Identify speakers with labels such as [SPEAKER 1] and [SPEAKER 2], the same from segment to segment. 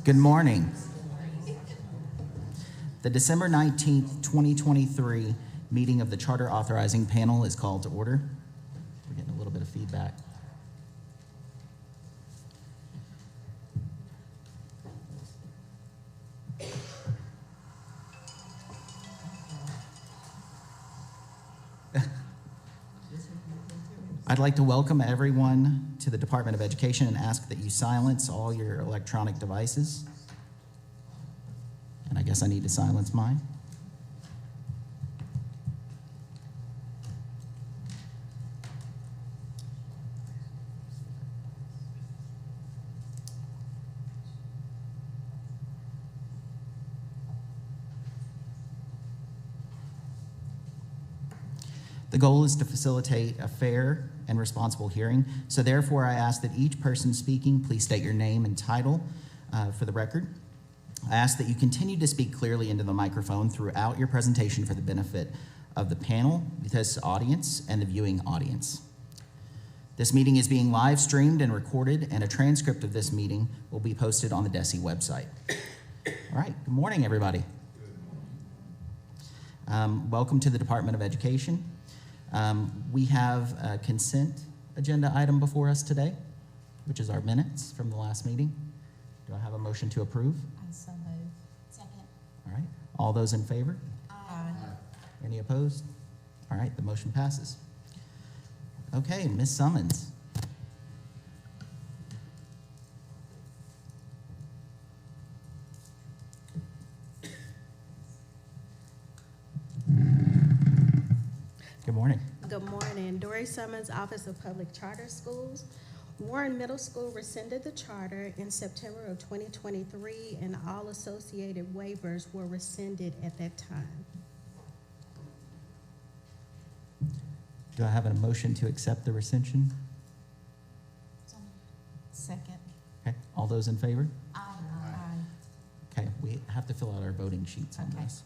[SPEAKER 1] Good morning. The December 19th, 2023 meeting of the Charter Authorizing Panel is called to order. We're getting a little bit of feedback. I'd like to welcome everyone to the Department of Education and ask that you silence all your electronic devices. And I guess I need to silence mine. The goal is to facilitate a fair and responsible hearing. So therefore, I ask that each person speaking please state your name and title for the record. I ask that you continue to speak clearly into the microphone throughout your presentation for the benefit of the panel, this audience, and the viewing audience. This meeting is being live streamed and recorded, and a transcript of this meeting will be posted on the DESE website. All right, good morning, everybody. Welcome to the Department of Education. We have a consent agenda item before us today, which is our minutes from the last meeting. Do I have a motion to approve?
[SPEAKER 2] I so move. Second.
[SPEAKER 1] All right. All those in favor?
[SPEAKER 2] Aye.
[SPEAKER 1] Any opposed? All right, the motion passes. Okay, Ms. Summons. Good morning.
[SPEAKER 3] Good morning. Dory Summons, Office of Public Charter Schools. Warren Middle School rescinded the charter in September of 2023, and all associated waivers were rescinded at that time.
[SPEAKER 1] Do I have a motion to accept the rescission?
[SPEAKER 2] So moved. Second.
[SPEAKER 1] Okay, all those in favor?
[SPEAKER 2] Aye.
[SPEAKER 1] Okay, we have to fill out our voting sheets on
[SPEAKER 2] Okay.
[SPEAKER 1] this.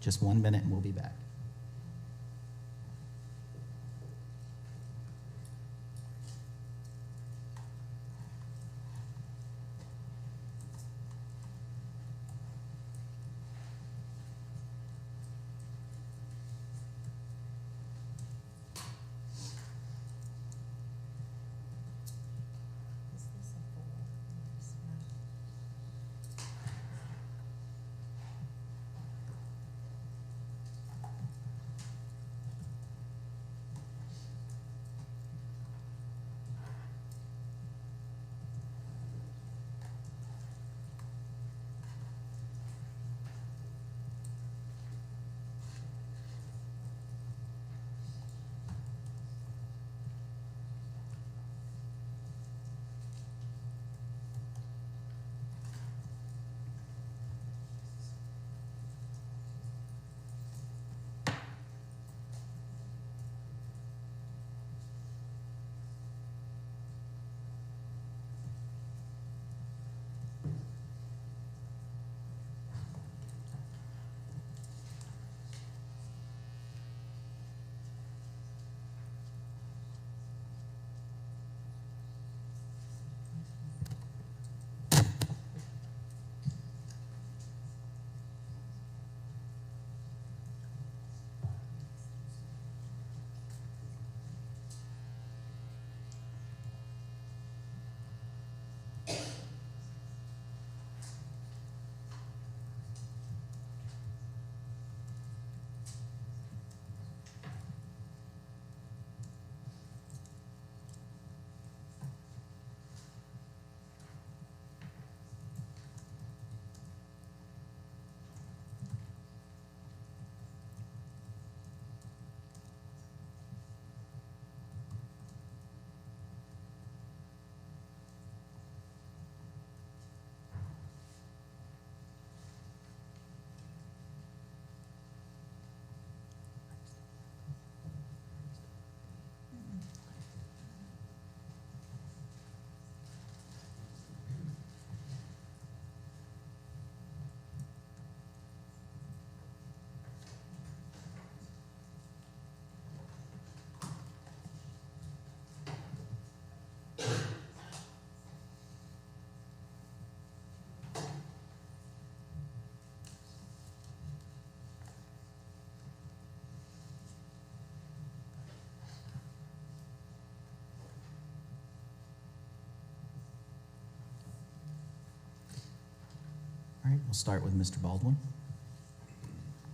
[SPEAKER 1] Just 1 minute and we'll be back.
[SPEAKER 2] Is this a four? Yes, right.
[SPEAKER 1] We'll start with Mr. Baldwin.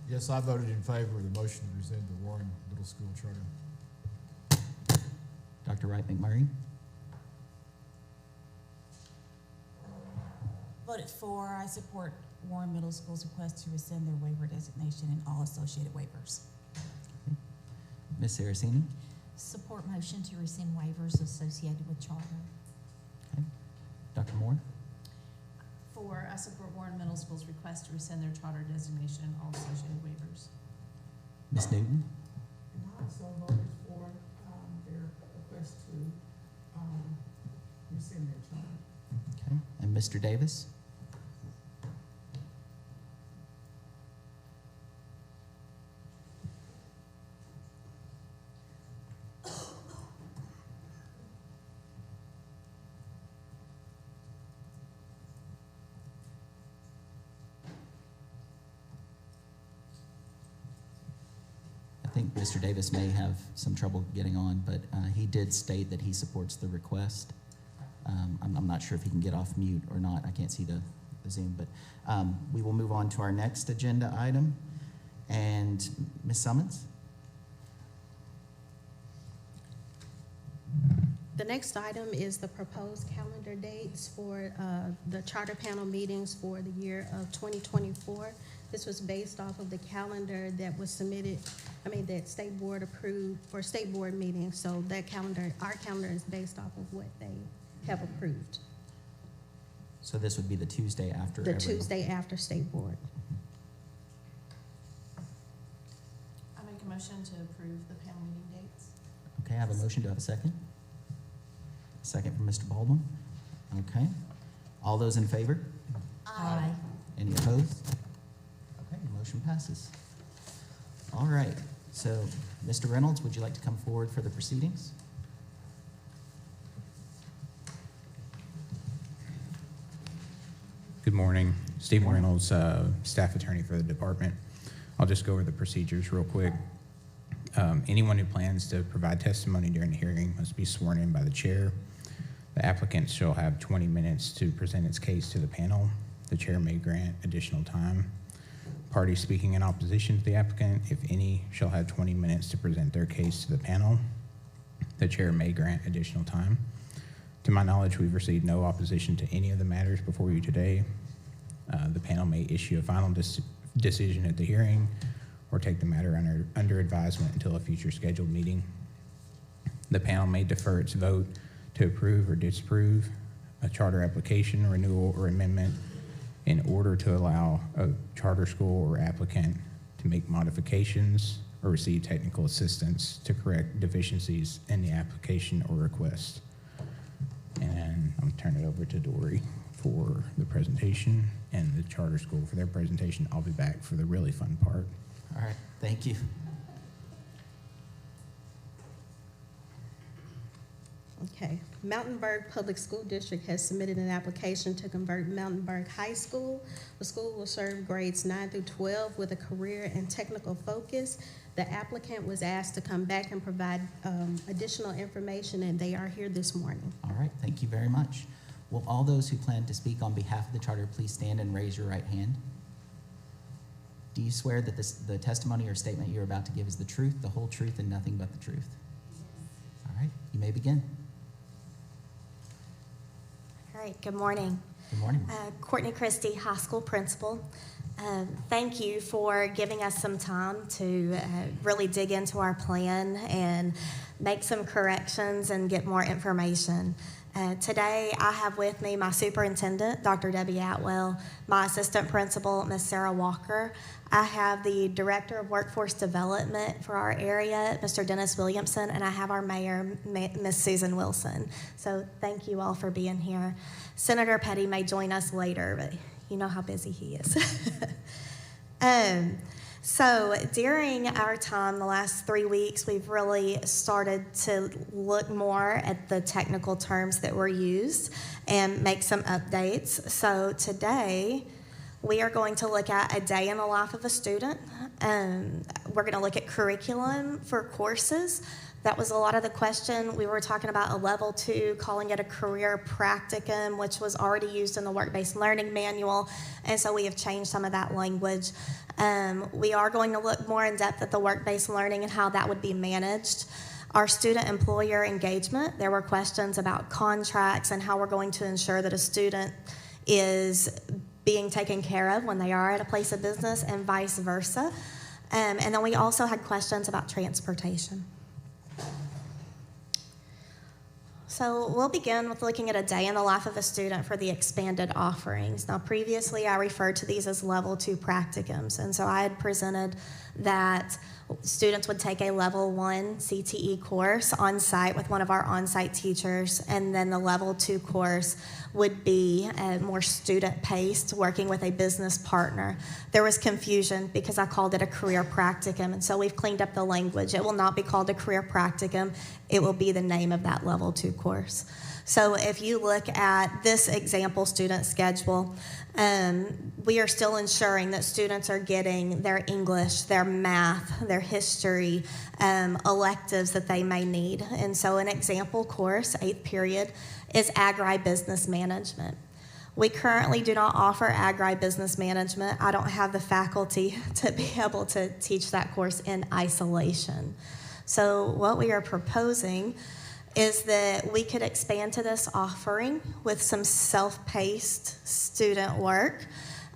[SPEAKER 4] Yes, I voted in favor of the motion to rescind the Warren Middle School charter.
[SPEAKER 1] Dr. Wright McMurray.
[SPEAKER 2] Voted for. I support Warren Middle School's request to rescind their waiver designation and all associated waivers.
[SPEAKER 1] Ms. Saraceni.
[SPEAKER 5] Support motion to rescind waivers associated with charter.
[SPEAKER 1] Okay. Dr. Moore.
[SPEAKER 6] For, I support Warren Middle School's request to rescind their charter designation and all associated waivers.
[SPEAKER 1] Ms. Newton.
[SPEAKER 7] And I also voted for their request to rescind their charter.
[SPEAKER 1] Okay. And Mr. Davis. I think Mr. Davis may have some trouble getting on, but he did state that he supports the request. I'm not sure if he can get off mute or not. I can't see the Zoom, but we will move on to our next agenda item. And Ms. Summons?
[SPEAKER 3] The next item is the proposed calendar dates for the charter panel meetings for the year of 2024. This was based off of the calendar that was submitted, that State Board approved for State Board meetings. So that calendar, our calendar is based off of what they have approved.
[SPEAKER 1] So this would be the Tuesday after.
[SPEAKER 3] The Tuesday after State Board.
[SPEAKER 6] I make a motion to approve the panel meeting dates.
[SPEAKER 1] Okay, I have a motion. Do I have a second? Second from Mr. Baldwin. Okay. All those in favor?
[SPEAKER 5] Aye.
[SPEAKER 1] Any opposed? Okay, motion passes. All right, so Mr. Reynolds, would you like to come forward for the proceedings?
[SPEAKER 8] Good morning. Stephen Reynolds, staff attorney for the department. I'll just go over the procedures real quick. Anyone who plans to provide testimony during the hearing must be sworn in by the chair. The applicant shall have 20 minutes to present its case to the panel. The chair may grant additional time. Parties speaking in opposition to the applicant, if any, shall have 20 minutes to present their case to the panel. The chair may grant additional time. To my knowledge, we've received no opposition to any of the matters before you today. The panel may issue a final decision at the hearing or take the matter under advisement until a future scheduled meeting. The panel may defer its vote to approve or disapprove a charter application, renewal, or amendment in order to allow a charter school or applicant to make modifications or receive technical assistance to correct deficiencies in the application or request. And I'm gonna turn it over to Dory for the presentation and the charter school for their presentation. I'll be back for the really fun part.
[SPEAKER 1] All right, thank you.
[SPEAKER 3] Okay, Mountainburg Public School District has submitted an application to convert Mountainburg High School. The school will serve grades 9 through 12 with a career and technical focus. The applicant was asked to come back and provide additional information, and they are here this morning.
[SPEAKER 1] All right, thank you very much. Will all those who plan to speak on behalf of the charter please stand and raise your right hand? Do you swear that the testimony or statement you're about to give is the truth, the whole truth, and nothing but the truth? All right, you may begin.
[SPEAKER 9] All right, good morning.
[SPEAKER 1] Good morning.
[SPEAKER 9] Courtney Christie, high school principal. Thank you for giving us some time to really dig into our plan and make some corrections and get more information. Today, I have with me my superintendent, Dr. Debbie Atwell, my assistant principal, Ms. Sarah Walker. I have the director of workforce development for our area, Mr. Dennis Williamson, and I have our mayor, Ms. Susan Wilson. So thank you all for being here. Senator Petty may join us later, but you know how busy he is. So during our time, the last 3 weeks, we've really started to look more at the technical terms that were used and make some updates. So today, we are going to look at a day in the life of a student. We're going to look at curriculum for courses That was a lot of the question. We were talking about a level 2, calling it a career practicum, which was already used in the work-based learning manual, and so we have changed some of that language. We are going to look more in depth at the work-based learning and how that would be managed. Our student-employer engagement, there were questions about contracts and how we're going to ensure that a student is being taken care of when they are at a place of business and vice versa. And then we also had questions about transportation. So we'll begin with looking at a day in the life of a student for the expanded offerings. Now, previously I referred to these as level 2 practicums, and so I had presented that students would take a level 1 CTE course on site with one of our on-site teachers, and then the level 2 course would be more student-paced, working with a business partner. There was confusion because I called it a career practicum, and so we've cleaned up the language. It will not be called a career practicum. It will be the name of that level 2 course. So if you look at this example student schedule, we are still ensuring that students are getting their English, their math, their history, electives that they may need. And so an example course, 8th period, is agribusiness management. We currently do not offer agribusiness management. I don't have the faculty to be able to teach that course in isolation. So what we are proposing is that we could expand to this offering with some self-paced student work.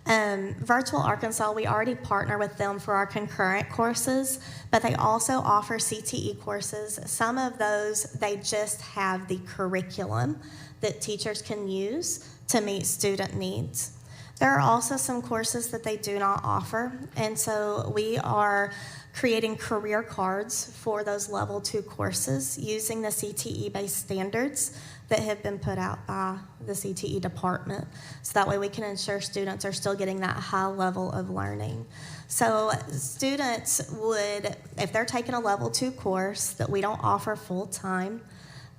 [SPEAKER 9] Virtual Arkansas, we already partner with them for our concurrent courses, but they also offer CTE courses. Some of those, they just have the curriculum that teachers can use to meet student needs. There are also some courses that they do not offer, and so we are creating career cards for those level 2 courses using the CTE-based standards that have been put out by the CTE department. So that way we can ensure students are still getting that high level of learning. So students would, if they're taking a level 2 course that we don't offer full-time,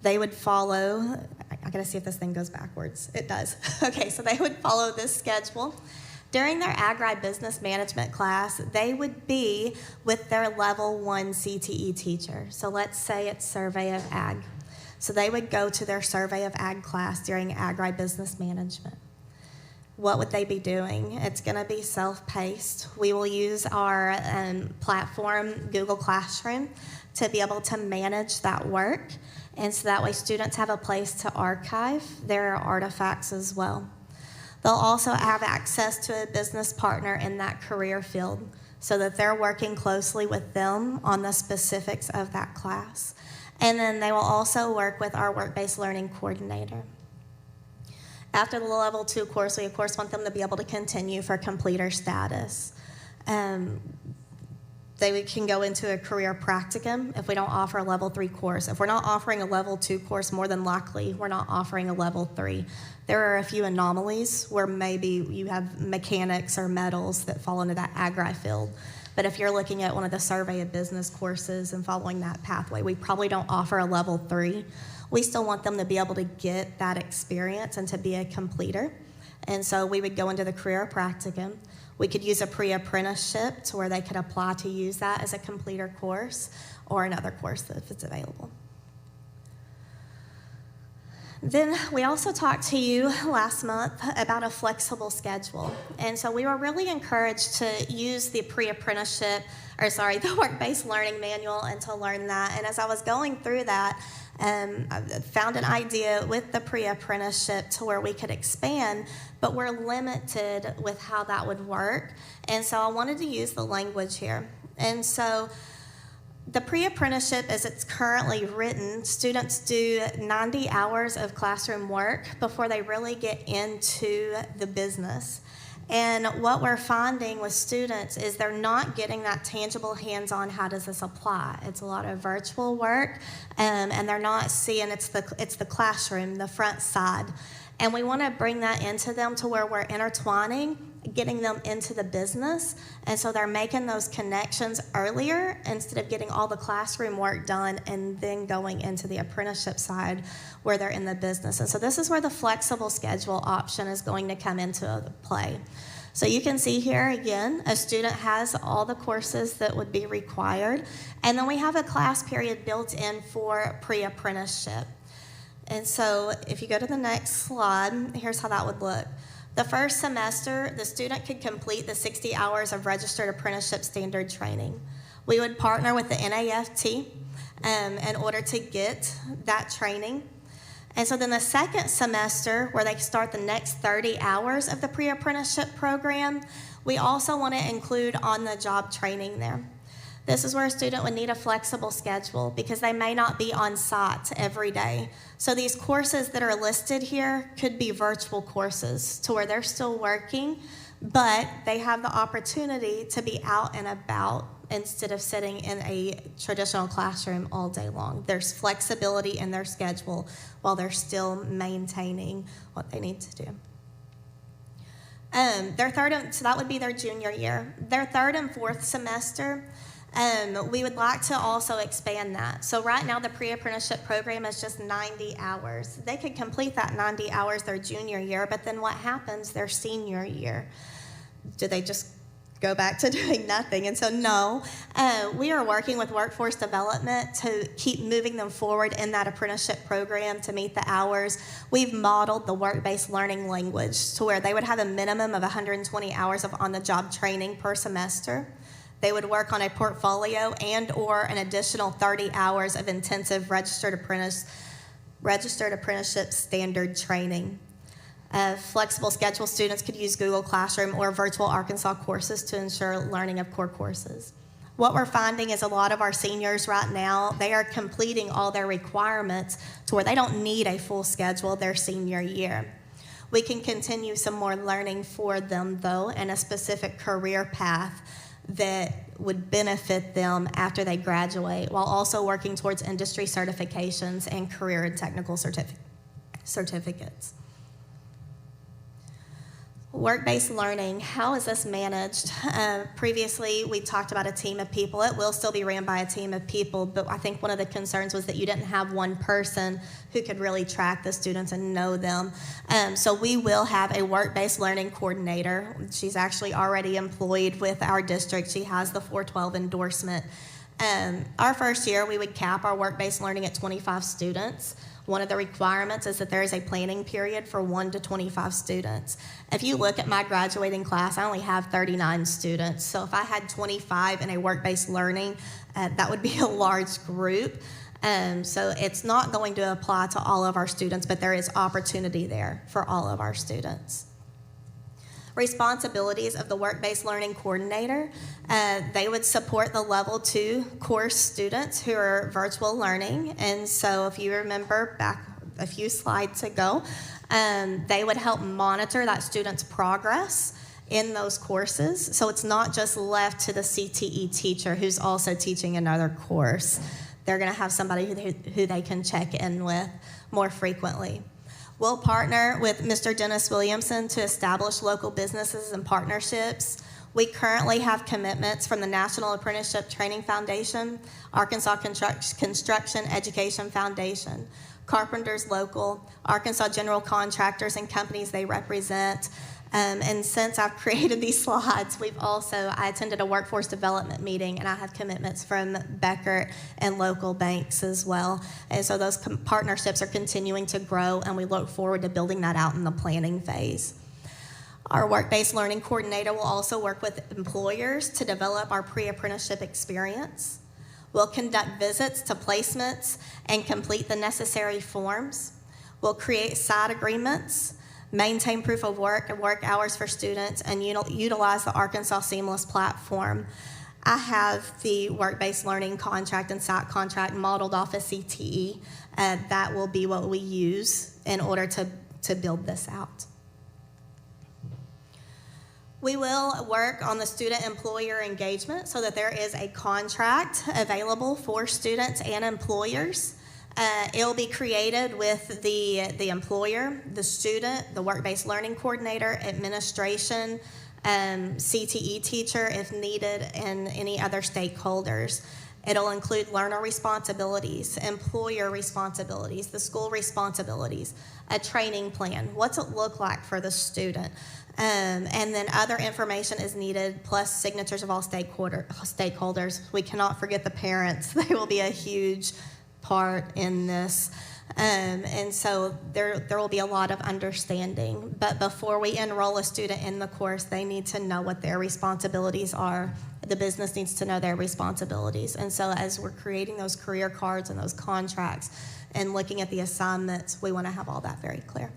[SPEAKER 9] they would follow, I gotta see if this thing goes backwards. It does. Okay, so they would follow this schedule. During their agribusiness management class, they would be with their level 1 CTE teacher. So let's say it's survey of ag. So they would go to their survey of ag class during agribusiness management. What would they be doing? It's going to be self-paced. We will use our platform, Google Classroom, to be able to manage that work. And so that way students have a place to archive their artifacts as well. They'll also have access to a business partner in that career field so that they're working closely with them on the specifics of that class. And then they will also work with our work-based learning coordinator. After the level 2 course, we of course want them to be able to continue for completer status. They can go into a career practicum if we don't offer a level 3 course. If we're not offering a level 2 course, more than likely we're not offering a level 3. There are a few anomalies where maybe you have mechanics or metals that fall into that agri field. But if you're looking at one of the survey of business courses and following that pathway, we probably don't offer a level 3. We still want them to be able to get that experience and to be a completer. And so we would go into the career practicum. We could use a pre-apprenticeship to where they could apply to use that as a completer course or another course if it's available. Then we also talked to you last month about a flexible schedule. And so we were really encouraged to use the the work-based learning manual and to learn that. And as I was going through that, I found an idea with the pre-apprenticeship to where we could expand, but we're limited with how that would work. And so I wanted to use the language here. And so the pre-apprenticeship, as it's currently written, students do 90 hours of classroom work before they really get into the business. And what we're finding with students is they're not getting that tangible hands-on, how does this apply? It's a lot of virtual work, and they're not seeing it's the classroom, the front side. And we want to bring that into them to where we're intertwining, getting them into the business, and so they're making those connections earlier instead of getting all the classroom work done and then going into the apprenticeship side where they're in the business. And so this is where the flexible schedule option is going to come into play. So you can see here again, a student has all the courses that would be required, and then we have a class period built in for pre-apprenticeship. And so if you go to the next slide, here's how that would look. The first semester, the student could complete the 60 hours of registered apprenticeship standard training. We would partner with the NAFT in order to get that training. And so then the second semester, where they start the next 30 hours of the pre-apprenticeship program, we also want to include on-the-job training there. This is where a student would need a flexible schedule because they may not be on site every day. So these courses that are listed here could be virtual courses to where they're still working, but they have the opportunity to be out and about instead of sitting in a traditional classroom all day long. There's flexibility in their schedule while they're still maintaining what they need to do. So that would be their junior year. Their third and fourth semester, we would like to also expand that. So right now the pre-apprenticeship program is just 90 hours. They could complete that 90 hours their junior year, but then what happens their senior year? Do they just go back to doing nothing? And so no, we are working with workforce development to keep moving them forward in that apprenticeship program to meet the hours. We've modeled the work-based learning language to where they would have a minimum of 120 hours of on-the-job training per semester. They would work on a portfolio and or an additional 30 hours of intensive registered apprenticeship standard training. Flexible schedule students could use Google Classroom or virtual Arkansas courses to ensure learning of core courses. What we're finding is a lot of our seniors right now, they are completing all their requirements to where they don't need a full schedule their senior year. We can continue some more learning for them, though, in a specific career path that would benefit them after they graduate, while also working towards industry certifications and career and technical certificates. Work-based learning, how is this managed? Previously, we talked about a team of people. It will still be ran by a team of people, but I think one of the concerns was that you didn't have one person who could really track the students and know them. So we will have a work-based learning coordinator. She's actually already employed with our district. She has the 412 endorsement. Our first year, we would cap our work-based learning at 25 students. One of the requirements is that there is a planning period for 1 to 25 students. If you look at my graduating class, I only have 39 students. So if I had 25 in a work-based learning, that would be a large group. So it's not going to apply to all of our students, but there is opportunity there for all of our students. Responsibilities of the work-based learning coordinator. They would support the level 2 course students who are virtual learning. And so if you remember back a few slides ago, they would help monitor that student's progress in those courses. So it's not just left to the CTE teacher who's also teaching another course. They're going to have somebody who they can check in with more frequently. We'll partner with Mr. Dennis Williamson to establish local businesses and partnerships. We currently have commitments from the National Apprenticeship Training Foundation, Arkansas Construction Education Foundation, Carpenters Local, Arkansas General Contractors and companies they represent. And since I've created these slides, I attended a workforce development meeting, and I have commitments from Beckert and local banks as well. And so those partnerships are continuing to grow, and we look forward to building that out in the planning phase. Our work-based learning coordinator will also work with employers to develop our pre-apprenticeship experience. We'll conduct visits to placements and complete the necessary forms. We'll create side agreements, maintain proof of work and work hours for students, and utilize the Arkansas Seamless platform. I have the work-based learning contract and site contract modeled off of CTE. That will be what we use in order to build this out. We will work on the student-employer engagement so that there is a contract available for students and employers. It'll be created with the employer, the student, the work-based learning coordinator, administration, CTE teacher if needed, and any other stakeholders. It'll include learner responsibilities, employer responsibilities, the school responsibilities, a training plan. What's it look like for the student? And then other information is needed, plus signatures of all stakeholders. We cannot forget the parents. They will be a huge part in this. And so there will be a lot of understanding. But before we enroll a student in the course, they need to know what their responsibilities are. The business needs to know their responsibilities. And so as we're creating those career cards and those contracts and looking at the assignments, we want to have all that very clear.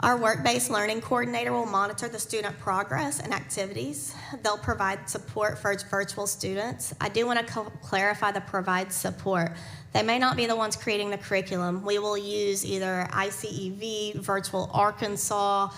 [SPEAKER 9] Our work-based learning coordinator will monitor the student progress and activities. They'll provide support for virtual students. I do want to clarify the provide support. They may not be the ones creating the curriculum. We will use either ICEV, Virtual Arkansas,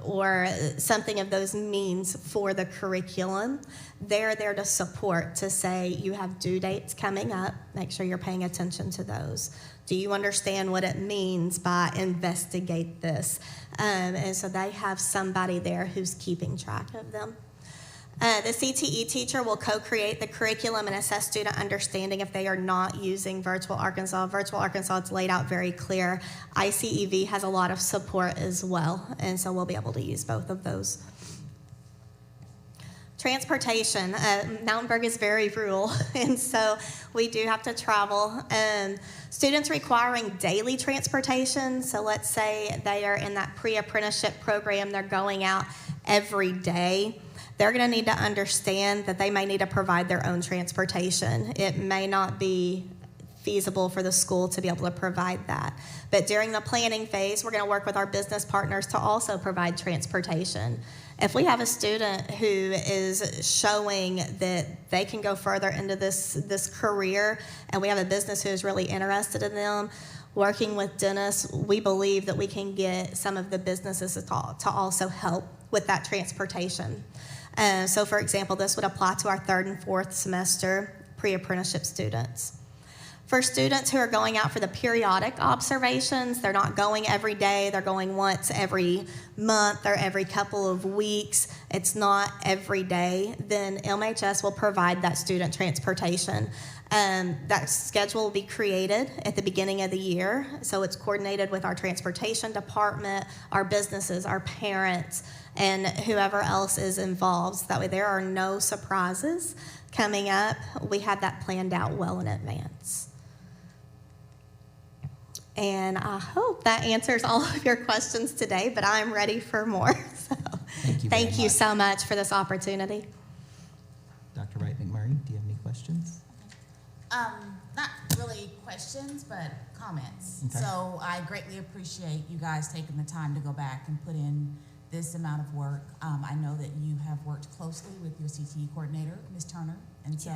[SPEAKER 9] or something of those means for the curriculum. They're there to support, to say you have due dates coming up. Make sure you're paying attention to those. Do you understand what it means by investigate this? And so they have somebody there who's keeping track of them. The CTE teacher will co-create the curriculum and assess student understanding if they are not using Virtual Arkansas. Virtual Arkansas, it's laid out very clear. ICEV has a lot of support as well, and so we'll be able to use both of those. Transportation. Mountainburg is very rural, and so we do have to travel. Students requiring daily transportation, so let's say they are in that pre-apprenticeship program, they're going out every day. They're going to need to understand that they may need to provide their own transportation. It may not be feasible for the school to be able to provide that. But during the planning phase, we're going to work with our business partners to also provide transportation. If we have a student who is showing that they can go further into this career, and we have a business who is really interested in them, working with Dennis, we believe that we can get some of the businesses to also help with that transportation. So for example, this would apply to our 3rd and 4th semester pre-apprenticeship students. For students who are going out for the periodic observations, they're not going every day, they're going once every month or every couple of weeks, it's not every day, then MHS will provide that student transportation. That schedule will be created at the beginning of the year, so it's coordinated with our transportation department, our businesses, our parents, and whoever else is involved. So that way there are no surprises coming up. We have that planned out well in advance. And I hope that answers all of your questions today, but I'm ready for more. So thank you so much for this opportunity.
[SPEAKER 1] Dr. Wright McMurray, do you have any questions?
[SPEAKER 2] Not really questions, but comments.
[SPEAKER 1] Okay.
[SPEAKER 2] So I greatly appreciate you guys taking the time to go back and put in this amount of work. I know that you have worked closely with your CTE coordinator, Ms. Turner, and so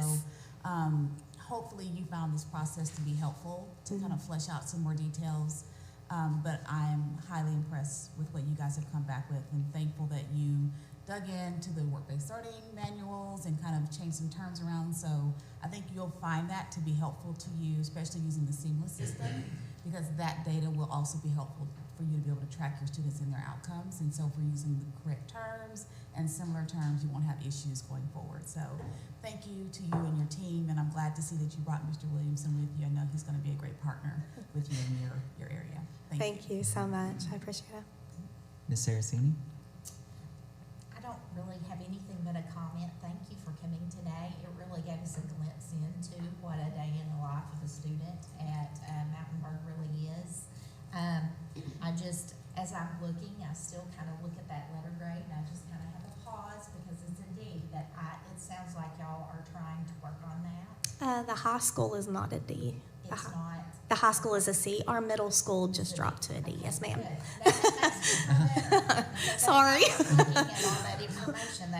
[SPEAKER 2] hopefully you found this process to be helpful to kind of flesh out some more details. But I'm highly impressed with what you guys have come back with, and thankful that you dug into the work-based learning manuals and kind of changed some terms around. So I think you'll find that to be helpful to you, especially using the seamless system, because that data will also be helpful for you to be able to track your students and their outcomes. And so if we're using the correct terms and similar terms, you won't have issues going forward. So thank you to you and your team, and I'm glad to see that you brought Mr. Williamson with you. I know he's going to be a great partner with you in your area.
[SPEAKER 9] Thank you so much. I appreciate it.
[SPEAKER 1] Ms. Saraceni?
[SPEAKER 5] I don't really have anything but a comment. Thank you for coming today. It really gave us a glimpse into what a day in the life of a student at Mountainburg really is. I just, as I'm looking, I still kind of look at that letter grade, and I just kind of have a pause, because it's a D, but it sounds like y'all are trying to work on that.
[SPEAKER 9] The high school is not a D.
[SPEAKER 5] It's not.
[SPEAKER 9] The high school is a C. Our middle school just dropped to a D. Yes, ma'am. Sorry.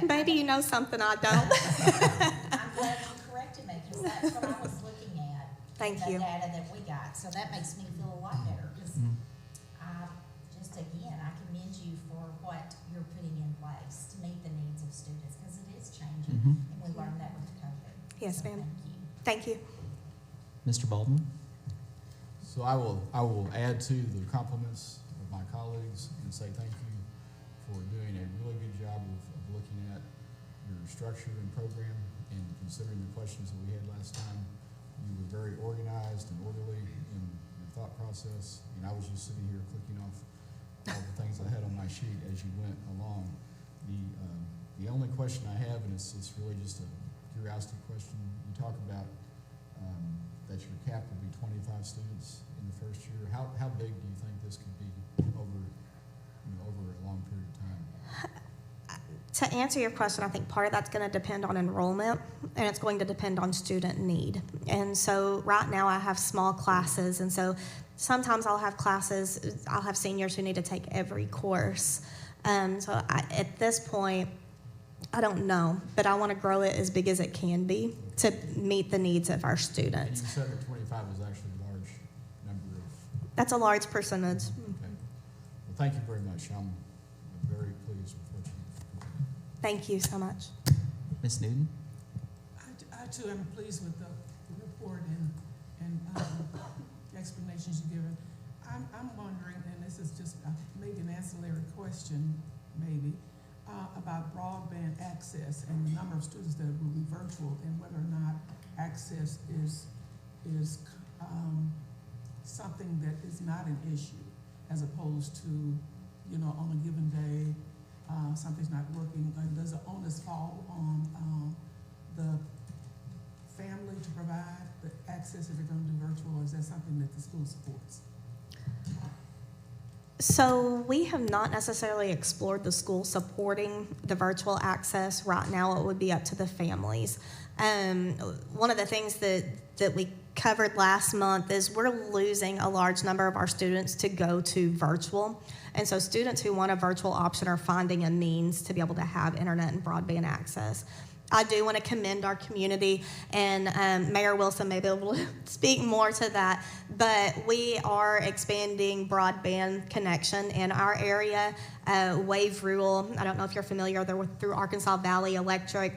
[SPEAKER 9] Maybe you know something I don't.
[SPEAKER 5] I'm glad you corrected me, because that's what I was looking at.
[SPEAKER 9] Thank
[SPEAKER 5] the
[SPEAKER 9] you.
[SPEAKER 5] data that we got. So that makes me feel a lot better, because I commend you for what you're putting in place to meet the needs of students, because it is changing, and we learned that with COVID.
[SPEAKER 9] Yes,
[SPEAKER 5] So
[SPEAKER 9] ma'am.
[SPEAKER 5] Thank you.
[SPEAKER 9] Thank you.
[SPEAKER 1] Mr. Baldwin?
[SPEAKER 4] So I will add to the compliments of my colleagues and say thank you for doing a really good job of looking at your structure and program, and considering the questions that we had last time. You were very organized and orderly in your thought process, and I was just sitting here clicking off all the things I had on my sheet as you went along. The only question I have, and it's really just a curiosity question, you talk about that your cap will be 25 students in the first year. How big do you think this could be over a long period of time?
[SPEAKER 9] To answer your question, I think part of that's going to depend on enrollment, and it's going to depend on student need. And so right now I have small classes, and so sometimes I'll have seniors who need to take every course. At this point, I don't know, but I want to grow it as big as it can be to meet the needs of our
[SPEAKER 4] And
[SPEAKER 9] students.
[SPEAKER 4] you said that 25 was actually a large number of.
[SPEAKER 9] That's a large percentage.
[SPEAKER 4] Okay. Well, thank you very much. I'm very pleased with what you've presented.
[SPEAKER 9] Thank you so much.
[SPEAKER 1] Ms. Newton?
[SPEAKER 7] I too am pleased with the report and the explanations you've given. I'm wondering, and this is just maybe an ancillary question, maybe, about broadband access and the number of students that will be virtual, and whether or not access is something that is not an issue, as opposed to, on a given day, something's not working. Does the onus fall on the family to provide the access if they're going to do virtual, or is that something that the school supports?
[SPEAKER 9] So we have not necessarily explored the school supporting the virtual access. Right now, it would be up to the families. One of the things that we covered last month is we're losing a large number of our students to go to virtual. And so students who want a virtual option are finding a means to be able to have internet and broadband access. I do want to commend our community, and Mayor Wilson may be able to speak more to that, but we are expanding broadband connection in our area. Wave Rural, I don't know if you're familiar, they're through Arkansas Valley Electric.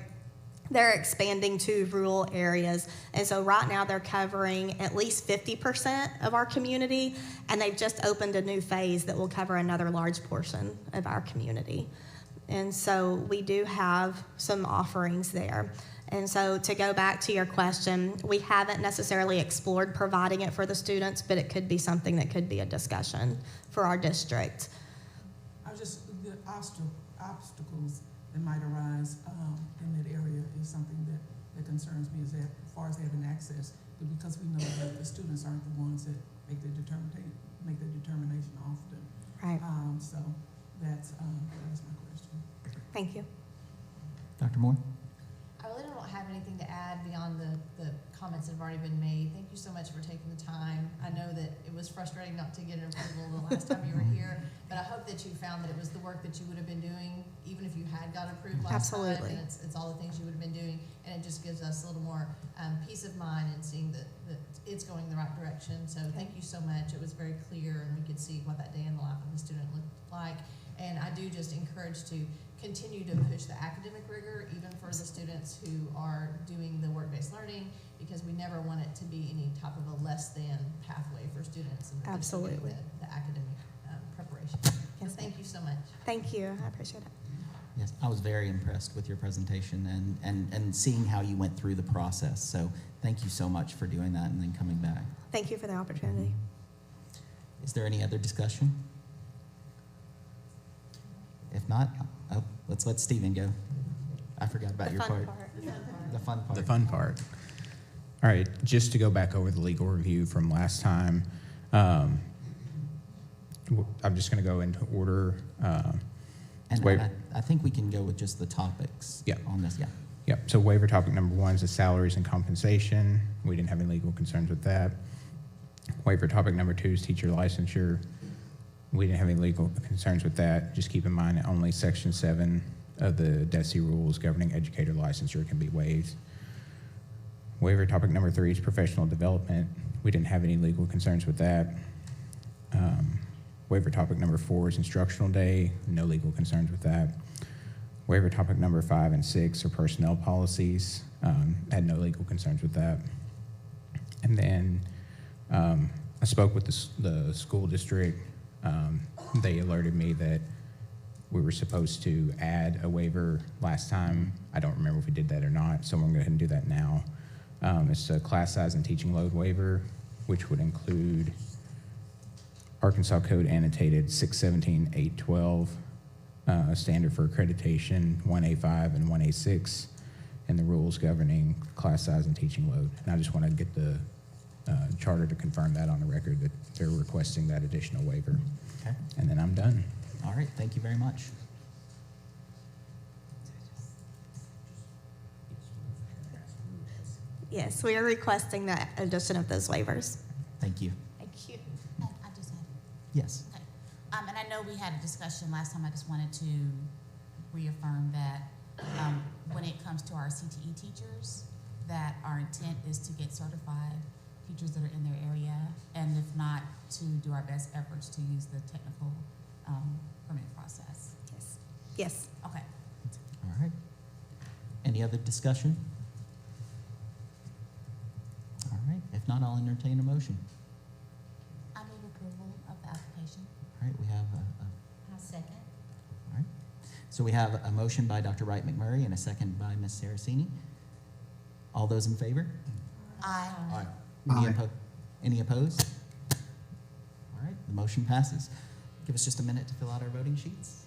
[SPEAKER 9] They're expanding to rural areas, and so right now they're covering at least 50% of our community, and they've just opened a new phase that will cover another large portion of our community. And so we do have some offerings there. And so to go back to your question, we haven't necessarily explored providing it for the students, but it could be something that could be a discussion for our district.
[SPEAKER 7] The obstacles that might arise in that area is something that concerns me, is that as far as having access, but because we know that the students aren't the ones that make their determination often.
[SPEAKER 9] Right.
[SPEAKER 7] So that's my question.
[SPEAKER 9] Thank you.
[SPEAKER 1] Dr. Moore?
[SPEAKER 10] I really don't have anything to add beyond the comments that have already been made. Thank you so much for taking the time. I know that it was frustrating not to get an approval the last time you were here, but I hope that you found that it was the work that you would have been doing, even if you had got approved last time.
[SPEAKER 9] Absolutely.
[SPEAKER 10] And it's all the things you would have been doing, and it just gives us a little more peace of mind in seeing that it's going the right direction. So thank you so much. It was very clear, and we could see what that day in the life of a student looked like. And I do just encourage to continue to push the academic rigor, even for the students who are doing the work-based learning, because we never want it to be any type of a less than pathway for students. And
[SPEAKER 9] Absolutely.
[SPEAKER 10] The academic preparation.
[SPEAKER 9] Yes,
[SPEAKER 10] So thank you so much.
[SPEAKER 9] Thank you. I appreciate it.
[SPEAKER 1] Yes, I was very impressed with your presentation and seeing how you went through the process. So thank you so much for doing that and then coming back.
[SPEAKER 9] Thank you for the opportunity.
[SPEAKER 1] Is there any other discussion? If not, let's let Stephen go. I forgot about your part. The fun part.
[SPEAKER 8] The fun part. All right, just to go back over the legal review from last time, I'm just going to go into order.
[SPEAKER 1] And I think we can go with just the topics
[SPEAKER 8] Yeah.
[SPEAKER 1] on this. Yeah.
[SPEAKER 8] Yep, so waiver topic number 1 is the salaries and compensation. We didn't have any legal concerns with that. Waiver topic number 2 is teacher licensure. We didn't have any legal concerns with that. Just keep in mind that only Section 7 of the DESE rules governing educator licensure can be waived. Waiver topic number 3 is professional development. We didn't have any legal concerns with that. Waiver topic number 4 is instructional day. No legal concerns with that. Waiver topic number 5 and 6 are personnel policies. Had no legal concerns with that. And then I spoke with the school district. They alerted me that we were supposed to add a waiver last time. I don't remember if we did that or not, so I'm going to go ahead and do that now. It's a class size and teaching load waiver, which would include Arkansas Code annotated 617.812, standard for accreditation 1A5 and 1A6, and the rules governing class size and teaching load. And I just want to get the charter to confirm that on the record, that they're requesting that additional waiver.
[SPEAKER 1] Okay.
[SPEAKER 8] And then I'm done.
[SPEAKER 1] All right, thank you very much.
[SPEAKER 9] Yes, we are requesting the addition of those waivers.
[SPEAKER 1] Thank you.
[SPEAKER 9] Thank you.
[SPEAKER 2] And I just had,
[SPEAKER 1] Yes.
[SPEAKER 2] okay. And I know we had a discussion last time, I just wanted to reaffirm that, when it comes to our CTE teachers, that our intent is to get certified teachers that are in their area, and if not, to do our best efforts to use the technical, permitting process.
[SPEAKER 9] Yes. Yes.
[SPEAKER 2] Okay.
[SPEAKER 1] All right. Any other discussion? All right, if not, I'll entertain a motion.
[SPEAKER 2] I move approval of the application.
[SPEAKER 1] All right, we have
[SPEAKER 5] I second.
[SPEAKER 1] all right. So we have a motion by Dr. Wright McMurray and a second by Ms. Saraceni. All those in favor?
[SPEAKER 2] Aye.
[SPEAKER 4] Aye.
[SPEAKER 1] Any opposed? All right, the motion passes. Give us just a minute to fill out our voting sheets.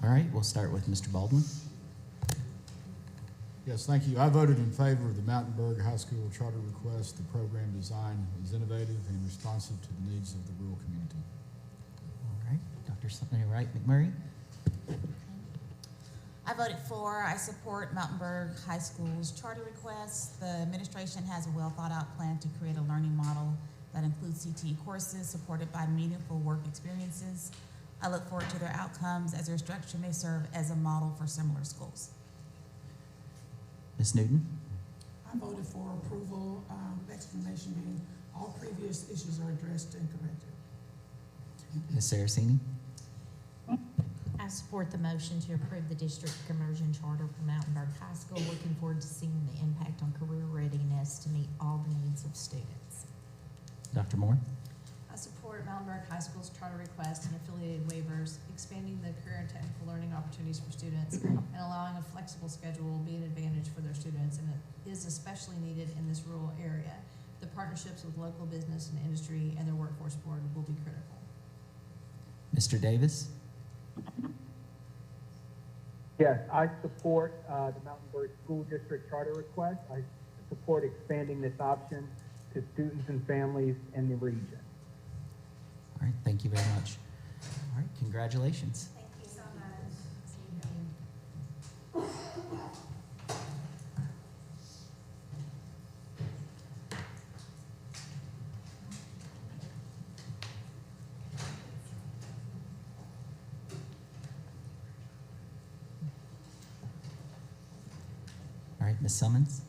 [SPEAKER 1] All right, we'll start with Mr. Baldwin.
[SPEAKER 4] Yes, thank you. I voted in favor of the Mountainburg High School charter request. The program design is innovative and responsive to the needs of the rural community.
[SPEAKER 1] All right, Dr. Wright McMurray.
[SPEAKER 2] I voted for. I support Mountainburg High School's charter request. The administration has a well-thought-out plan to create a learning model that includes CTE courses supported by meaningful work experiences. I look forward to their outcomes, as their structure may serve as a model for similar schools.
[SPEAKER 1] Ms. Newton.
[SPEAKER 7] I voted for approval, explanation being all previous issues are addressed and corrected.
[SPEAKER 1] Ms. Saraceni.
[SPEAKER 5] I support the motion to approve the district conversion charter for Mountainburg High School. Looking forward to seeing the impact on career readiness to meet all the needs of students.
[SPEAKER 1] Dr. Moore.
[SPEAKER 10] I support Mountainburg High School's charter request and affiliated waivers, expanding the career and technical learning opportunities for students, and allowing a flexible schedule will be an advantage for their students, and it is especially needed in this rural area. The partnerships with local business and industry and their workforce board will be critical.
[SPEAKER 1] Mr. Davis.
[SPEAKER 11] Yes, I support the Mountainburg School District charter request. I support expanding this option to students and families in the region.
[SPEAKER 1] All right, thank you very much. All right, congratulations.
[SPEAKER 9] Thank you so much.
[SPEAKER 1] Ms. Summons?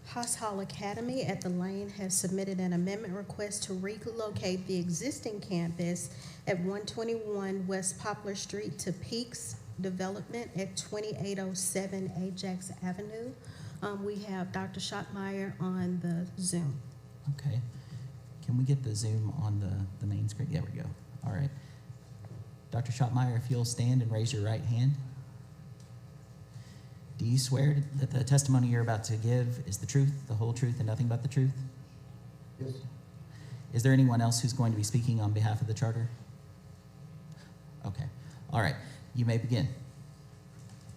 [SPEAKER 3] Haas Hall Academy at the Lane has submitted an amendment request to relocate the existing campus at 121 West Poplar Street to Peaks Development at 2807 Ajax Avenue. We have Dr. Schottmeyer on the Zoom.
[SPEAKER 1] Okay. Can we get the Zoom on the main screen? There we go. All right. Dr. Schottmeyer, if you'll stand and raise your right hand. Do you swear that the testimony you're about to give is the truth, the whole truth, and nothing but the truth?
[SPEAKER 12] Yes.
[SPEAKER 1] Is there anyone else who's going to be speaking on behalf of the charter? Okay. All right. You may begin.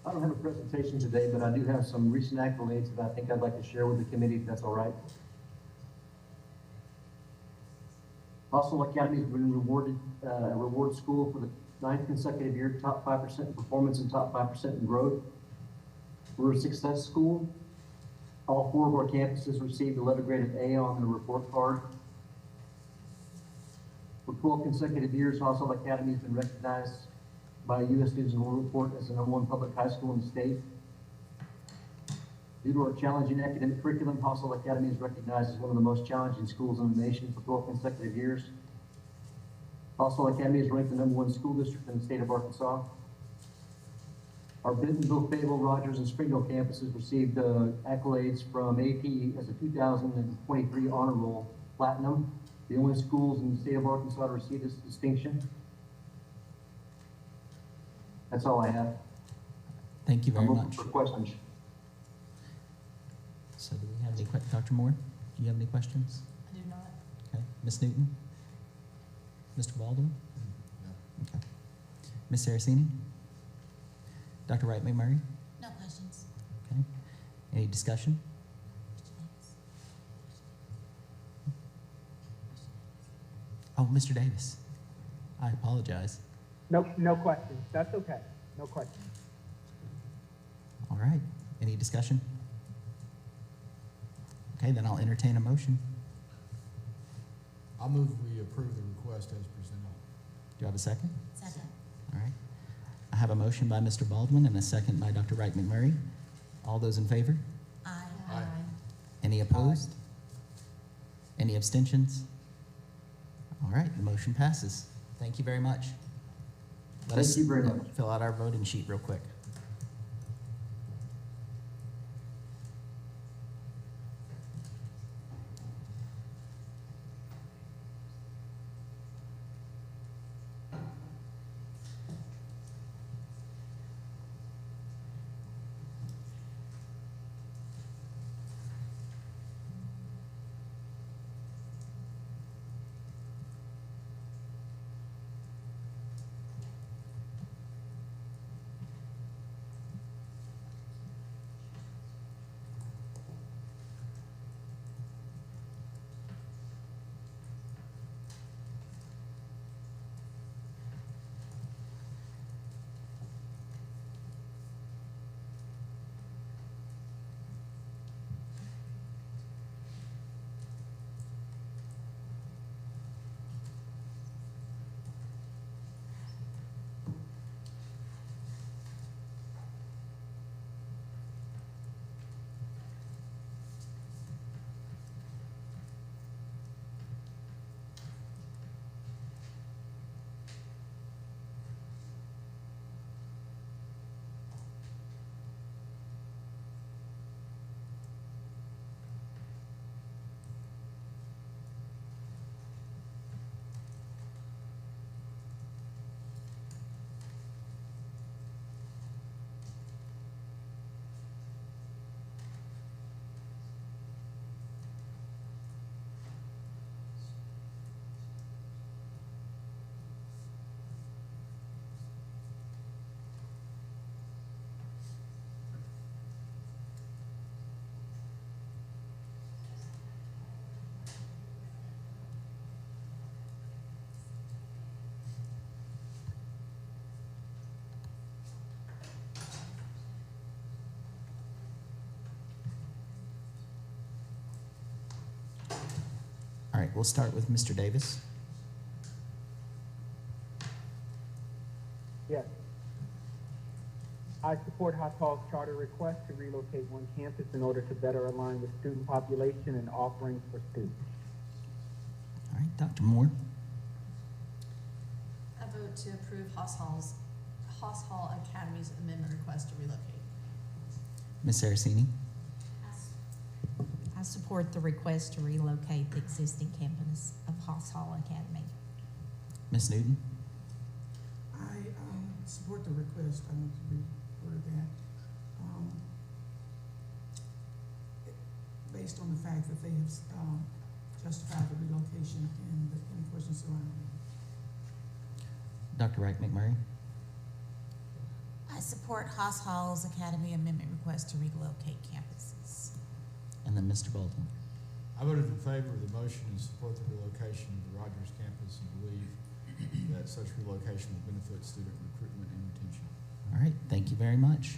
[SPEAKER 12] I don't have a presentation today, but I do have some recent accolades that I think I'd like to share with the committee, if that's all right. Hostel Academy has been rewarded a reward school for the 9th consecutive year, top 5% in performance and top 5% in growth. We're a success school. All 4 of our campuses received a letter graded A on the report card. For 12 consecutive years, Hostel Academy has been recognized by U.S. News and World Report as the #1 public high school in the state. Due to our challenging academic curriculum, Hostel Academy is recognized as one of the most challenging schools in the nation for 12 consecutive years. Hostel Academy is ranked the #1 school district in the state of Arkansas. Our Bentonville, Fayetteville, Rogers, and Springdale campuses received accolades from AP as a 2023 Honor Roll Platinum, the only schools in the state of Arkansas to receive this distinction. That's all I have.
[SPEAKER 1] Thank you very
[SPEAKER 12] I'm open
[SPEAKER 1] much.
[SPEAKER 12] for questions.
[SPEAKER 1] So do we have any questions? Dr. Moore, do you have any questions?
[SPEAKER 6] I do not.
[SPEAKER 1] Okay. Ms. Newton? Mr. Baldwin? Okay. Ms. Saraceni? Dr. Wright McMurray?
[SPEAKER 2] No questions.
[SPEAKER 1] Okay. Any discussion? Oh, Mr. Davis. I apologize.
[SPEAKER 11] No questions. That's okay. No questions.
[SPEAKER 1] All right. Any discussion? Okay, then I'll entertain a motion.
[SPEAKER 4] I move we approve the request as presented.
[SPEAKER 1] Do you have a second?
[SPEAKER 2] Second.
[SPEAKER 1] All right. I have a motion by Mr. Baldwin and a second by Dr. Wright McMurray. All those in favor?
[SPEAKER 2] Aye.
[SPEAKER 4] Aye.
[SPEAKER 1] Any opposed? Any abstentions? All right, the motion passes. Thank you very much. Let us
[SPEAKER 12] Thank you very much.
[SPEAKER 1] fill out our voting sheet real quick. right, we'll start with Mr. Davis.
[SPEAKER 11] Yes. I support Hawthorne's charter request to relocate one campus in order to better align with student population and offerings for students.
[SPEAKER 1] All right, Dr. Moore.
[SPEAKER 10] I vote to approve Haas Hall Academy's amendment request to relocate.
[SPEAKER 1] Ms. Saraceni.
[SPEAKER 5] I support the request to relocate the existing campus of Haas Hall Academy.
[SPEAKER 1] Ms. Newton.
[SPEAKER 7] I support the request. I need to reword that. Based on the fact that they have justified the relocation and the questions surrounding it.
[SPEAKER 1] Dr. Wright McMurray.
[SPEAKER 2] I support Haas Hall's Academy amendment request to relocate campuses.
[SPEAKER 1] And then Mr. Bolton.
[SPEAKER 4] I voted in favor of the motion and support the relocation of the Rogers campus and believe that such relocation will benefit student recruitment and retention.
[SPEAKER 1] All right, thank you very much.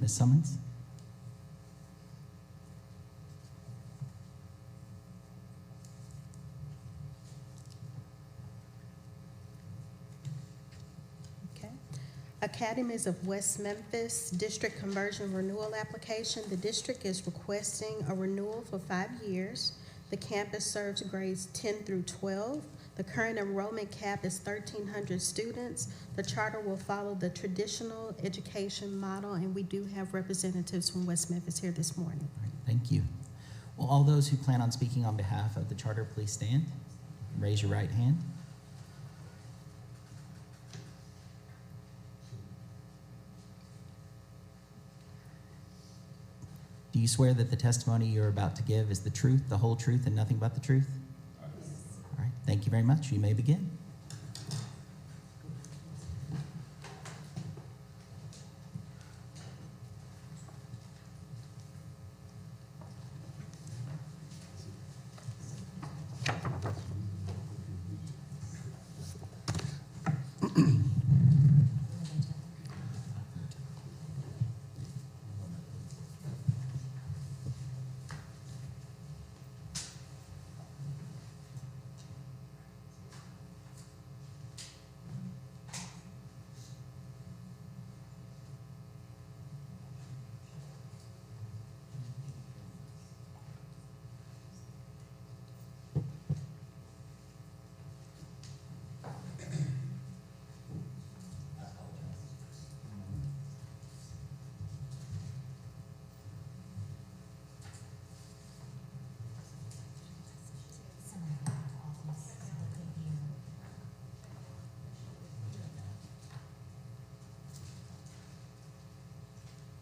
[SPEAKER 1] Ms. Summons.
[SPEAKER 3] Okay. Academies of West Memphis District Conversion Renewal Application. The district is requesting a renewal for 5 years. The campus serves grades 10 through 12. The current enrollment cap is 1,300 students. The charter will follow the traditional education model, and we do have representatives from West Memphis here this morning.
[SPEAKER 1] All right, thank you. Will all those who plan on speaking on behalf of the charter please stand? Raise your right hand. Do you swear that the testimony you're about to give is the truth, the whole truth, and nothing but the truth? All right, thank you very much. You may begin.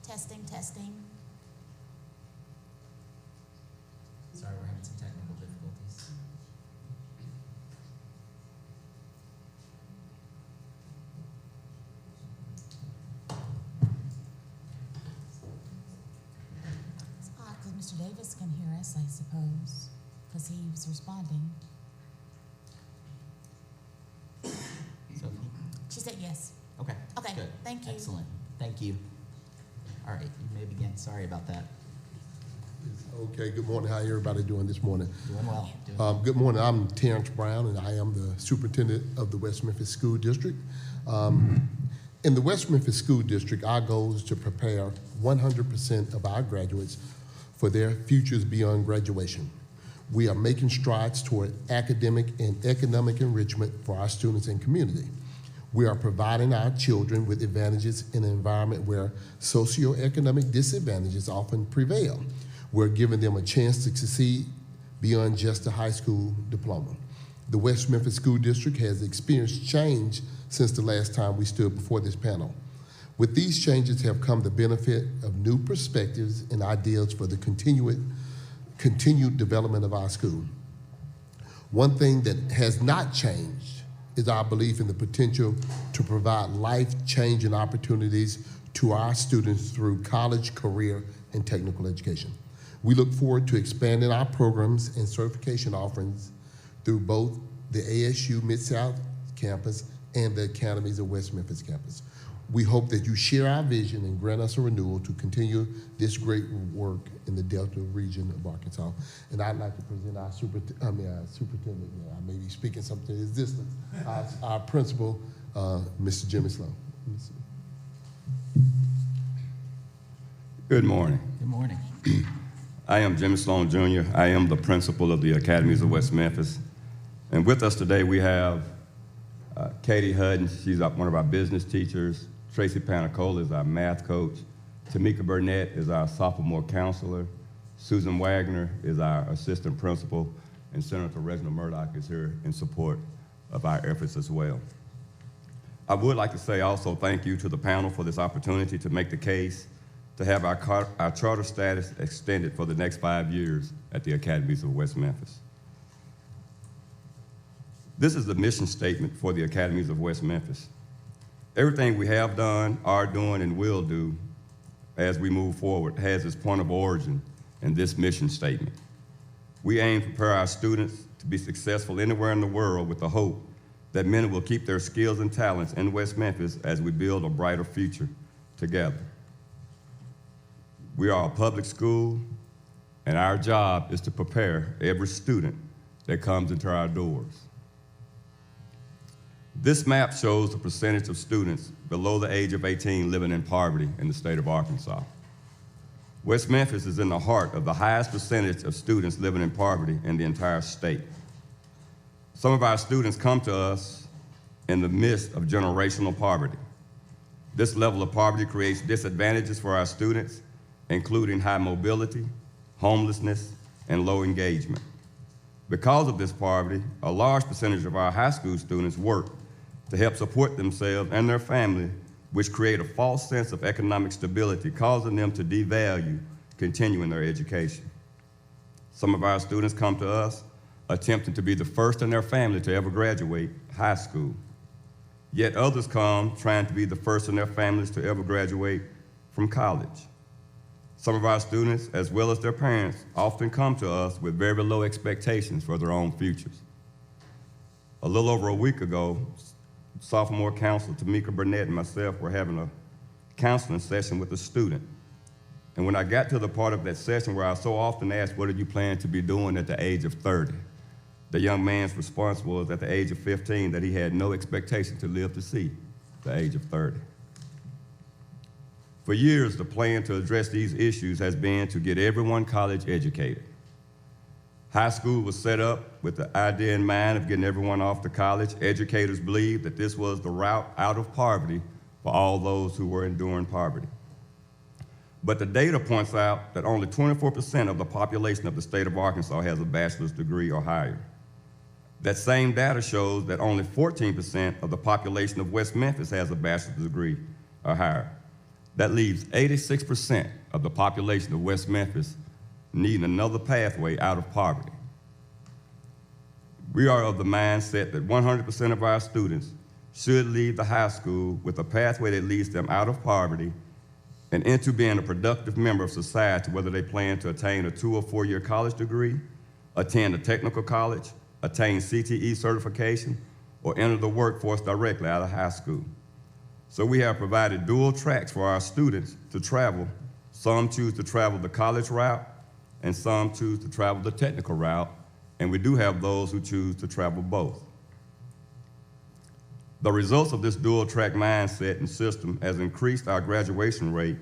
[SPEAKER 2] Testing, testing.
[SPEAKER 1] Sorry, we're having some technical difficulties.
[SPEAKER 2] It's odd because Mr. Davis can hear us, I suppose, because he was responding.
[SPEAKER 1] Sophie?
[SPEAKER 2] She said yes.
[SPEAKER 1] Okay.
[SPEAKER 2] Okay,
[SPEAKER 1] Good.
[SPEAKER 2] thank you.
[SPEAKER 1] Excellent. Thank you. All right, you may begin. Sorry about that.
[SPEAKER 13] Okay, good morning. How everybody doing this morning?
[SPEAKER 1] Doing well.
[SPEAKER 13] Good morning. I'm Terrence Brown, and I am the superintendent of the West Memphis School District. In the West Memphis School District, our goal is to prepare 100% of our graduates for their futures beyond graduation. We are making strides toward academic and economic enrichment for our students and community. We are providing our children with advantages in an environment where socioeconomic disadvantages often prevail. We're giving them a chance to succeed beyond just a high school diploma. The West Memphis School District has experienced change since the last time we stood before this panel. With these changes have come the benefit of new perspectives and ideas for the continued development of our school. One thing that has not changed is our belief in the potential to provide life-changing opportunities to our students through college, career, and technical education. We look forward to expanding our programs and certification offerings through both the ASU Mid-South campus and the Academies of West Memphis campus. We hope that you share our vision and grant us a renewal to continue this great work in the Delta region of Arkansas. And I'd like to present our superintendent. I may be speaking something to his distance. Our principal, Mr. Jimmy Sloan.
[SPEAKER 14] Good morning.
[SPEAKER 1] Good morning.
[SPEAKER 14] I am Jimmy Sloan Jr. I am the principal of the Academies of West Memphis. And with us today we have Katie Hutton. She's one of our business teachers. Tracy Panicola is our math coach. Tamika Burnett is our sophomore counselor. Susan Wagner is our assistant principal. And Senator Reginald Murdoch is here in support of our efforts as well. I would like to say also thank you to the panel for this opportunity to make the case to have our charter status extended for the next 5 years at the Academies of West Memphis. This is the mission statement for the Academies of West Memphis. Everything we have done, are doing, and will do as we move forward has its point of origin in this mission statement. We aim to prepare our students to be successful anywhere in the world with the hope that many will keep their skills and talents in West Memphis as we build a brighter future together. We are a public school, and our job is to prepare every student that comes into our doors. This map shows the percentage of students below the age of 18 living in poverty in the state of Arkansas. West Memphis is in the heart of the highest percentage of students living in poverty in the entire state. Some of our students come to us in the midst of generational poverty. This level of poverty creates disadvantages for our students, including high mobility, homelessness, and low engagement. Because of this poverty, a large percentage of our high school students work to help support themselves and their family, which create a false sense of economic stability, causing them to devalue continuing their education. Some of our students come to us attempting to be the first in their family to ever graduate high school. Yet others come trying to be the first in their families to ever graduate from college. Some of our students, as well as their parents, often come to us with very low expectations for their own futures. A little over a week ago, sophomore counselor Tamika Burnett and myself were having a counseling session with a student. And when I got to the part of that session where I so often asked, what did you plan to be doing at the age of 30? The young man's response was at the age of 15 that he had no expectation to live to see the age of 30. For years, the plan to address these issues has been to get everyone college educated. High school was set up with the idea in mind of getting everyone off to college. Educators believed that this was the route out of poverty for all those who were enduring poverty. But the data points out that only 24% of the population of the state of Arkansas has a bachelor's degree or higher. That same data shows that only 14% of the population of West Memphis has a bachelor's degree or higher. That leaves 86% of the population of West Memphis needing another pathway out of poverty. We are of the mindset that 100% of our students should leave the high school with a pathway that leads them out of poverty and into being a productive member of society, whether they plan to attain a 2 or 4 year college degree, attend a technical college, attain CTE certification, or enter the workforce directly out of high school. So we have provided dual tracks for our students to travel. Some choose to travel the college route, and some choose to travel the technical route, and we do have those who choose to travel both. The results of this dual track mindset and system has increased our graduation rate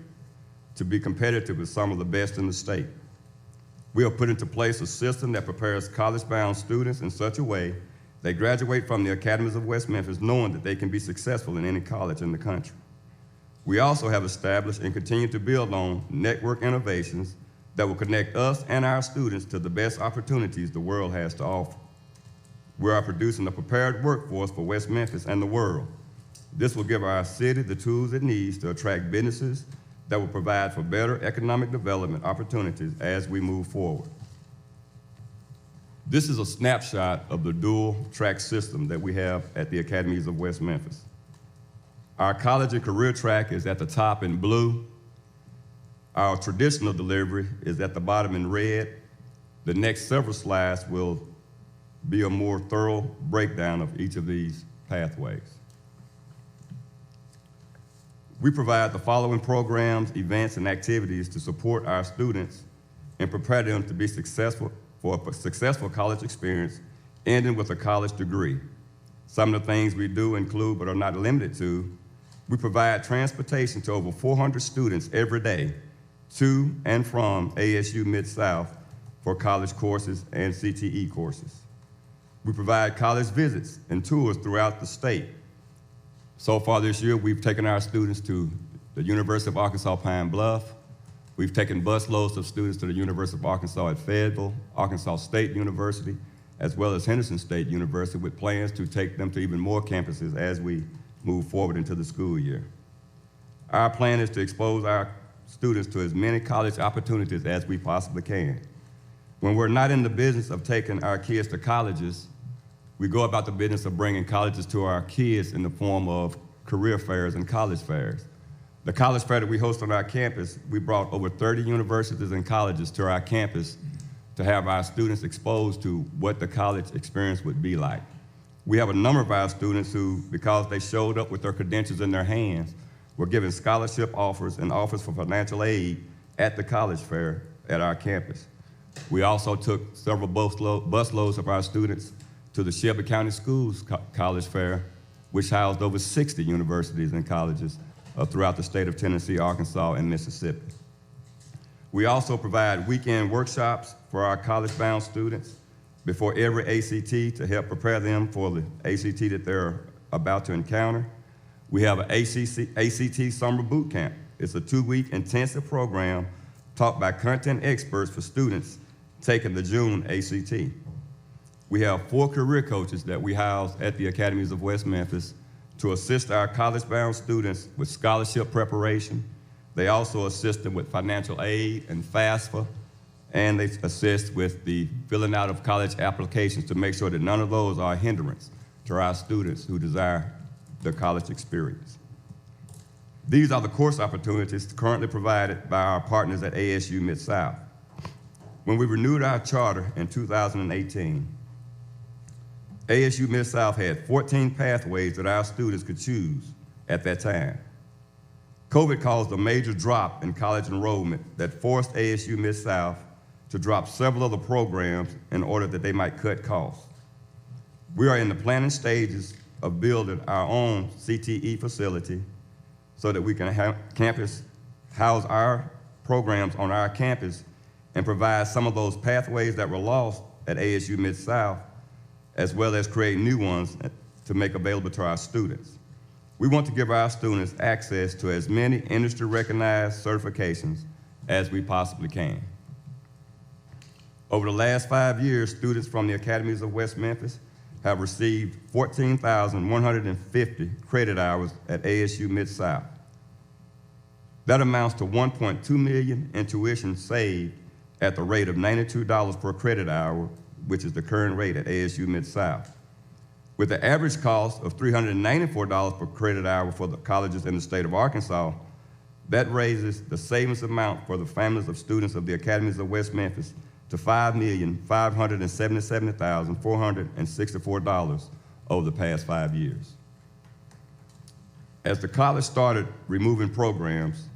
[SPEAKER 14] to be competitive with some of the best in the state. We have put into place a system that prepares college-bound students in such a way they graduate from the Academies of West Memphis knowing that they can be successful in any college in the country. We also have established and continue to build on network innovations that will connect us and our students to the best opportunities the world has to offer. We are producing a prepared workforce for West Memphis and the world. This will give our city the tools it needs to attract businesses that will provide for better economic development opportunities as we move forward. This is a snapshot of the dual track system that we have at the Academies of West Memphis. Our college and career track is at the top in blue. Our traditional delivery is at the bottom in red. The next several slides will be a more thorough breakdown of each of these pathways. We provide the following programs, events, and activities to support our students and prepare them to be successful for a successful college experience, ending with a college degree. Some of the things we do include, but are not limited to, we provide transportation to over 400 students every day to and from ASU Mid-South for college courses and CTE courses. We provide college visits and tours throughout the state. So far this year, we've taken our students to the University of Arkansas Pine Bluff. We've taken busloads of students to the University of Arkansas at Fayetteville, Arkansas State University, as well as Henderson State University, with plans to take them to even more campuses as we move forward into the school year. Our plan is to expose our students to as many college opportunities as we possibly can. When we're not in the business of taking our kids to colleges, we go about the business of bringing colleges to our kids in the form of career fairs and college fairs. The college fair that we host on our campus, we brought over 30 universities and colleges to our campus to have our students exposed to what the college experience would be like. We have a number of our students who, because they showed up with their credentials in their hands, were given scholarship offers and offers for financial aid at the college fair at our campus. We also took several busloads of our students to the Shelby County Schools College Fair, which housed over 60 universities and colleges throughout the state of Tennessee, Arkansas, and Mississippi. We also provide weekend workshops for our college-bound students before every ACT to help prepare them for the ACT that they're about to encounter. We have an ACT Summer Boot Camp. It's a 2-week intensive program taught by content experts for students taking the June ACT. We have 4 career coaches that we house at the Academies of West Memphis to assist our college-bound students with scholarship preparation. They also assist them with financial aid and FAFSA, and they assist with the filling out of college applications to make sure that none of those are a hindrance to our students who desire the college experience. These are the course opportunities currently provided by our partners at ASU Mid-South. When we renewed our charter in 2018, ASU Mid-South had 14 pathways that our students could choose at that time. COVID caused a major drop in college enrollment that forced ASU Mid-South to drop several other programs in order that they might cut costs. We are in the planning stages of building our own CTE facility so that we can house our programs on our campus and provide some of those pathways that were lost at ASU Mid-South, as well as create new ones to make available to our students. We want to give our students access to as many industry-recognized certifications as we possibly can. Over the last 5 years, students from the Academies of West Memphis have received 14,150 credit hours at ASU Mid-South. That amounts to $1.2 million in tuition saved at the rate of $92 per credit hour, which is the current rate at ASU Mid-South. With the average cost of $394 per credit hour for the colleges in the state of Arkansas, that raises the savings amount for the families of students of the Academies of West Memphis to $5,577,464 over the past 5 years. As the college started removing programs,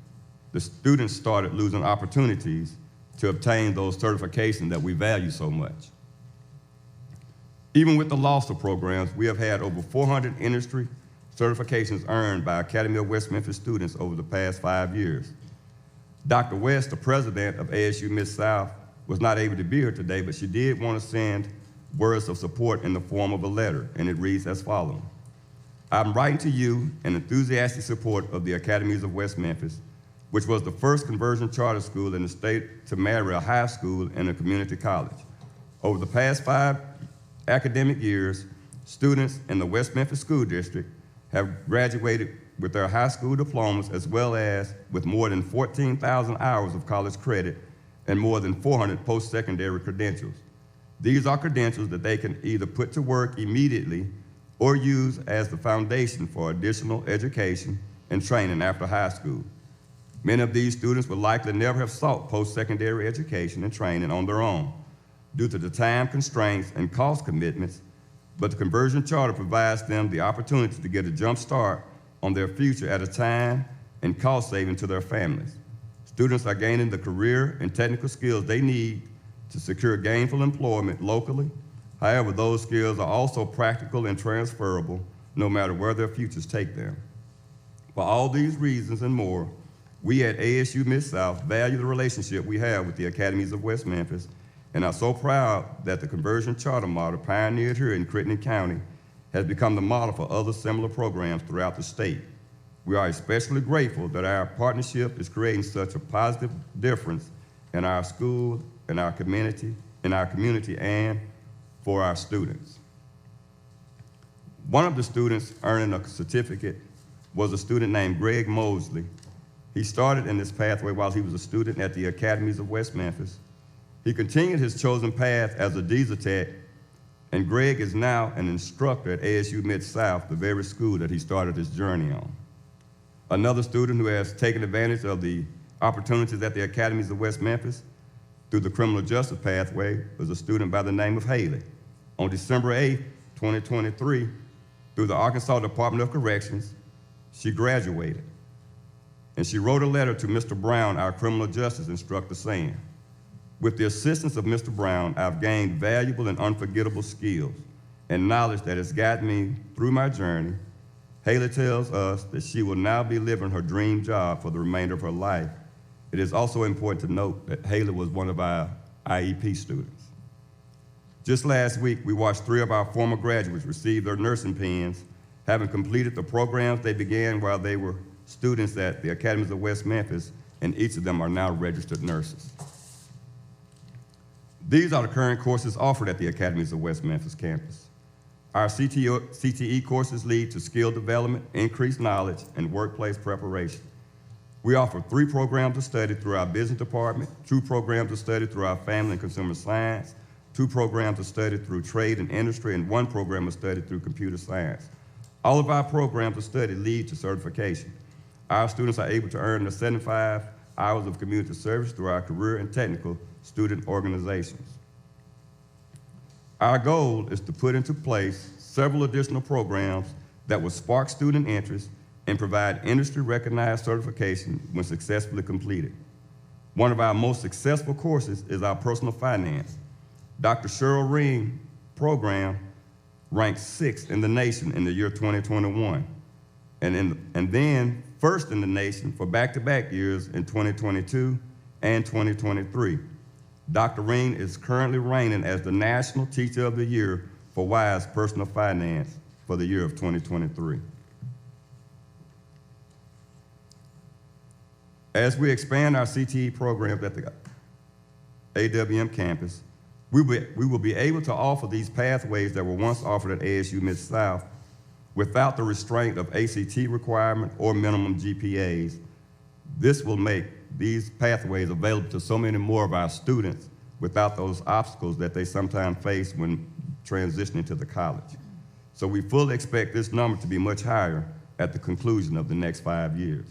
[SPEAKER 14] the students started losing opportunities to obtain those certifications that we value so much. Even with the loss of programs, we have had over 400 industry certifications earned by Academy of West Memphis students over the past 5 years. Dr. West, the president of ASU Mid-South, was not able to be here today, but she did want to send words of support in the form of a letter, and it reads as follows. I'm writing to you in enthusiastic support of the Academies of West Memphis, which was the first conversion charter school in the state to marry a high school and a community college. Over the past 5 academic years, students in the West Memphis School District have graduated with their high school diplomas as well as with more than 14,000 hours of college credit and more than 400 post-secondary credentials. These are credentials that they can either put to work immediately or use as the foundation for additional education and training after high school. Many of these students would likely never have sought post-secondary education and training on their own due to the time constraints and cost commitments, but the conversion charter provides them the opportunity to get a jump start on their future at a time and cost saving to their families. Students are gaining the career and technical skills they need to secure gainful employment locally. However, those skills are also practical and transferable no matter where their futures take them. For all these reasons and more, we at ASU Mid-South value the relationship we have with the Academies of West Memphis and are so proud that the conversion charter model pioneered here in Crittenden County has become the model for other similar programs throughout the state. We are especially grateful that our partnership is creating such a positive difference in our school, in our community, and for our students. One of the students earning a certificate was a student named Greg Mosley. He started in this pathway while he was a student at the Academies of West Memphis. He continued his chosen path as a diesel tech, and Greg is now an instructor at ASU Mid-South, the very school that he started his journey on. Another student who has taken advantage of the opportunities at the Academies of West Memphis through the criminal justice pathway was a student by the name of Haley. On December 8, 2023, through the Arkansas Department of Corrections, she graduated. And she wrote a letter to Mr. Brown, our criminal justice instructor, saying, "With the assistance of Mr. Brown, I've gained valuable and unforgettable skills and knowledge that has guided me through my journey." Haley tells us that she will now be living her dream job for the remainder of her life. It is also important to note that Haley was one of our IEP students. Just last week, we watched 3 of our former graduates receive their nursing pins, having completed the programs they began while they were students at the Academies of West Memphis, and each of them are now registered nurses. These are the current courses offered at the Academies of West Memphis campus. Our CTE courses lead to skill development, increased knowledge, and workplace preparation. We offer 3 programs of study through our business department, 2 programs of study through our family and consumer science, 2 programs of study through trade and industry, and 1 program of study through computer science. All of our programs of study lead to certification. Our students are able to earn the 75 hours of community service through our career and technical student organizations. Our goal is to put into place several additional programs that will spark student interest and provide industry-recognized certification when successfully completed. One of our most successful courses is our personal finance. Dr. Cheryl Ring program ranked 6th in the nation in the year 2021, and then first in the nation for back-to-back years in 2022 and 2023. Dr. Ring is currently reigning as the National Teacher of the Year for WISE Personal Finance for the year of 2023. As we expand our CTE programs at the AWM campus, we will be able to offer these pathways that were once offered at ASU Mid-South without the restraint of ACT requirement or minimum GPAs. This will make these pathways available to so many more of our students without those obstacles that they sometimes face when transitioning to the college. So we fully expect this number to be much higher at the conclusion of the next 5 years.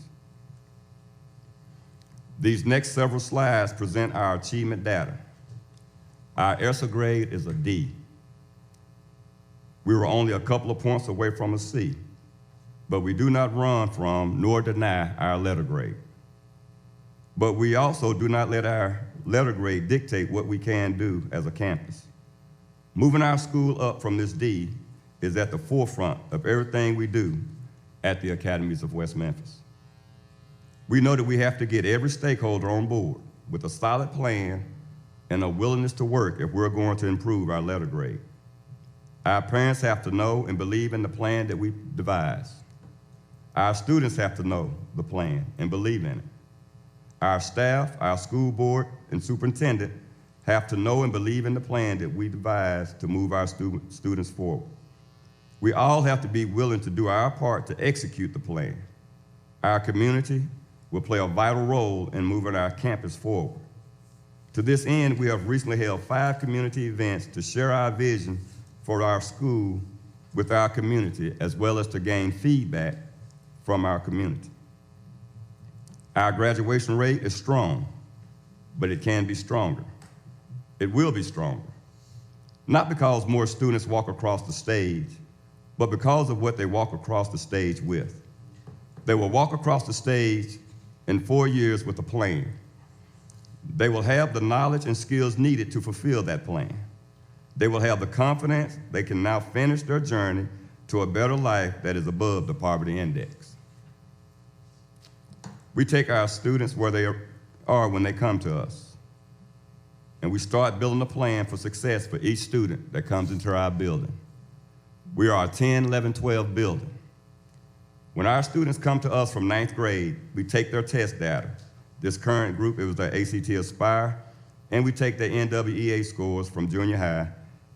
[SPEAKER 14] These next several slides present our achievement data. Our ESSA grade is a D. We were only a couple of points away from a C, but we do not run from nor deny our letter grade. But we also do not let our letter grade dictate what we can do as a campus. Moving our school up from this D is at the forefront of everything we do at the Academies of West Memphis. We know that we have to get every stakeholder on board with a solid plan and a willingness to work if we're going to improve our letter grade. Our parents have to know and believe in the plan that we devise. Our students have to know the plan and believe in it. Our staff, our school board, and superintendent have to know and believe in the plan that we devise to move our students forward. We all have to be willing to do our part to execute the plan. Our community will play a vital role in moving our campus forward. To this end, we have recently held 5 community events to share our vision for our school with our community, as well as to gain feedback from our community. Our graduation rate is strong, but it can be stronger. It will be stronger. Not because more students walk across the stage, but because of what they walk across the stage with. They will walk across the stage in 4 years with a plan. They will have the knowledge and skills needed to fulfill that plan. They will have the confidence they can now finish their journey to a better life that is above the poverty index. We take our students where they are when they come to us, and we start building a plan for success for each student that comes into our building. We are a 10, 11, 12 building. When our students come to us from 9th grade, we take their test data. This current group, it was their ACT Aspire, and we take their NWEA scores from junior high,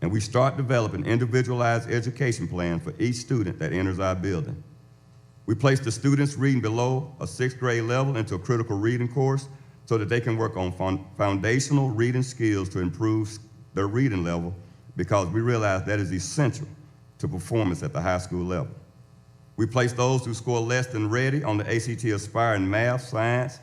[SPEAKER 14] and we start developing individualized education plans for each student that enters our building. We place the students reading below a 6th grade level into a critical reading course so that they can work on foundational reading skills to improve their reading level, because we realize that is essential to performance at the high school level. We place those who score less than ready on the ACT Aspire in math, science,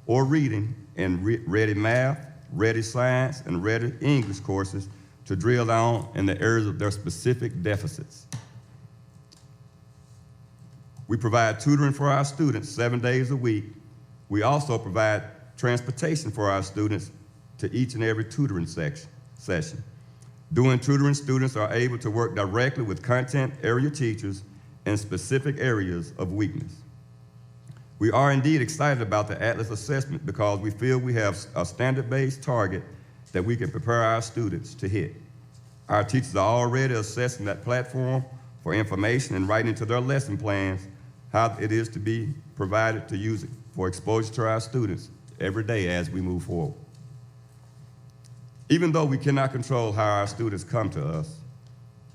[SPEAKER 14] or reading in ready math, ready science, and ready English courses to drill down in the areas of their specific deficits. We provide tutoring for our students 7 days a week. We also provide transportation for our students to each and every tutoring session. During tutoring, students are able to work directly with content area teachers in specific areas of weakness. We are indeed excited about the Atlas assessment because we feel we have a standard-based target that we can prepare our students to hit. Our teachers are already assessing that platform for information and writing into their lesson plans how it is to be provided to use it for exposure to our students every day as we move forward. Even though we cannot control how our students come to us,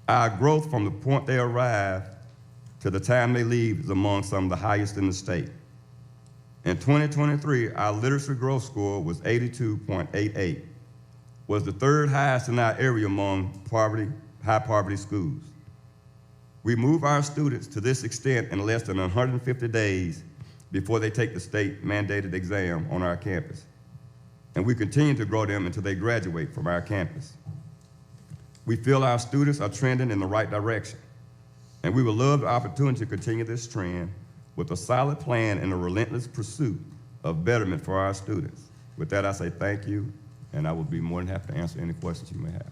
[SPEAKER 14] our growth from the point they arrive to the time they leave is among some of the highest in the state. In 2023, our literacy growth score was 82.88, was the 3rd highest in our area among high poverty schools. We move our students to this extent in less than 150 days before they take the state mandated exam on our campus. And we continue to grow them until they graduate from our campus. We feel our students are trending in the right direction, and we would love the opportunity to continue this trend with a solid plan and a relentless pursuit of betterment for our students. With that, I say thank you, and I will be more than happy to answer any questions you may have.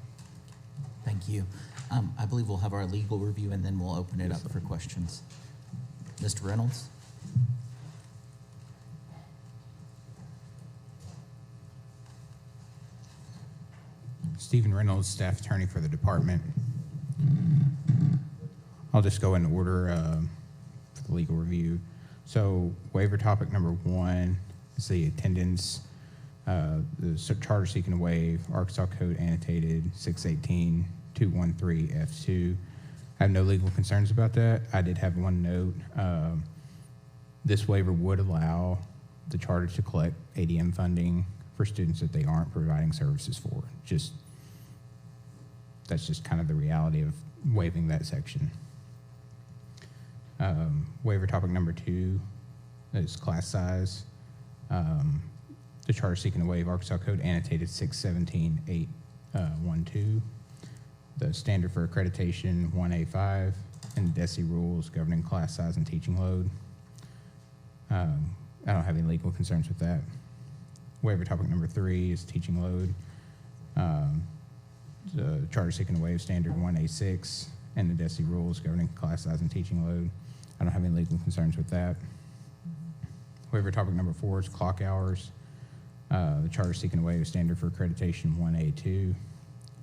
[SPEAKER 1] Thank you. I believe we'll have our legal review, and then we'll open it up for questions. Mr. Reynolds?
[SPEAKER 8] Stephen Reynolds, staff attorney for the department. I'll just go in order for the legal review. So waiver topic number 1 is the attendance. The charter seeking to waive Arkansas Code annotated 618-213F2. I have no legal concerns about that. I did have one note. This waiver would allow the charter to collect ADM funding for students that they aren't providing services for. That's just kind of the reality of waiving that section. Waiver topic number 2 is class size. The charter seeking to waive Arkansas Code annotated 617.812. The standard for accreditation 1A5, and the DESI rules governing class size and teaching load. I don't have any legal concerns with that. Waiver topic number 3 is teaching load. The charter seeking to waive standard 1A6 and the DESI rules governing class size and teaching load. I don't have any legal concerns with that. Waiver topic number 4 is clock hours. The charter seeking to waive standard for accreditation 1A2.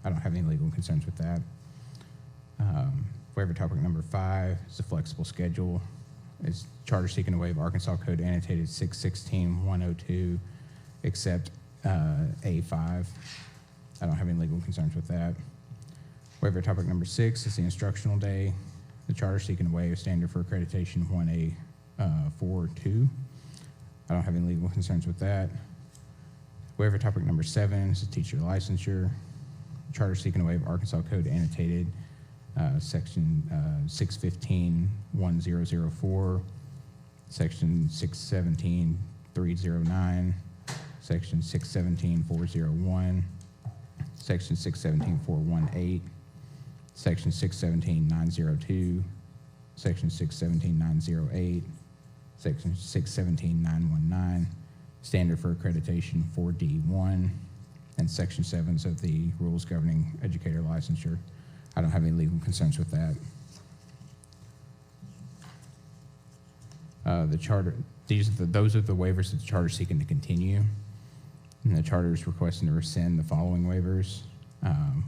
[SPEAKER 8] I don't have any legal concerns with that. Waiver topic number 5 is the flexible schedule. It's charter seeking to waive Arkansas Code annotated 616.102 except A5. I don't have any legal concerns with that. Waiver topic number 6 is the instructional day. The charter seeking to waive standard for accreditation 1A42. I don't have any legal concerns with that. Waiver topic number 7 is the teacher licensure. Charter seeking to waive Arkansas Code annotated section 615.1004, section 617.309, section 617.401, section 617.418, section 617.902, section 617.908, Section 617.919, standard for accreditation 4D1, and Section 7s of the rules governing educator licensure. I don't have any legal concerns with that. The charter, those are the waivers that the charter is seeking to continue. And the charter is requesting to rescind the following waivers.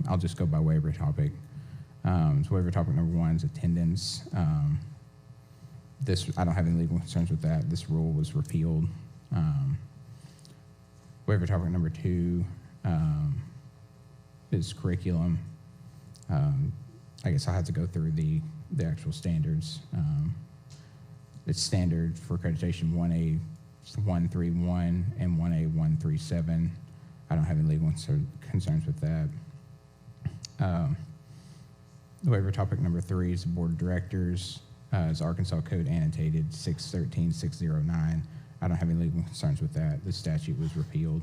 [SPEAKER 8] I'll just go by waiver topic. So waiver topic number 1 is attendance. I don't have any legal concerns with that. This rule was repealed. Waiver topic number 2 is curriculum. I guess I have to go through the actual standards. It's standard for accreditation 1A131 and 1A137. I don't have any legal concerns with that. Waiver topic number 3 is the board of directors. Is Arkansas Code annotated 613-609. I don't have any legal concerns with that. The statute was repealed.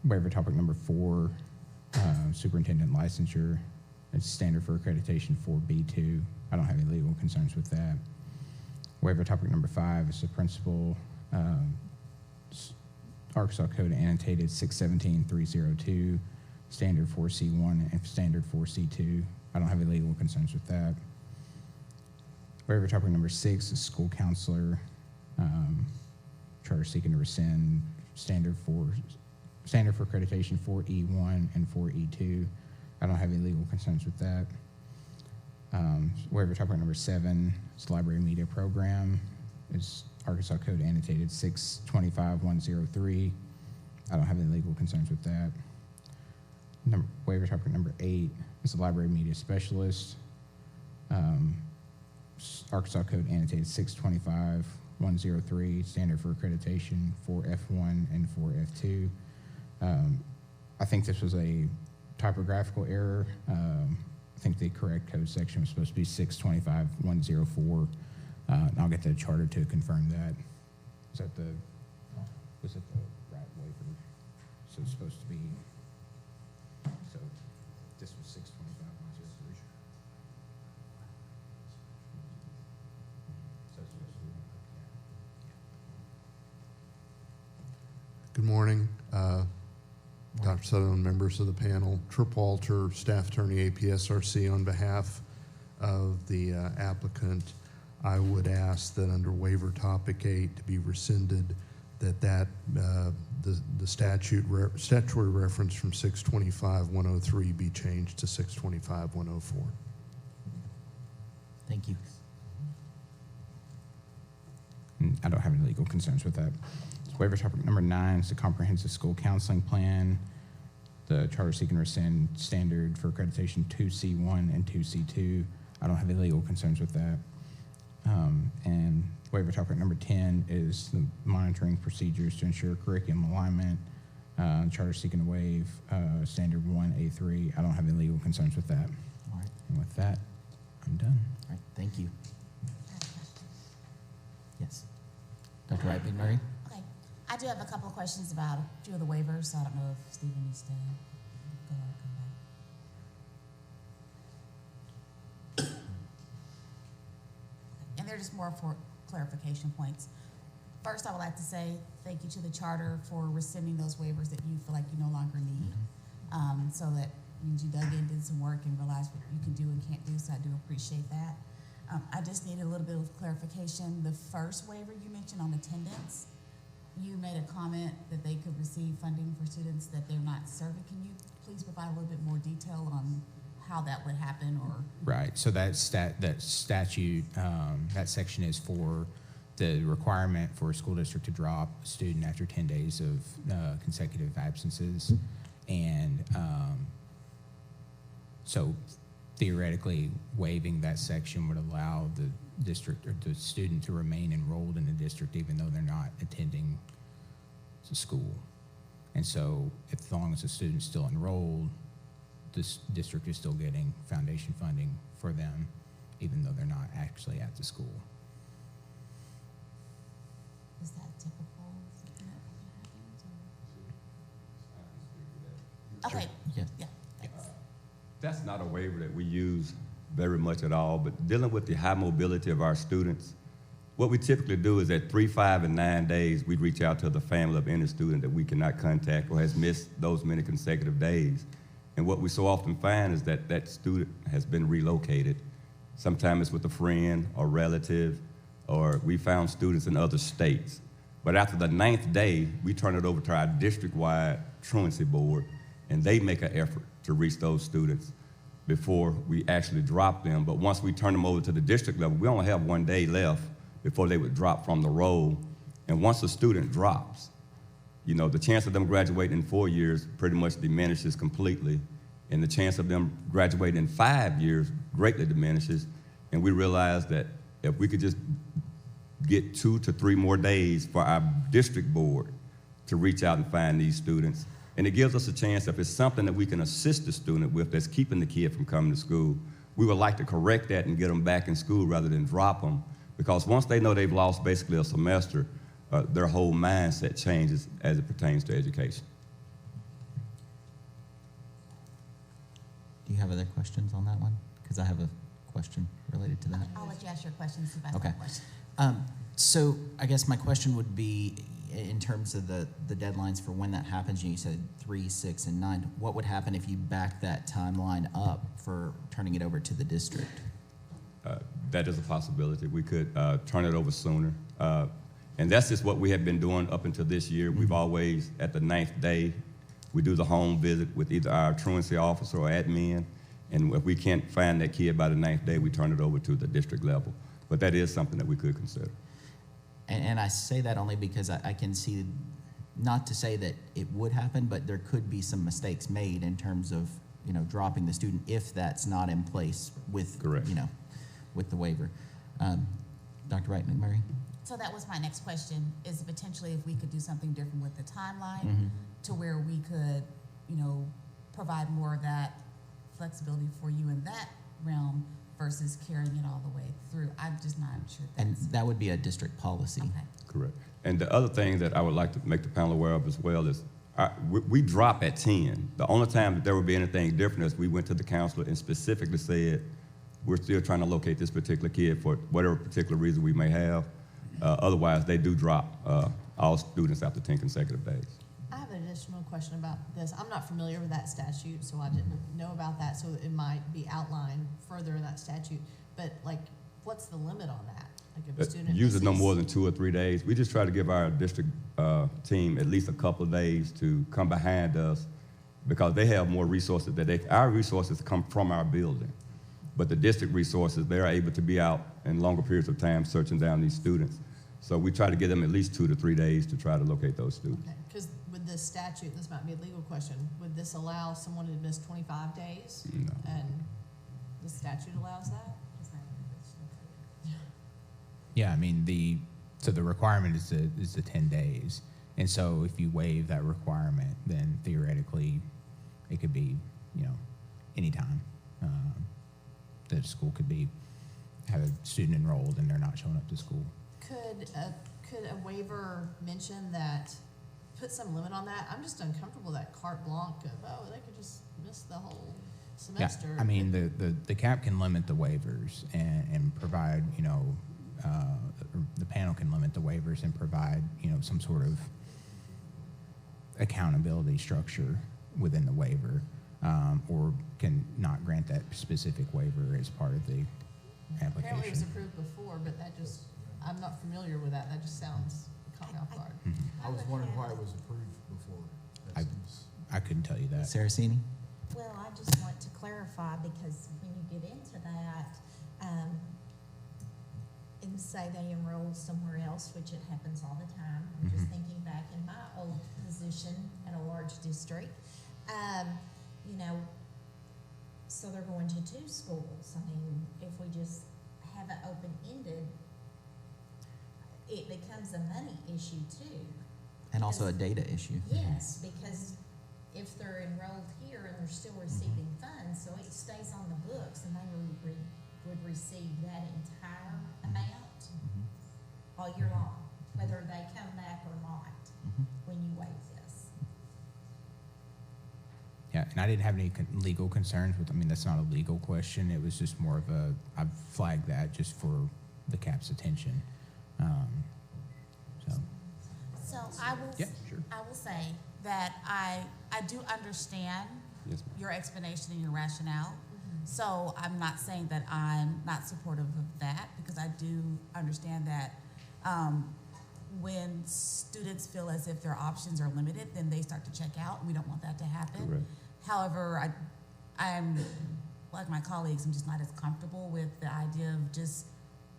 [SPEAKER 8] Waiver topic number 4, superintendent licensure. It's standard for accreditation 4B2. I don't have any legal concerns with that. Waiver topic number 5 is the principal. Arkansas Code annotated 617-302, standard 4C1 and standard 4C2. I don't have any legal concerns with that. Waiver topic number 6 is school counselor. Charter seeking to rescind standard for accreditation 4E1 and 4E2. I don't have any legal concerns with that. Waiver topic number 7 is library media program. Is Arkansas Code annotated 625-103. I don't have any legal concerns with that. Waiver topic number 8 is the library media specialist. Arkansas Code annotated 625-103, standard for accreditation for F1 and for F2. I think this was a typographical error. I think the correct code section was supposed to be 625-104. And I'll get the charter to confirm that. Was it the right waiver? So it's supposed to be, so this was 625-103. So it's supposed to be,
[SPEAKER 15] Good morning, Dr. Sutherland, members of the panel. Trip Walter, Staff Attorney, APSRC, on behalf of the applicant, I would ask that under waiver topic 8 to be rescinded, the statutory reference from 625-103 be changed to 625-104.
[SPEAKER 1] Thank you.
[SPEAKER 8] I don't have any legal concerns with that. Waiver topic number 9 is the comprehensive school counseling plan. The charter seeking to rescind standard for accreditation 2C1 and 2C2. I don't have any legal concerns with that. And waiver topic number 10 is the monitoring procedures to ensure curriculum alignment. Charter seeking to waive standard 1A3. I don't have any legal concerns with that.
[SPEAKER 1] All right.
[SPEAKER 8] And with that, I'm done.
[SPEAKER 1] All right. Thank you. Yes. Dr. Wright Murray?
[SPEAKER 2] Okay, I do have a couple of questions about a few of the waivers, so I don't know if Stephen needs to go or come back. And they're just more for clarification points. First, I would like to say thank you to the charter for rescinding those waivers that you feel like you no longer need. So that means you dug in, did some work, and realized what you can do and can't do, so I do appreciate that. I just needed a little bit of clarification. The first waiver you mentioned on attendance, you made a comment that they could receive funding for students that they're not serving. Can you please provide a little bit more detail on how that would happen, or?
[SPEAKER 8] Right, so that statute, that section is for the requirement for a school district to drop a student after 10 days of consecutive absences. And so theoretically, waiving that section would allow the district or the student to remain enrolled in the district even though they're not attending the school. And so as long as the student's still enrolled, this district is still getting foundation funding for them even though they're not actually at the school.
[SPEAKER 2] Is that typical? Okay,
[SPEAKER 1] Yes.
[SPEAKER 2] yeah, thanks.
[SPEAKER 14] That's not a waiver that we use very much at all, but dealing with the high mobility of our students, What we typically do is at 3, 5, and 9 days, we reach out to the family of any student that we cannot contact or has missed those many consecutive days. And what we so often find is that that student has been relocated. Sometimes it's with a friend or relative, or we found students in other states. But after the 9th day, we turn it over to our district-wide truancy board, and they make an effort to reach those students before we actually drop them. But once we turn them over to the district level, we only have 1 day left before they would drop from the roll. And once a student drops, you know, the chance of them graduating in 4 years pretty much diminishes completely, and the chance of them graduating in 5 years greatly diminishes. And we realized that if we could just get 2 to 3 more days for our district board to reach out and find these students, and it gives us a chance, if it's something that we can assist the student with that's keeping the kid from coming to school, we would like to correct that and get them back in school rather than drop them, because once they know they've lost basically a semester, their whole mindset changes as it pertains to education.
[SPEAKER 1] Do you have other questions on that one? Because I have a question related to that.
[SPEAKER 2] I'll let you ask your questions if I have
[SPEAKER 1] Okay.
[SPEAKER 2] a question.
[SPEAKER 1] So I guess my question would be, in terms of the deadlines for when that happens, you said 3, 6, and 9, what would happen if you back that timeline up for turning it over to the district?
[SPEAKER 14] That is a possibility. We could turn it over sooner. And that's just what we have been doing up until this year. We've always, at the 9th day, we do the home visit with either our truancy officer or admin. And if we can't find that kid by the 9th day, we turn it over to the district level. But that is something that we could consider.
[SPEAKER 1] And I say that only because I can see, not to say that it would happen, but there could be some mistakes made in terms of, you know, dropping the student if that's not in place with,
[SPEAKER 14] Correct.
[SPEAKER 1] you know, with the waiver. Dr. Wright McMurray?
[SPEAKER 2] So that was my next question, is potentially if we could do something different with the timeline
[SPEAKER 1] Mm-hmm.
[SPEAKER 2] to where we could, you know, provide more of that flexibility for you in that realm versus carrying it all the way through. I'm just not sure
[SPEAKER 1] And
[SPEAKER 2] that's.
[SPEAKER 1] that would be a district policy.
[SPEAKER 2] Okay.
[SPEAKER 14] Correct. And the other thing that I would like to make the panel aware of as well is we drop at 10. The only time that there would be anything different is we went to the counselor and specifically said, we're still trying to locate this particular kid for whatever particular reason we may have. Otherwise, they do drop all students after 10 consecutive days.
[SPEAKER 10] I have an additional question about this. I'm not familiar with that statute, so I didn't know about that, so it might be outlined further in that statute. But like, what's the limit on that? Like if a student
[SPEAKER 14] Usually no
[SPEAKER 10] misses-
[SPEAKER 14] more than 2 or 3 days. We just try to give our district team at least a couple of days to come behind us, because they have more resources our resources come from our building. But the district resources, they're able to be out in longer periods of time searching down these students. So we try to give them at least 2 to 3 days to try to locate those students.
[SPEAKER 10] Okay, because with this statute, this might be a legal question, would this allow someone to miss 25 days?
[SPEAKER 14] No.
[SPEAKER 10] And the statute allows that?
[SPEAKER 8] Yeah, I mean, the requirement is the 10 days. And so if you waive that requirement, then theoretically, it could be, you know, anytime. The school could have a student enrolled and they're not showing up to school.
[SPEAKER 10] Could a waiver mention that, put some limit on that? I'm just uncomfortable that carte blanche of, oh, they could just miss the whole semester.
[SPEAKER 8] Yeah, I mean, the CAP can limit the waivers and provide, you know, the panel can limit the waivers and provide, you know, some sort of accountability structure within the waiver, or can not grant that specific waiver as part of the
[SPEAKER 10] Apparently it was
[SPEAKER 8] application.
[SPEAKER 10] approved before, but that just, I'm not familiar with that. That just sounds, caught me off guard.
[SPEAKER 4] I was wondering why it was approved before. That seems-
[SPEAKER 8] I couldn't tell you that.
[SPEAKER 1] Saraceni?
[SPEAKER 16] Well, I just want to clarify, because when you get into that, and say they enroll somewhere else, which it happens all the time, I'm just thinking back in my old position at a large district, you know, so they're going to 2 schools. I mean, if we just have it open-ended, it becomes a money issue too.
[SPEAKER 1] And also a data issue.
[SPEAKER 16] Yes, because if they're enrolled here and they're still receiving funds, so it stays on the books and they would receive that entire amount all year long, whether they come back or not, when you waive this.
[SPEAKER 8] Yeah, and I didn't have any legal concerns with, I mean, that's not a legal question. It was just more of I've flagged that just for the CAP's attention. So,
[SPEAKER 2] So I will,
[SPEAKER 8] yeah, sure.
[SPEAKER 2] I will say that I do understand
[SPEAKER 14] Yes, ma'am.
[SPEAKER 2] your explanation and your rationale. So I'm not saying that I'm not supportive of that, because I do understand that when students feel as if their options are limited, then they start to check out. We don't want that to happen.
[SPEAKER 14] Correct.
[SPEAKER 2] However, I'm, like my colleagues, I'm just not as comfortable with the idea of just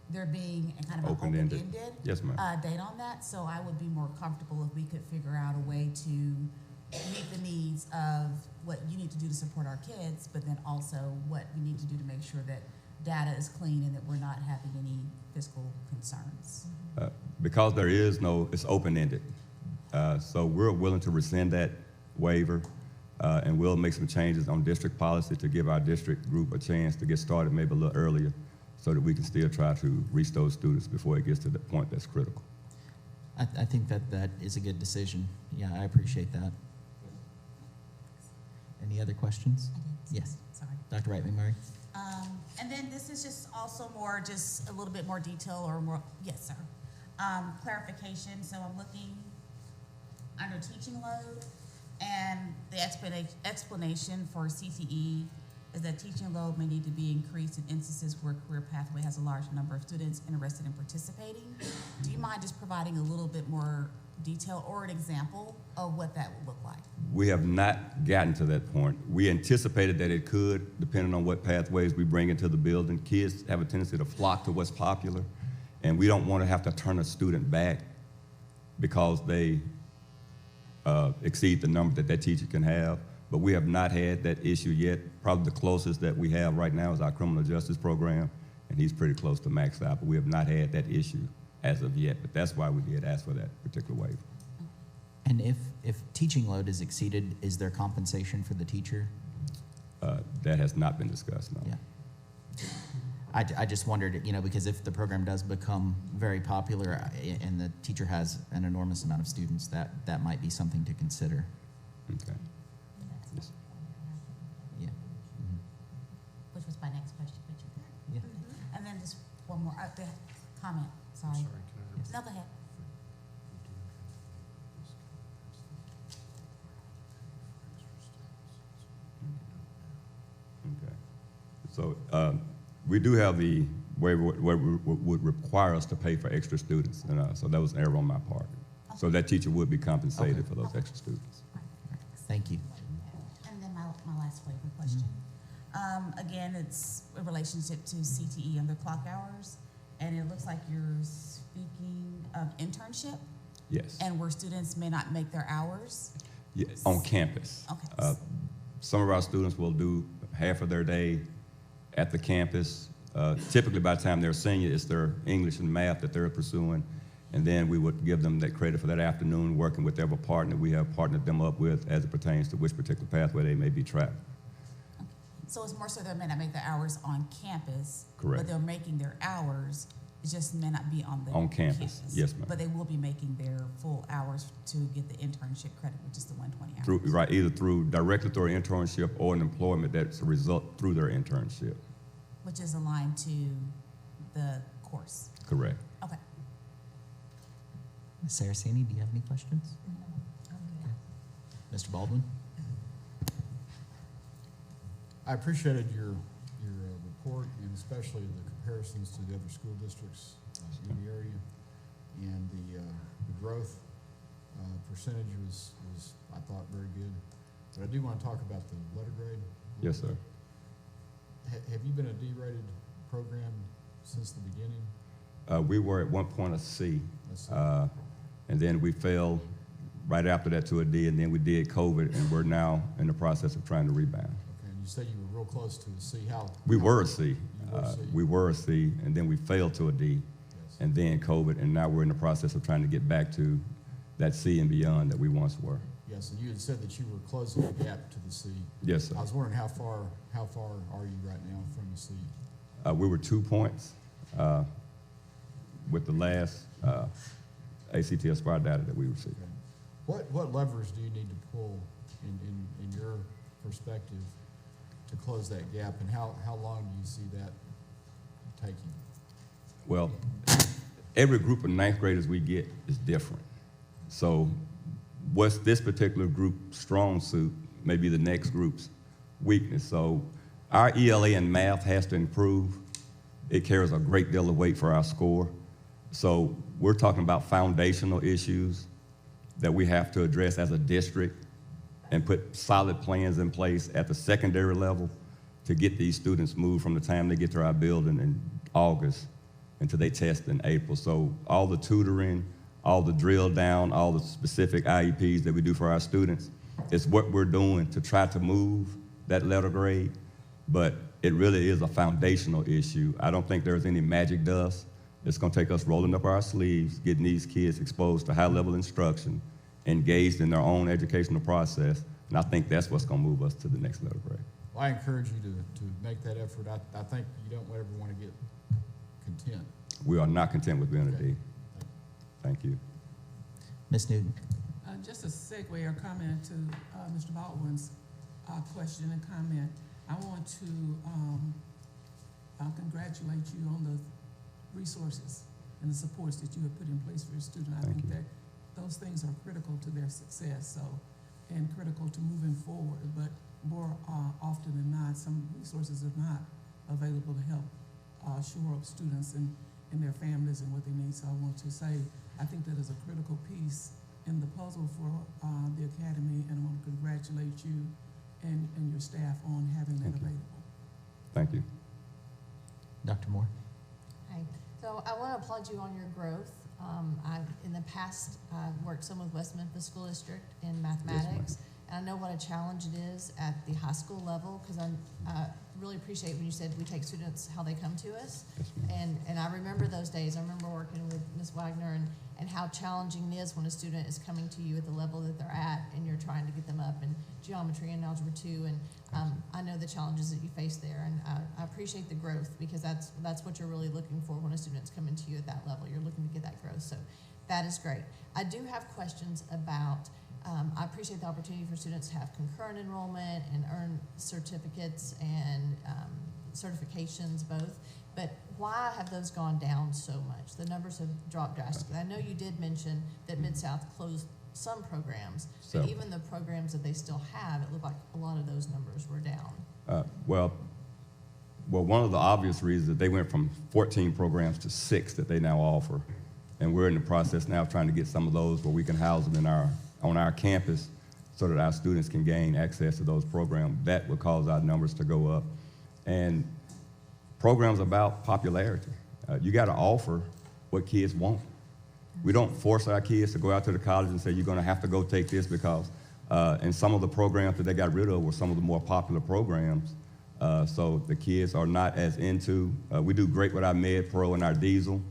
[SPEAKER 2] there being a kind of an
[SPEAKER 14] Open-ended.
[SPEAKER 2] open-ended
[SPEAKER 14] Yes, ma'am.
[SPEAKER 2] date on that. So I would be more comfortable if we could figure out a way to meet the needs of what you need to do to support our kids, but then also what we need to do to make sure that data is clean and that we're not having any fiscal concerns.
[SPEAKER 14] Because there is no, it's open-ended. So we're willing to rescind that waiver, and we'll make some changes on district policy to give our district group a chance to get started maybe a little earlier, so that we can still try to reach those students before it gets to the point that's critical.
[SPEAKER 1] I think that is a good decision. Yeah, I appreciate that. Any other questions? Yes.
[SPEAKER 2] Sorry.
[SPEAKER 1] Dr. Wright McMurray?
[SPEAKER 2] And then this is just also more, just a little bit more detail or more, yes, sir. Clarification, so I'm looking under teaching load, and the explanation for CTE is that teaching load may need to be increased in instances where career pathway has a large number of students interested in participating. Do you mind just providing a little bit more detail or an example of what that would look like?
[SPEAKER 14] We have not gotten to that point. We anticipated that it could, depending on what pathways we bring into the building. Kids have a tendency to flock to what's popular, and we don't want to have to turn a student back because they exceed the number that teacher can have. But we have not had that issue yet. Probably the closest that we have right now is our criminal justice program, and he's pretty close to maxed out, but we have not had that issue as of yet. But that's why we did ask for that particular waiver.
[SPEAKER 1] And if teaching load is exceeded, is there compensation for the teacher?
[SPEAKER 14] That has not been discussed, no.
[SPEAKER 1] Yeah. I just wondered, because if the program does become very popular and the teacher has an enormous amount of students, that might be something to consider.
[SPEAKER 14] Okay. Yes.
[SPEAKER 1] Yeah.
[SPEAKER 2] Which was my next question, but you got it.
[SPEAKER 1] Yeah.
[SPEAKER 2] And then just one more, the comment, sorry. No, go ahead.
[SPEAKER 14] Okay. So we do have the waiver would require us to pay for extra students, and so that was an error on my part. So that teacher would be compensated for those extra students.
[SPEAKER 1] Thank you.
[SPEAKER 2] And then my last waiver question. Again, it's a relationship to CTE and the clock hours, and it looks like you're speaking of internship,
[SPEAKER 14] Yes.
[SPEAKER 2] and where students may not make their hours.
[SPEAKER 14] Yeah, on campus.
[SPEAKER 2] Okay.
[SPEAKER 14] Some of our students will do half of their day at the campus. Typically, by the time they're senior, it's their English and math that they're pursuing, and then we would give them that credit for that afternoon, working with whatever partner we have partnered them up with as it pertains to which particular pathway they may be tracked.
[SPEAKER 2] So it's more so they may not make their hours on campus.
[SPEAKER 14] Correct.
[SPEAKER 2] But they're making their hours, it just may not be on the
[SPEAKER 14] On campus, yes, ma'am.
[SPEAKER 2] But they will be making their full hours to get the internship credit, which is the 120 hours.
[SPEAKER 14] Through, right, either directly through an internship or an employment that's a result through their internship.
[SPEAKER 2] Which is aligned to the course.
[SPEAKER 14] Correct.
[SPEAKER 2] Okay.
[SPEAKER 1] Ms. Saraceni, do you have any questions? Mr. Baldwin?
[SPEAKER 4] I appreciated your report, and especially the comparisons to the other school districts in the area, and the growth percentage was I thought very good. But I do want to talk about the letter grade.
[SPEAKER 14] Yes, sir.
[SPEAKER 4] Have you been a D-rated program since the beginning?
[SPEAKER 14] We were at one point a C,
[SPEAKER 4] Let's see.
[SPEAKER 14] and then we fell right after that to a D, and then we did COVID, and we're now in the process of trying to rebound.
[SPEAKER 4] Okay, and you said you were real close to a C.
[SPEAKER 14] We were a C.
[SPEAKER 4] You were a C?
[SPEAKER 14] We were a C, and then we fell to a D,
[SPEAKER 4] Yes.
[SPEAKER 14] and then COVID, and now we're in the process of trying to get back to that C and beyond that we once were.
[SPEAKER 4] Yes, and you had said that you were closing the gap to the C.
[SPEAKER 14] Yes, sir.
[SPEAKER 4] I was wondering how far are you right now from the C?
[SPEAKER 14] We were 2 points with the last ACT Aspire data that we received.
[SPEAKER 4] Okay. What levers do you need to pull in your perspective to close that gap, and how long do you see that taking?
[SPEAKER 14] Well, every group of ninth graders we get is different. So what's this particular group's strong suit may be the next group's weakness. So our ELA in math has to improve. It carries a great deal of weight for our score. So we're talking about foundational issues that we have to address as a district and put solid plans in place at the secondary level to get these students moved from the time they get to our building in August until they test in April. So all the tutoring, all the drill down, all the specific IEPs that we do for our students, is what we're doing to try to move that letter grade, but it really is a foundational issue. I don't think there's any magic dust. It's gonna take us rolling up our sleeves, getting these kids exposed to high-level instruction, engaged in their own educational process, and I think that's what's gonna move us to the next letter grade.
[SPEAKER 4] Well, I encourage you to make that effort. I think you don't ever want to get content.
[SPEAKER 14] We are not content with being a D. Thank you.
[SPEAKER 1] Ms. Newton.
[SPEAKER 7] Just a segue or comment to Mr. Baldwin's question and comment. I want to congratulate you on the resources and the supports that you have put in place for your student. I think that those things are critical to their success, and critical to moving forward. But more often than not, some resources are not available to help shore up students and their families and what they need. So I want to say, I think that is a critical piece in the puzzle for the academy, and I want to congratulate you and your staff on having that available.
[SPEAKER 14] Thank you.
[SPEAKER 1] Dr. Moore.
[SPEAKER 10] Hi. So I want to applaud you on your growth. In the past, I've worked some with West Memphis School District in mathematics, and I know what a challenge it is at the high school level, because I really appreciate when you said we take students how they come to us. And I remember those days. I remember working with Ms. Wagner and how challenging it is when a student is coming to you at the level that they're at, and you're trying to get them up in geometry and algebra 2. And I know the challenges that you face there, and I appreciate the growth, because that's what you're really looking for when a student's coming to you at that level. You're looking to get that growth, so that is great. I do have questions about, I appreciate the opportunity for students to have concurrent enrollment and earn certificates and certifications both, but why have those gone down so much? The numbers have dropped drastically. I know you did mention that Mid-South closed some programs, but even the programs that they still have, it looked like a lot of those numbers were down.
[SPEAKER 14] Well, one of the obvious reasons that they went from 14 programs to 6 that they now offer, and we're in the process now of trying to get some of those where we can house them on our campus so that our students can gain access to those programs. That will cause our numbers to go up. And programs about popularity. You got to offer what kids want. We don't force our kids to go out to the college and say, you're going to have to go take this, because and some of the programs that they got rid of were some of the more popular programs. So the kids are not as into, we do great with our Med Pro and our Diesel,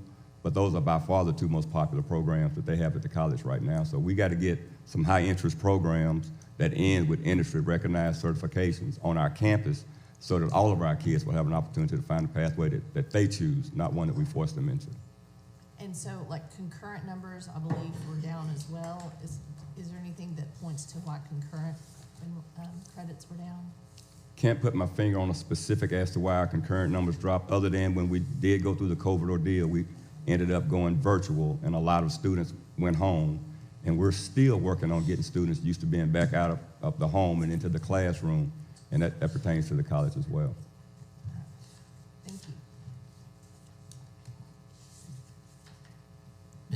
[SPEAKER 14] but those are by far the 2 most popular programs that they have at the college right now. So we got to get some high interest programs that end with industry recognized certifications on our campus, so that all of our kids will have an opportunity to find a pathway that they choose, not one that we force them into.
[SPEAKER 10] And so, like, concurrent numbers, I believe, were down as well. Is there anything that points to why concurrent credits were down?
[SPEAKER 14] Can't put my finger on a specific as to why our concurrent numbers dropped, other than when we did go through the COVID ordeal, we ended up going virtual, and a lot of students went home. And we're still working on getting students used to being back out of the home and into the classroom, and that pertains to the college as well.
[SPEAKER 10] Thank you.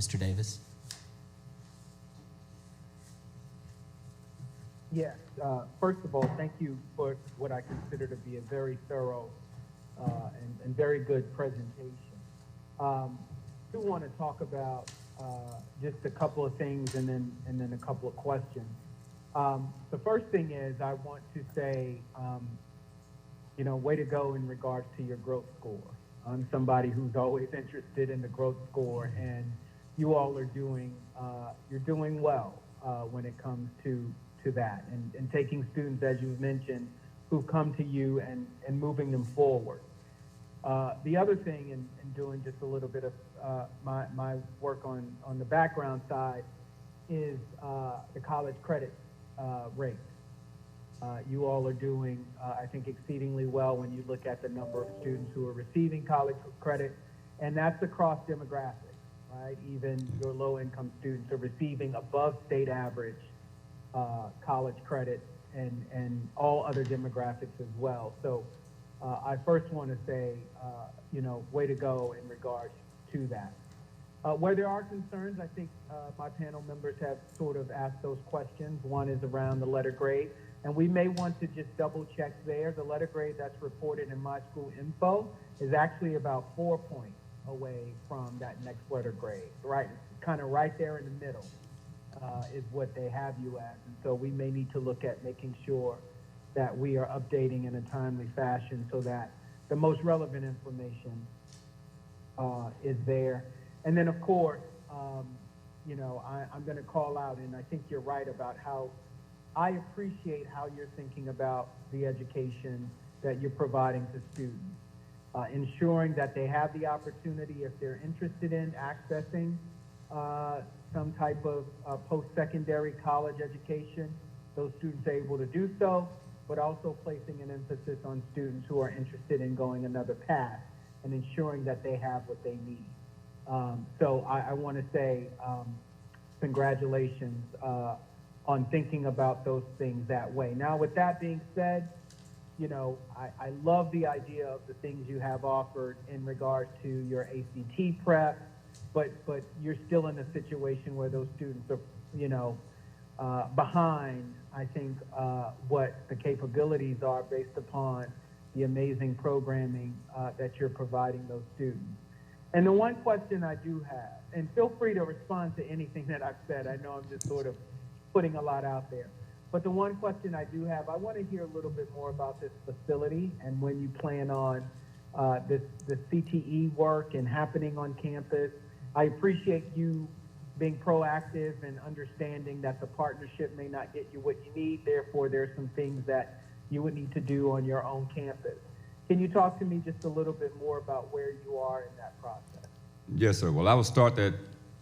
[SPEAKER 1] Mr. Davis.
[SPEAKER 11] Yes, first of all, thank you for what I consider to be a very thorough and very good presentation. I do want to talk about just a couple of things and then a couple of questions. The first thing is, I want to say, way to go in regards to your growth score. I'm somebody who's always interested in the growth score, and you all are you're doing well when it comes to that, and taking students, as you've mentioned, who've come to you and moving them forward. The other thing, in doing just a little bit of my work on the background side, is the college credit rate. You all are doing, I think, exceedingly well when you look at the number of students who are receiving college credit, and that's across demographics. right? Even your low-income students are receiving above state average college credit and all other demographics as well. So I first want to say, way to go in regards to that. Where there are concerns, I think my panel members have sort of asked those questions. One is around the letter grade, and we may want to just double check there. The letter grade that's reported in My School Info is actually about 4 points away from that next letter grade, right? Kind of right there in the middle is what they have you as. And so we may need to look at making sure that we are updating in a timely fashion so that the most relevant information is there. And then, of course, I'm going to call out, and I think you're right about how I appreciate how you're thinking about the education that you're providing to students, ensuring that they have the opportunity, if they're interested in accessing some type of post-secondary college education, those students are able to do so, but also placing an emphasis on students who are interested in going another path and ensuring that they have what they need. So I want to say congratulations on thinking about those things that way. Now, with that being said, I love the idea of the things you have offered in regard to your ACT prep, but you're still in a situation where those students are, behind, I think, what the capabilities are based upon the amazing programming that you're providing those students. And the one question I do have, and feel free to respond to anything that I've said. I know I'm just sort of putting a lot out there. But the one question I do have, I want to hear a little bit more about this facility and when you plan on the CTE work and happening on campus. I appreciate you being proactive and understanding that the partnership may not get you what you need. Therefore, there's some things that you would need to do on your own campus. Can you talk to me just a little bit more about where you are in that process?
[SPEAKER 14] Yes, sir. Well, I will start that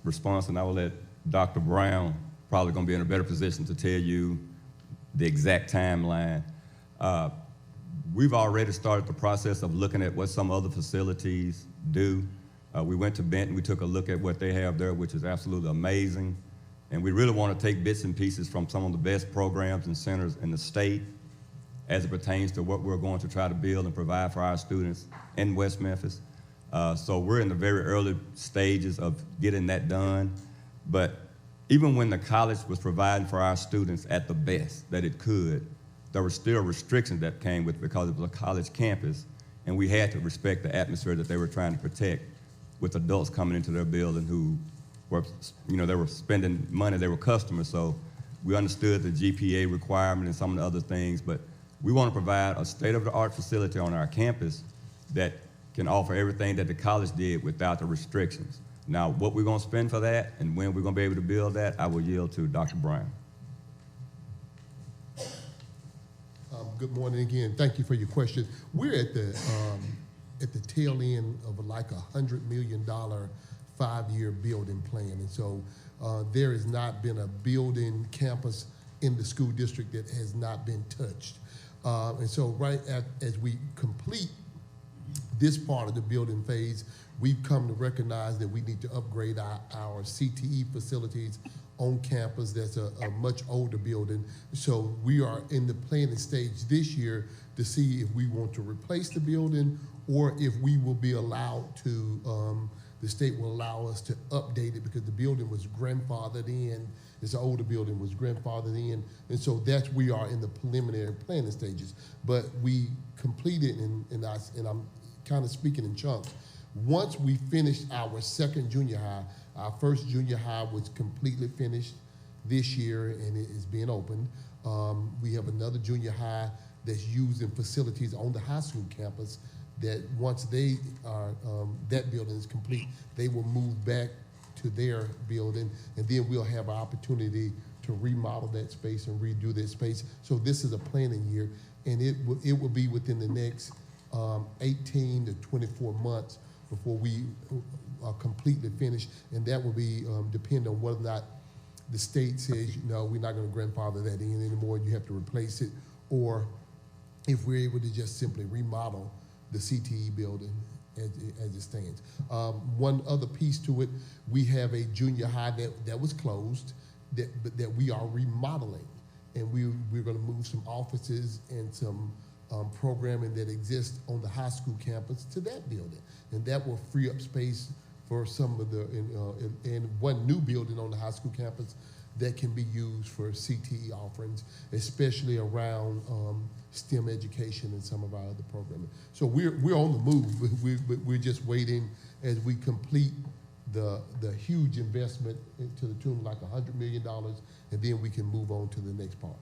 [SPEAKER 14] response, and I will let Dr. Brown, probably going to be in a better position to tell you the exact timeline. We've already started the process of looking at what some other facilities do. We went to Benton, we took a look at what they have there, which is absolutely amazing. And we really want to take bits and pieces from some of the best programs and centers in the state as it pertains to what we're going to try to build and provide for our students in West Memphis. So we're in the very early stages of getting that done. But even when the college was providing for our students at the best that it could, there were still restrictions that came with it because it was a college campus, and we had to respect the atmosphere that they were trying to protect with adults coming into their building who were, they were spending money, they were customers, so we understood the GPA requirement and some of the other things, but we want to provide a state-of-the-art facility on our campus that can offer everything that the college did without the restrictions. Now, what we're going to spend for that and when we're going to be able to build that, I will yield to Dr. Brown.
[SPEAKER 13] Good morning again. Thank you for your question. We're at the tail end of like $100 million 5-year building plan. And so there has not been a building campus in the school district that has not been touched. And so as we complete this part of the building phase, we've come to recognize that we need to upgrade our CTE facilities on campus. That's a much older building. So we are in the planning stage this year to see if we want to replace the building or if we will be allowed to, the state will allow us to update it because the building was grandfathered in. It's an older building, was grandfathered in. And so we are in the preliminary planning stages. But we completed, and I'm kind of speaking in chunks. Once we finished our second junior high, our first junior high was completely finished this year and it is being opened. We have another junior high that's using facilities on the high school campus that once they are, that building is complete, they will move back to their building, and then we'll have an opportunity to remodel that space and redo that space. So this is a planning year, and it will be within the next 18 to 24 months before we are completely finished, and that will be depend on whether or not the state says, no, we're not going to grandfather that in anymore, you have to replace it, or if we're able to just simply remodel the CTE building as it stands. One other piece to it, we have a junior high that was closed that we are remodeling, and we're going to move some offices and some programming that exists on the high school campus to that building, and that will free up space for some of the and one new building on the high school campus that can be used for CTE offerings, especially around STEM education and some of our other programming. So we're on the move. We're just waiting as we complete the huge investment to the tune of like $100 million, and then we can move on to the next part.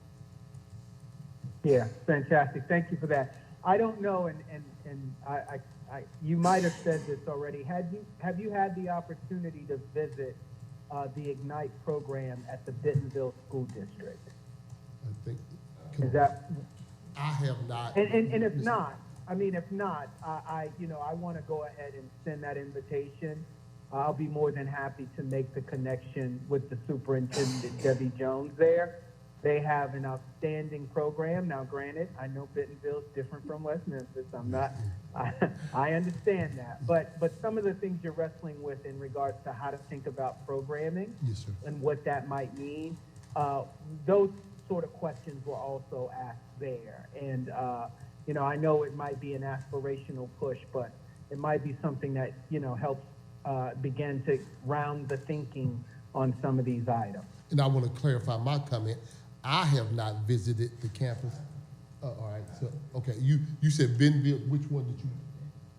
[SPEAKER 11] Yeah, fantastic. Thank you for that. I don't know, and I you might have said this already. Have you had the opportunity to visit the Ignite program at the Bentonville School District?
[SPEAKER 13] I think.
[SPEAKER 11] Is that?
[SPEAKER 13] I have not.
[SPEAKER 11] And if not, I want to go ahead and send that invitation. I'll be more than happy to make the connection with the superintendent, Debbie Jones, there. They have an outstanding program. Now, granted, I know Bentonville's different from West Memphis. I understand that. But some of the things you're wrestling with in regards to how to think about programming,
[SPEAKER 13] yes, sir,
[SPEAKER 11] and what that might mean, those sort of questions were also asked there. And, I know it might be an aspirational push, but it might be something that, helps begin to round the thinking on some of these items.
[SPEAKER 13] And I want to clarify my comment. I have not visited the campus. All right. So, okay. You said Bentonville. Which one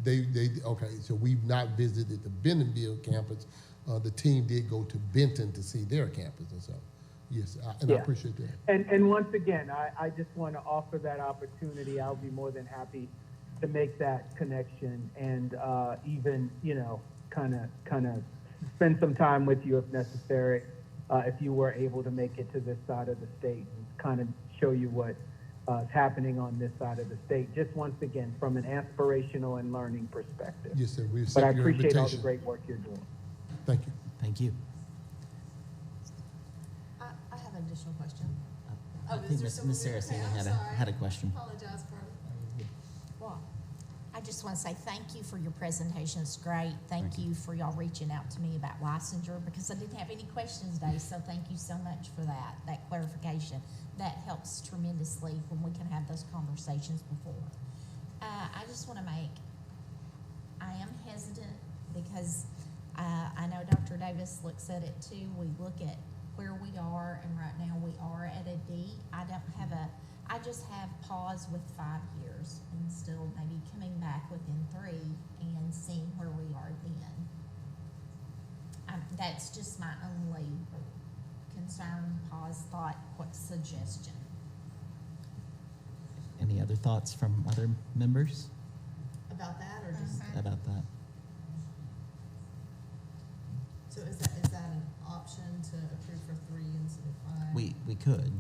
[SPEAKER 13] did you? Okay. So we've not visited the Bentonville campus. The team did go to Benton to see their campus, and so yes, I appreciate that.
[SPEAKER 11] And once again, I just want to offer that opportunity. I'll be more than happy to make that connection, and even kind of spend some time with you if necessary. If you were able to make it to this side of the state and kind of show you what is happening on this side of the state, just once again, from an aspirational and learning perspective.
[SPEAKER 13] Yes, sir. We
[SPEAKER 11] But I
[SPEAKER 13] accept your
[SPEAKER 11] appreciate all the
[SPEAKER 13] invitation.
[SPEAKER 11] great work you're doing.
[SPEAKER 13] Thank you.
[SPEAKER 1] Thank you.
[SPEAKER 10] I have an additional question.
[SPEAKER 1] I think Ms. Saraceni had a question.
[SPEAKER 10] Apologize, Carly. Well, I just want to say thank you for your presentation. It's great. Thank you for y'all reaching out to me about licensure, because I didn't have any questions today, so thank you so much for that clarification. That helps tremendously when we can have those conversations before. I just want to I am hesitant because I know Dr. Davis looks at it too. We look at where we are, and right now we are at a D. I just have pause with 5 years and still maybe coming back within 3 and seeing where we are then. That's just my only concern, pause, thought, suggestion.
[SPEAKER 1] Any other thoughts from other members
[SPEAKER 10] About that, or just?
[SPEAKER 1] about that?
[SPEAKER 10] So is that an option to approve for 3 instead of 5?
[SPEAKER 1] We could.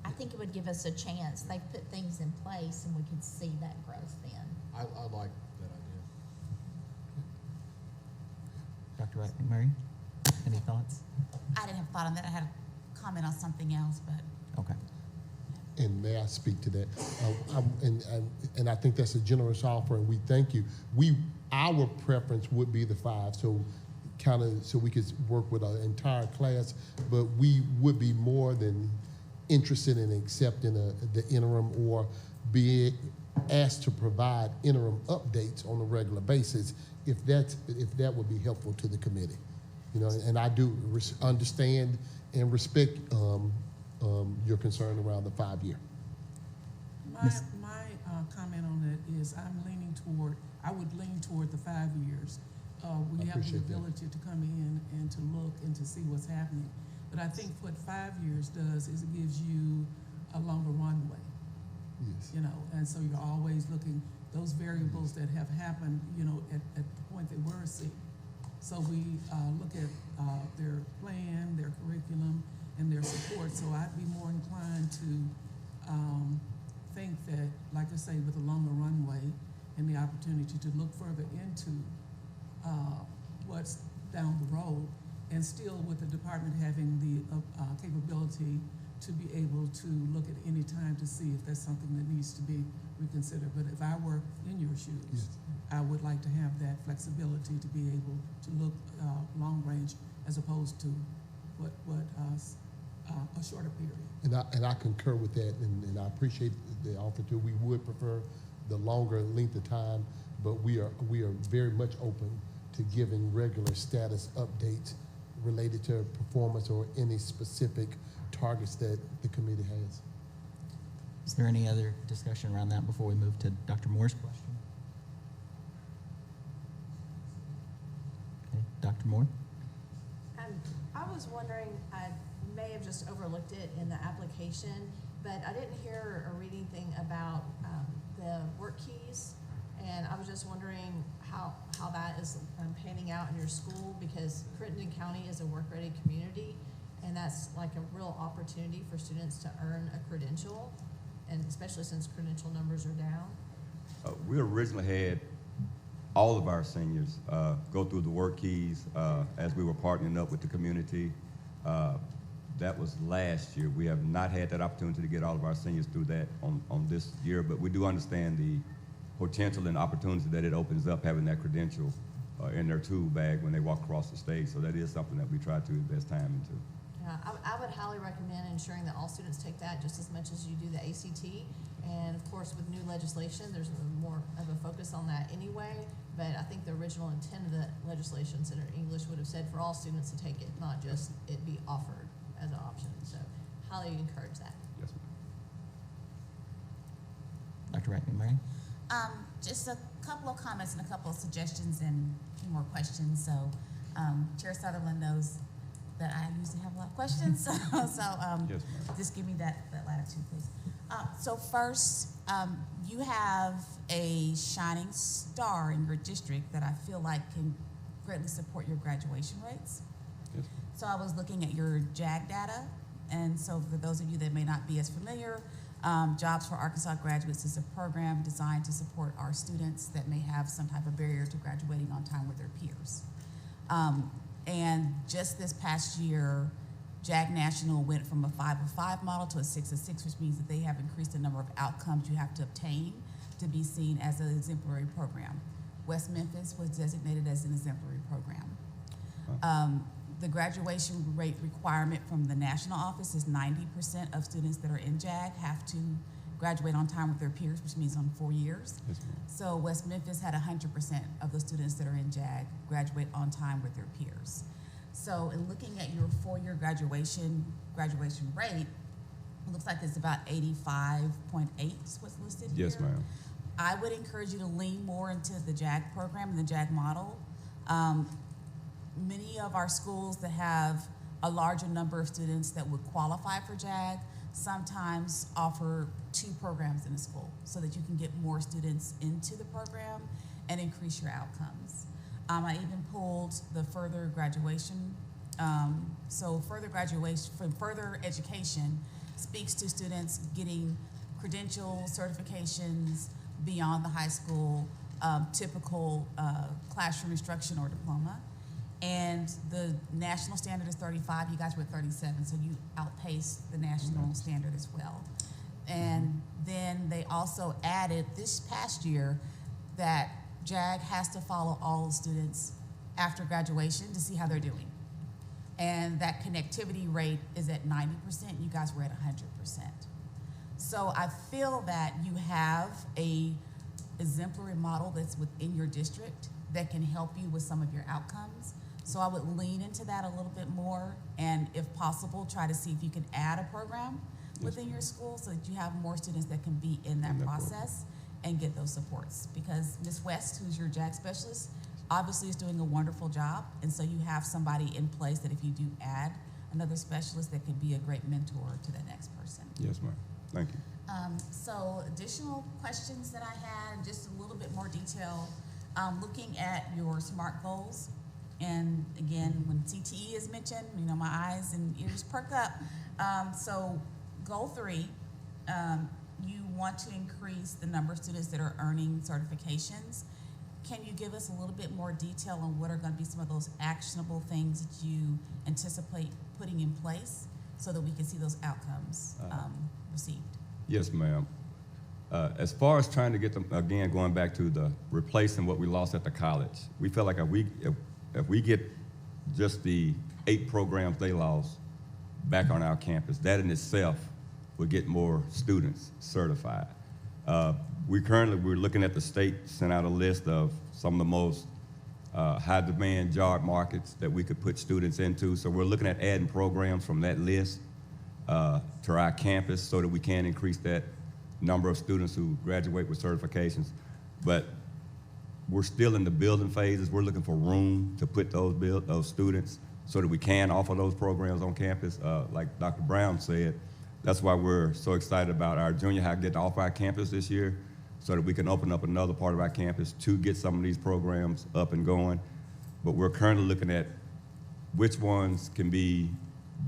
[SPEAKER 10] I think it would give us a chance. They've put things in place and we could see that growth then.
[SPEAKER 4] I like that idea.
[SPEAKER 1] Dr. Wright McMurray, any thoughts?
[SPEAKER 2] I didn't have a thought on that. I had a comment on something else, but.
[SPEAKER 1] Okay.
[SPEAKER 13] And may I speak to that? And I think that's a generous offer, and we thank you. Our preference would be the 5, so we could work with our entire class, but we would be more than interested in accepting the interim or be asked to provide interim updates on a regular basis if that would be helpful to the committee. And I do understand and respect your concern around the 5-year.
[SPEAKER 7] My comment on that is I would lean toward the 5 years. We have the ability to come in and to look and to see what's happening. But I think what 5 years does is it gives you a longer runway.
[SPEAKER 13] Yes.
[SPEAKER 7] And so you're always looking those variables that have happened, at the point they were seen. So we look at their plan, their curriculum, and their support. So I'd be more inclined to think that, like I say, with a longer runway and the opportunity to look further into what's down the road, and still with the department having the capability to be able to look at any time to see if that's something that needs to be reconsidered. But if I were in your shoes,
[SPEAKER 13] Yes.
[SPEAKER 7] I would like to have that flexibility to be able to look long range as opposed to a shorter period.
[SPEAKER 13] And I concur with that, and I appreciate the offer too. We would prefer the longer length of time, but we are very much open to giving regular status updates related to performance or any specific targets that the committee has.
[SPEAKER 1] Is there any other discussion around that before we move to Dr. Moore's question? Okay, Dr. Moore?
[SPEAKER 10] I was wondering, I may have just overlooked it in the application, but I didn't hear or read anything about the work keys. And I was just wondering how that is panning out in your school, because Crittenden County is a work-ready community, and that's like a real opportunity for students to earn a credential, and especially since credential numbers are down.
[SPEAKER 14] We originally had all of our seniors go through the work keys as we were partnering up with the community. That was last year. We have not had that opportunity to get all of our seniors through that on this year, but we do understand the potential and opportunity that it opens up, having that credential in their tool bag when they walk across the stage. So that is something that we try to invest time into.
[SPEAKER 10] Yeah, I would highly recommend ensuring that all students take that just as much as you do the ACT. And of course, with new legislation, there's more of a focus on that anyway. But I think the original intent of the legislation, Senator English would have said for all students to take it, not just it be offered as an option. So highly encourage that.
[SPEAKER 14] Yes, ma'am.
[SPEAKER 1] Dr. McNamara?
[SPEAKER 2] Just a couple of comments and a couple of suggestions and a few more questions. So Chair Sutherland knows that I usually have a lot of questions. So
[SPEAKER 14] Yes, ma'am.
[SPEAKER 2] just give me that latitude, please. So first, you have a shining star in your district that I feel like can greatly support your graduation rates.
[SPEAKER 14] Yes, ma'am.
[SPEAKER 2] So I was looking at your JAG data, and so for those of you that may not be as familiar, Jobs for Arkansas Graduates is a program designed to support our students that may have some type of barrier to graduating on time with their peers. And just this past year, JAG National went from a 5-of-5 model to a 6-of-6, which means that they have increased the number of outcomes you have to obtain to be seen as an exemplary program. West Memphis was designated as an exemplary program. The graduation rate requirement from the national office is 90% of students that are in JAG have to graduate on time with their peers, which means on 4 years.
[SPEAKER 14] Yes, ma'am.
[SPEAKER 2] So West Memphis had 100% of the students that are in JAG graduate on time with their peers. So in looking at your 4-year graduation rate, it looks like it's about 85.8 is what's listed here.
[SPEAKER 14] Yes, ma'am.
[SPEAKER 2] I would encourage you to lean more into the JAG program and the JAG model. Many of our schools that have a larger number of students that would qualify for JAG sometimes offer 2 programs in a school so that you can get more students into the program and increase your outcomes. I even pulled the further graduation. So further education speaks to students getting credential certifications beyond the high school typical classroom instruction or diploma. And the national standard is 35, you guys were at 37, so you outpaced the national standard as well. And then they also added this past year that JAG has to follow all students after graduation to see how they're doing. And that connectivity rate is at 90%, you guys were at 100%. So I feel that you have a exemplary model that's within your district that can help you with some of your outcomes. So I would lean into that a little bit more, and if possible, try to see if you can add a program within your school so that you have more students that can be in that process and get those supports. Because Ms. West, who's your JAG specialist, obviously is doing a wonderful job, and so you have somebody in place that if you do add another specialist that could be a great mentor to the next person.
[SPEAKER 14] Yes, ma'am. Thank you.
[SPEAKER 2] So additional questions that I had, just a little bit more detail, looking at your SMART goals. And again, when CTE is mentioned, my eyes and ears perk up. So goal 3, you want to increase the number of students that are earning certifications. Can you give us a little bit more detail on what are going to be some of those actionable things that you anticipate putting in place so that we can see those outcomes received?
[SPEAKER 14] Yes, ma'am. As far as trying to get them, again, going back to the replacing what we lost at the college, we felt like if we get just the 8 programs they lost back on our campus, that in itself would get more students certified. We're looking at the state sent out a list of some of the most high demand job markets that we could put students into. So we're looking at adding programs from that list to our campus so that we can increase that number of students who graduate with certifications. But we're still in the building phases. We're looking for room to put those students so that we can offer those programs on campus. Like Dr. Brown said, that's why we're so excited about our junior high getting off our campus this year, so that we can open up another part of our campus to get some of these programs up and going. But we're currently looking at which ones can be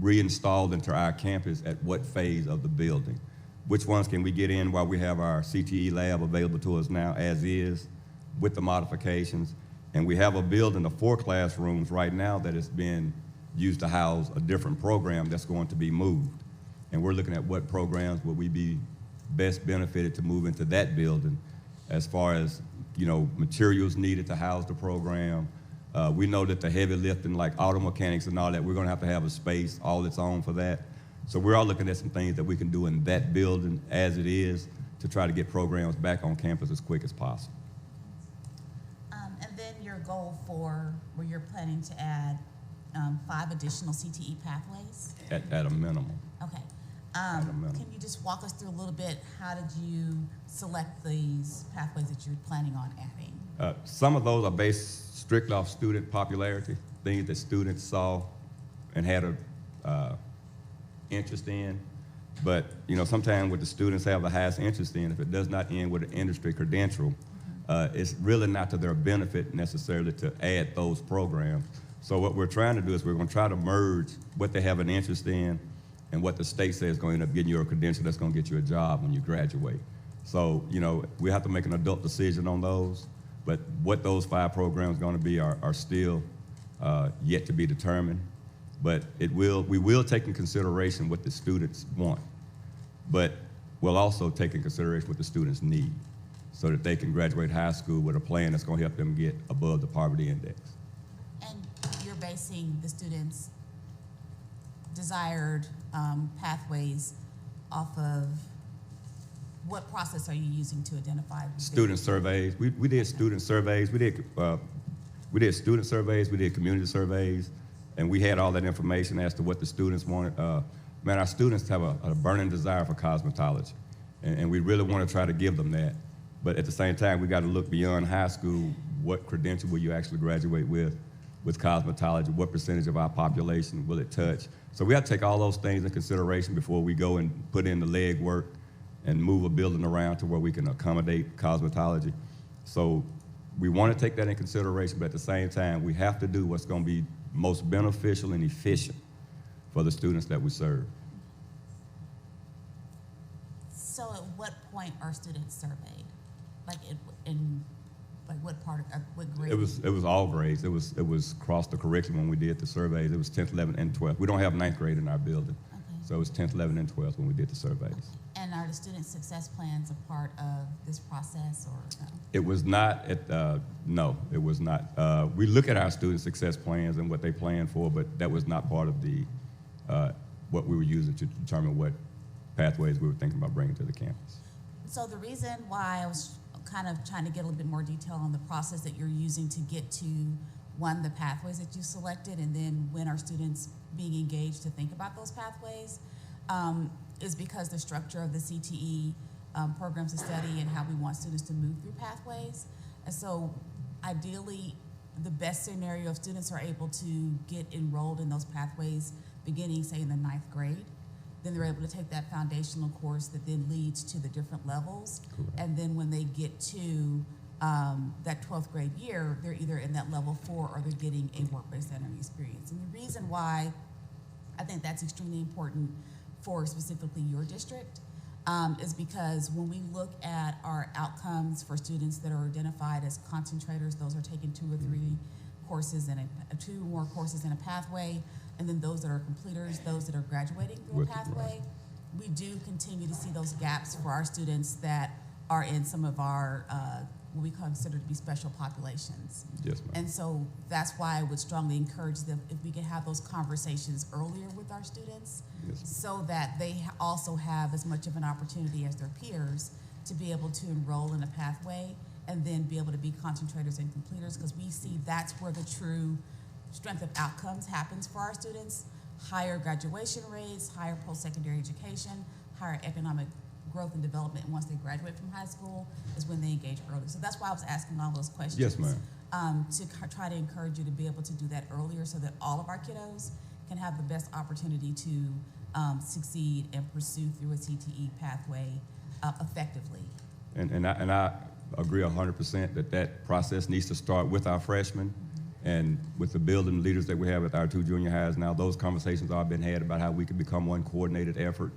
[SPEAKER 14] reinstalled into our campus at what phase of the building. Which ones can we get in while we have our CTE lab available to us now as is with the modifications. And we have a building of 4 classrooms right now that has been used to house a different program that's going to be moved. And we're looking at what programs would we be best benefited to move into that building as far as, materials needed to house the program. We know that the heavy lifting like auto mechanics and all that, we're gonna have to have a space all its own for that. So we're all looking at some things that we can do in that building as it is to try to get programs back on campus as quick as possible.
[SPEAKER 2] And then your goal for where you're planning to add 5 additional CTE pathways?
[SPEAKER 14] At a minimum.
[SPEAKER 2] Okay.
[SPEAKER 14] At a minimum.
[SPEAKER 2] Can you just walk us through a little bit, how did you select these pathways that you're planning on adding?
[SPEAKER 14] Some of those are based strictly off student popularity, things that students saw and had a interest in. But sometimes what the students have the highest interest in, if it does not end with an industry credential, it's really not to their benefit necessarily to add those programs. So what we're trying to do is we're going to try to merge what they have an interest in and what the state says is going to end up getting you a credential that's going to get you a job when you graduate. So we have to make an adult decision on those, but what those 5 programs are going to be are still yet to be determined. But we will take in consideration what the students want, but we'll also take in consideration what the students need so that they can graduate high school with a plan that's going to help them get above the poverty index.
[SPEAKER 2] And you're basing the students' desired pathways off of what process are you using to identify?
[SPEAKER 14] Student surveys. We did student surveys. We did student surveys. We did community surveys. And we had all that information as to what the students wanted. Our students have a burning desire for cosmetology, and we really want to try to give them that. But at the same time, we got to look beyond high school. What credential will you actually graduate with cosmetology? What percentage of our population will it touch? So we have to take all those things in consideration before we go and put in the legwork and move a building around to where we can accommodate cosmetology. So we want to take that in consideration, but at the same time, we have to do what's going to be most beneficial and efficient for the students that we serve.
[SPEAKER 2] So at what point are students surveyed? Like in what part of what grade?
[SPEAKER 14] It was all grades. It was across the curriculum when we did the surveys. It was 10th, 11th, and 12th. We don't have 9th grade in our building.
[SPEAKER 2] Okay.
[SPEAKER 14] So it was 10th, 11th, and 12th when we did the surveys.
[SPEAKER 2] Okay. And are the student success plans a part of this process or no?
[SPEAKER 14] It was not no, it was not. We look at our student success plans and what they plan for, but that was not part of the what we were using to determine what pathways we were thinking about bringing to the campus.
[SPEAKER 2] So the reason why I was kind of trying to get a little bit more detail on the process that you're using to get to, one, the pathways that you selected, and then when are students being engaged to think about those pathways, is because the structure of the CTE programs of study and how we want students to move through pathways. And so ideally, the best scenario, if students are able to get enrolled in those pathways beginning, say, in the 9th grade, then they're able to take that foundational course that then leads to the different levels.
[SPEAKER 14] Correct.
[SPEAKER 2] And then when they get to that 12th grade year, they're either in that level 4 or they're getting a work-based learning experience. And the reason why I think that's extremely important for specifically your district is because when we look at our outcomes for students that are identified as concentrators, those are taking 2 or 3 courses and 2 more courses in a pathway. and then those that are completers, those that are graduating through a
[SPEAKER 14] With-
[SPEAKER 2] pathway, we do continue to see those gaps for our students that are in some of our, what we consider to be special populations.
[SPEAKER 14] Yes, ma'am.
[SPEAKER 2] And so that's why I would strongly encourage them, if we can have those conversations earlier with our students,
[SPEAKER 14] Yes, ma'am.
[SPEAKER 2] so that they also have as much of an opportunity as their peers to be able to enroll in a pathway and then be able to be concentrators and completers, because we see that's where the true strength of outcomes happens for our students. Higher graduation rates, higher post-secondary education, higher economic growth and development once they graduate from high school is when they engage early. So that's why I was asking all those questions.
[SPEAKER 14] Yes, ma'am.
[SPEAKER 2] Try to encourage you to be able to do that earlier so that all of our kiddos can have the best opportunity to succeed and pursue through a CTE pathway effectively.
[SPEAKER 14] And I agree 100% that process needs to start with our freshmen and with the building leaders that we have at our 2 junior highs now. Those conversations are being had about how we can become one coordinated effort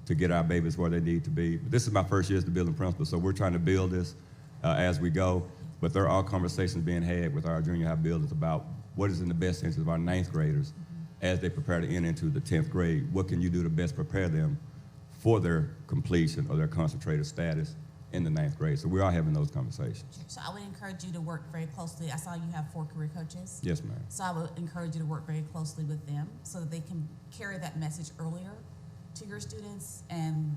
[SPEAKER 14] to get our babies where they need to be. But this is my first year as the building principal, so we're trying to build this as we go. But there are conversations being had with our junior high buildings about what is in the best interest of our 9th graders as they prepare to enter into the 10th grade. What can you do to best prepare them for their completion or their concentrated status in the 9th grade? So we are having those conversations.
[SPEAKER 2] So I would encourage you to work very closely. I saw you have 4 career coaches.
[SPEAKER 14] Yes, ma'am.
[SPEAKER 2] So I would encourage you to work very closely with them so that they can carry that message earlier to your students, and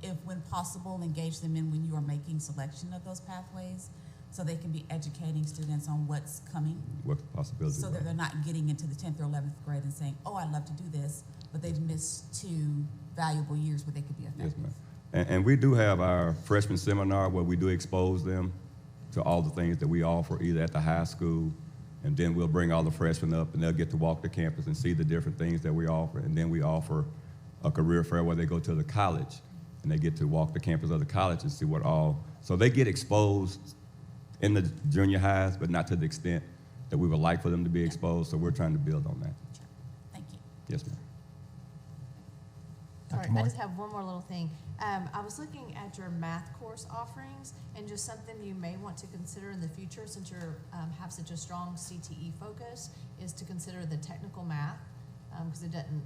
[SPEAKER 2] if when possible, engage them in when you are making selection of those pathways, so they can be educating students on what's coming,
[SPEAKER 14] What the possibilities
[SPEAKER 2] so that
[SPEAKER 14] are.
[SPEAKER 2] they're not getting into the 10th or 11th grade and saying, oh, I'd love to do this, but they've missed 2 valuable years where they could be effective.
[SPEAKER 14] Yes, ma'am. And we do have our freshman seminar where we do expose them to all the things that we offer either at the high school, and then we'll bring all the freshmen up and they'll get to walk the campus and see the different things that we offer. And then we offer a career fair where they go to the college and they get to walk the campus of the college and see what all, so they get exposed in the junior highs, but not to the extent that we would like for them to be exposed. So we're trying to build on that.
[SPEAKER 2] Sure. Thank you.
[SPEAKER 14] Yes, ma'am.
[SPEAKER 10] All right,
[SPEAKER 1] Moore?
[SPEAKER 10] I just have one more little thing. I was looking at your math course offerings and just something you may want to consider in the future, since you're have such a strong CTE focus, is to consider the technical math, because it doesn't.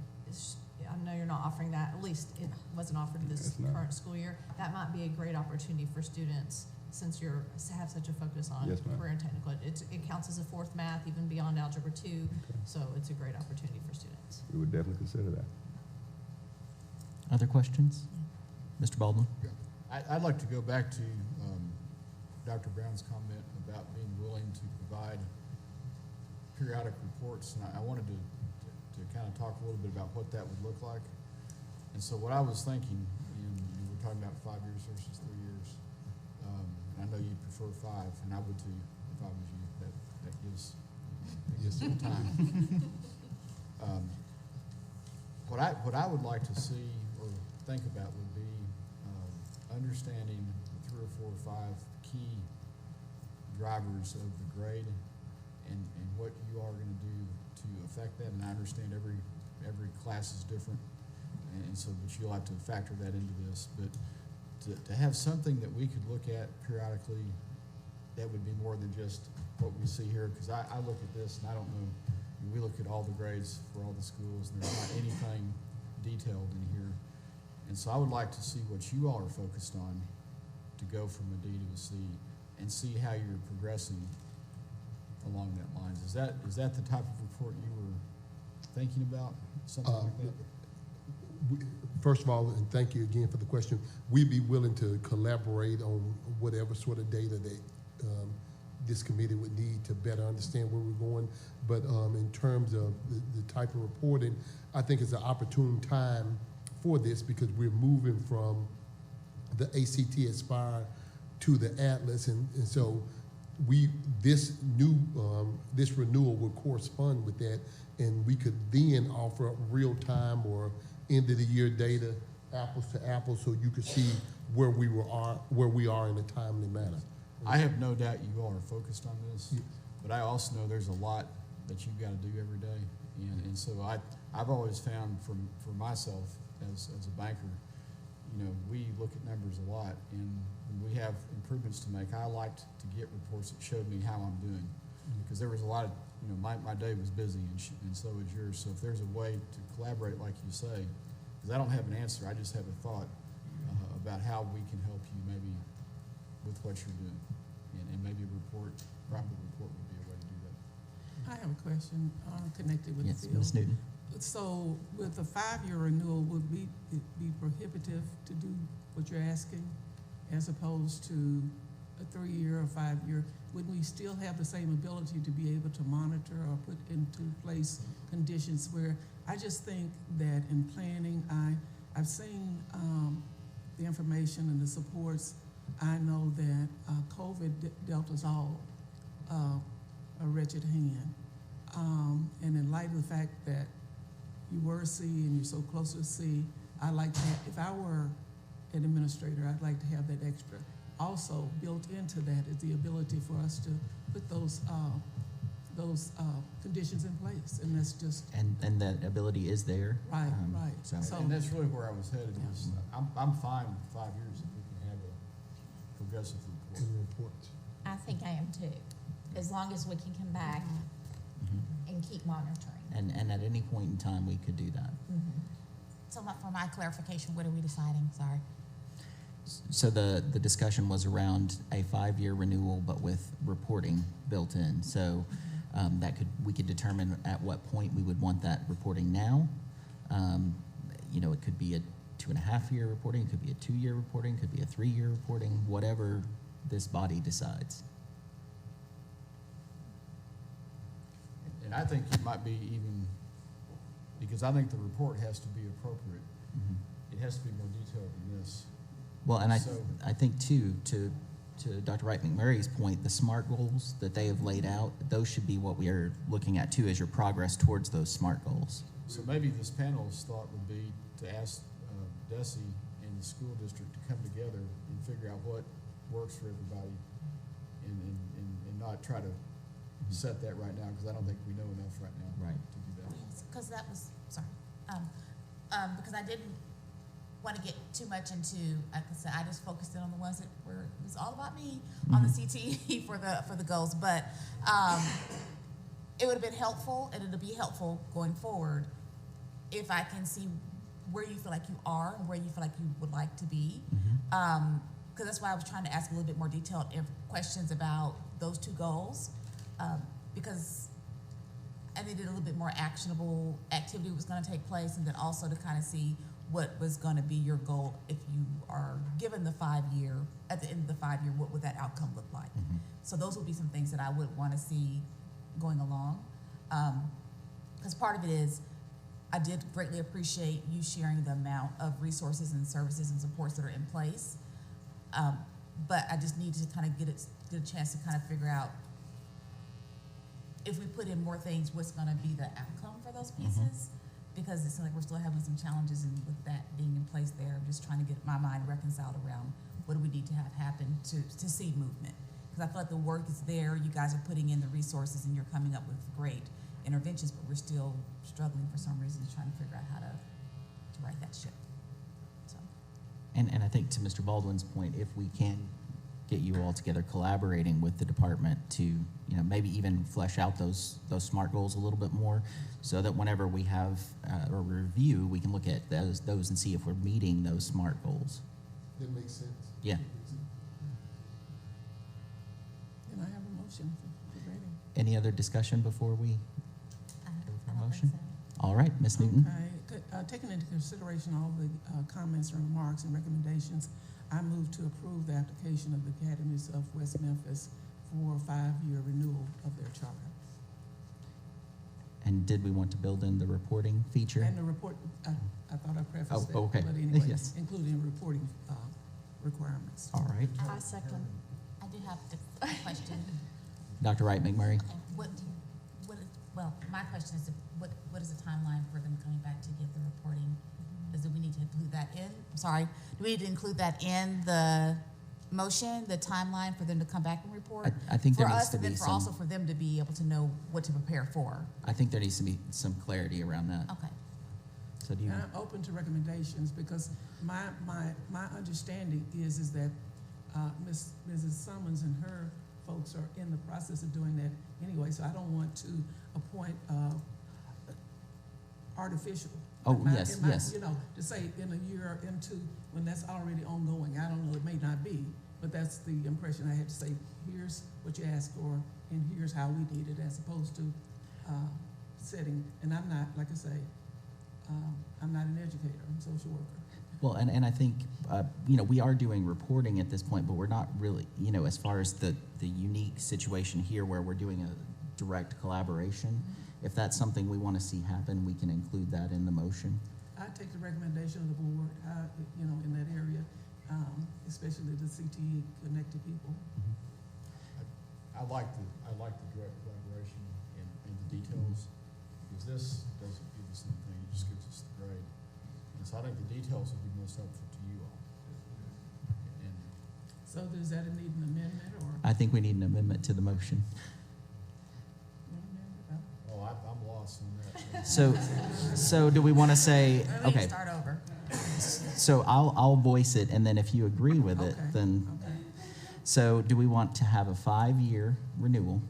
[SPEAKER 10] I know you're not offering that. At least it wasn't offered this
[SPEAKER 14] It's not.
[SPEAKER 10] current school year. That might be a great opportunity for students, since you have such a focus on
[SPEAKER 14] Yes, ma'am.
[SPEAKER 10] career and technical. It counts as a 4th math, even beyond Algebra 2. So it's a great opportunity for students.
[SPEAKER 14] We would definitely consider that.
[SPEAKER 1] Other questions? Mr. Baldwin?
[SPEAKER 4] I'd like to go back to Dr. Brown's comment about being willing to provide periodic reports, and I wanted to kind of talk a little bit about what that would look like. And so what I was thinking, and we're talking about 5 years versus 3 years, and I know you prefer 5, and I would too if I was you. That gives some time. What I would like to see or think about would be understanding the 3 or 4 or 5 key drivers of the grade and what you are going to do to affect that. And I understand every class is different, and so but you'll have to factor that into this. But to have something that we could look at periodically, that would be more than just what we see here. Because I look at this and I don't know. We look at all the grades for all the schools, and there's not anything detailed in here. And so I would like to see what you all are focused on to go from a D to a C and see how you're progressing along that lines. Is that the type of report you were thinking about? Something like that?
[SPEAKER 13] First of all, and thank you again for the question, we'd be willing to collaborate on whatever sort of data that this committee would need to better understand where we're going. But in terms of the type of reporting, I think it's an opportune time for this because we're moving from the ACT Aspire to the Atlas, and so this renewal will correspond with that, and we could then offer real-time or end-of-the-year data, apples to apples, so you could see where we are in a timely manner.
[SPEAKER 4] I have no doubt you all are focused on this, but I also know there's a lot that you've got to do every day, and so I've always found for myself as a banker, we look at numbers a lot, and when we have improvements to make, I liked to get reports that showed me how I'm doing, because there was a lot of you know, my day was busy and so is yours. So if there's a way to collaborate, like you say, because I don't have an answer, I just have a thought about how we can help you maybe with what you're doing. And maybe a proper report would be a way to do that.
[SPEAKER 7] I have a question connected with
[SPEAKER 1] Yes,
[SPEAKER 7] the field.
[SPEAKER 1] Ms. Newton.
[SPEAKER 7] So with a 5-year renewal, would it be prohibitive to do what you're asking as opposed to a 3-year or 5-year? Would we still have the same ability to be able to monitor or put into place conditions where I just think that in planning, I've seen the information and the supports. I know that COVID dealt us all a wretched hand. And in light of the fact that you were a C and you're so close to a C, I'd like to have, if I were an administrator, I'd like to have that extra. Also built into that is the ability for us to put those conditions in place, and that's just
[SPEAKER 1] And that ability is there.
[SPEAKER 7] right, right.
[SPEAKER 1] So,
[SPEAKER 4] And that's really where I was headed. Is I'm fine with 5 years if we can have a progressive report.
[SPEAKER 5] I think I am too, as long as we can come back and keep monitoring.
[SPEAKER 1] and at any point in time, we could do that.
[SPEAKER 2] So for my clarification, what are we deciding? Sorry.
[SPEAKER 1] So the discussion was around a 5-year renewal, but with reporting built in. So we could determine at what point we would want that reporting now. You know, it could be a 2.5-year reporting, it could be a 2-year reporting, it could be a 3-year reporting, whatever this body decides.
[SPEAKER 4] And I think it might be even, because I think the report has to be appropriate. It has to be more detailed than this.
[SPEAKER 1] Well, and
[SPEAKER 4] So-
[SPEAKER 1] I think too, to Dr. Wright McMurray's point, the SMART goals that they have laid out, those should be what we are looking at too as your progress towards those SMART goals.
[SPEAKER 4] So maybe this panel's thought would be to ask DESE and the school district to come together and figure out what works for everybody and not try to set that right now, because I don't think we know enough right now
[SPEAKER 1] Right.
[SPEAKER 4] to do that.
[SPEAKER 2] Because that was, sorry, because I didn't want to get too much into, like I said, I just focused in on the ones that were, it was all about me on the CTE for the goals, but it would have been helpful, and it'll be helpful going forward if I can see where you feel like you are and where you feel like you would like to be. Because that's why I was trying to ask a little bit more detailed questions about those 2 goals, because I needed a little bit more actionable activity was going to take place, and then also to kind of see what was going to be your goal if you are given the 5-year, at the end of the 5-year, what would that outcome look like? So those would be some things that I would want to see going along. Because part of it is, I did greatly appreciate you sharing the amount of resources and services and supports that are in place. But I just need to kind of get a chance to kind of figure out if we put in more things, what's going to be the outcome for those pieces. Because it's like we're still having some challenges, and with that being in place there, I'm just trying to get my mind reconciled around what do we need to have happen to see movement. Because I feel like the work is there, you guys are putting in the resources, and you're coming up with great interventions, but we're still struggling for some reason trying to figure out how to right that ship. So.
[SPEAKER 1] And I think to Mr. Baldwin's point, if we can get you all together collaborating with the department to, you know, maybe even flesh out those SMART goals a little bit more, so that whenever we have a review, we can look at those and see if we're meeting those SMART goals.
[SPEAKER 13] That makes sense.
[SPEAKER 1] Yeah.
[SPEAKER 7] Then I have a motion if you're ready.
[SPEAKER 1] Any other discussion before we go
[SPEAKER 5] I
[SPEAKER 1] for a
[SPEAKER 5] don't
[SPEAKER 1] motion?
[SPEAKER 5] think
[SPEAKER 1] All right, Ms. Newton.
[SPEAKER 7] Okay, taking into consideration all the comments and remarks and recommendations, I move to approve the application of the Academies of West Memphis for a 5-year renewal of their charter.
[SPEAKER 1] And did we want to build in the reporting feature?
[SPEAKER 7] And the report, I thought I prefaced that,
[SPEAKER 1] okay.
[SPEAKER 7] but anyway,
[SPEAKER 1] Yes.
[SPEAKER 7] including reporting requirements.
[SPEAKER 1] All right.
[SPEAKER 3] I second.
[SPEAKER 2] I do have a question.
[SPEAKER 1] Dr. Wright McMurray?
[SPEAKER 2] Well, my question is, what is the timeline for them coming back to give the reporting? Do we need to include that in? I'm sorry. Do we need to include that in the motion, the timeline for them to come back and report?
[SPEAKER 1] I think there
[SPEAKER 2] for
[SPEAKER 1] needs
[SPEAKER 2] us,
[SPEAKER 1] to
[SPEAKER 2] and
[SPEAKER 1] be
[SPEAKER 2] then for
[SPEAKER 1] some.
[SPEAKER 2] also for them to be able to know what to prepare for.
[SPEAKER 1] I think there needs to be some clarity around that.
[SPEAKER 2] Okay.
[SPEAKER 1] So do you?
[SPEAKER 7] And I'm open to recommendations, because my understanding is that Mrs. Summons and her folks are in the process of doing that anyway, so I don't want to appoint artificial.
[SPEAKER 1] Oh,
[SPEAKER 7] It might-
[SPEAKER 1] yes,
[SPEAKER 7] it might,
[SPEAKER 1] yes.
[SPEAKER 7] You know, to say in a year or in two, when that's already ongoing, I don't know, it may not be, but that's the impression I had to say, here's what you asked for, and here's how we did it, as opposed to setting, and I'm not, like I say, I'm not an educator, I'm a social worker.
[SPEAKER 1] Well, and I think, you know, we are doing reporting at this point, but we're not really, you know, as far as the unique situation here where we're doing a direct collaboration, if that's something we want to see happen, we can include that in the motion.
[SPEAKER 7] I take the recommendation of the board, you know, in that area, especially the CTE connected people.
[SPEAKER 4] I like the direct collaboration and the details, because this doesn't give us anything, it just gives us the grade. And so I think the details will be most helpful to you all. And
[SPEAKER 7] So does that need an amendment, or?
[SPEAKER 1] I think we need an amendment to the motion.
[SPEAKER 4] oh, I'm lost on that.
[SPEAKER 1] So do we want to say,
[SPEAKER 2] Let me
[SPEAKER 1] okay,
[SPEAKER 2] start over.
[SPEAKER 1] so I'll voice it, and then if you agree with it,
[SPEAKER 7] Okay,
[SPEAKER 1] then,
[SPEAKER 7] okay.
[SPEAKER 1] so do we want to have a 5-year renewal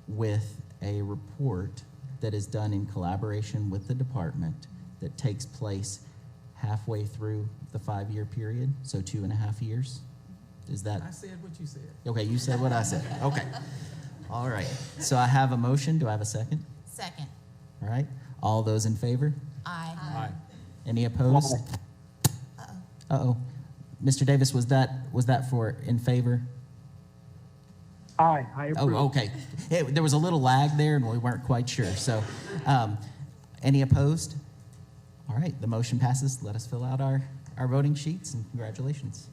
[SPEAKER 1] with a report that is done in collaboration with the department that takes place halfway through the 5-year period, so 2.5 years? Is that,
[SPEAKER 7] I said what you said.
[SPEAKER 1] okay, you said what I said, okay. All right, so I have a motion, do I have a second?
[SPEAKER 2] Second.
[SPEAKER 1] All right, all those in favor?
[SPEAKER 2] Aye.
[SPEAKER 4] Aye.
[SPEAKER 1] Any opposed? Uh-oh. Mr. Davis, was that for in favor?
[SPEAKER 11] Aye, I approve.
[SPEAKER 1] Oh, okay. There was a little lag there, and we weren't quite sure. So, any opposed? All right, the motion passes. Let us fill out our voting sheets, and congratulations.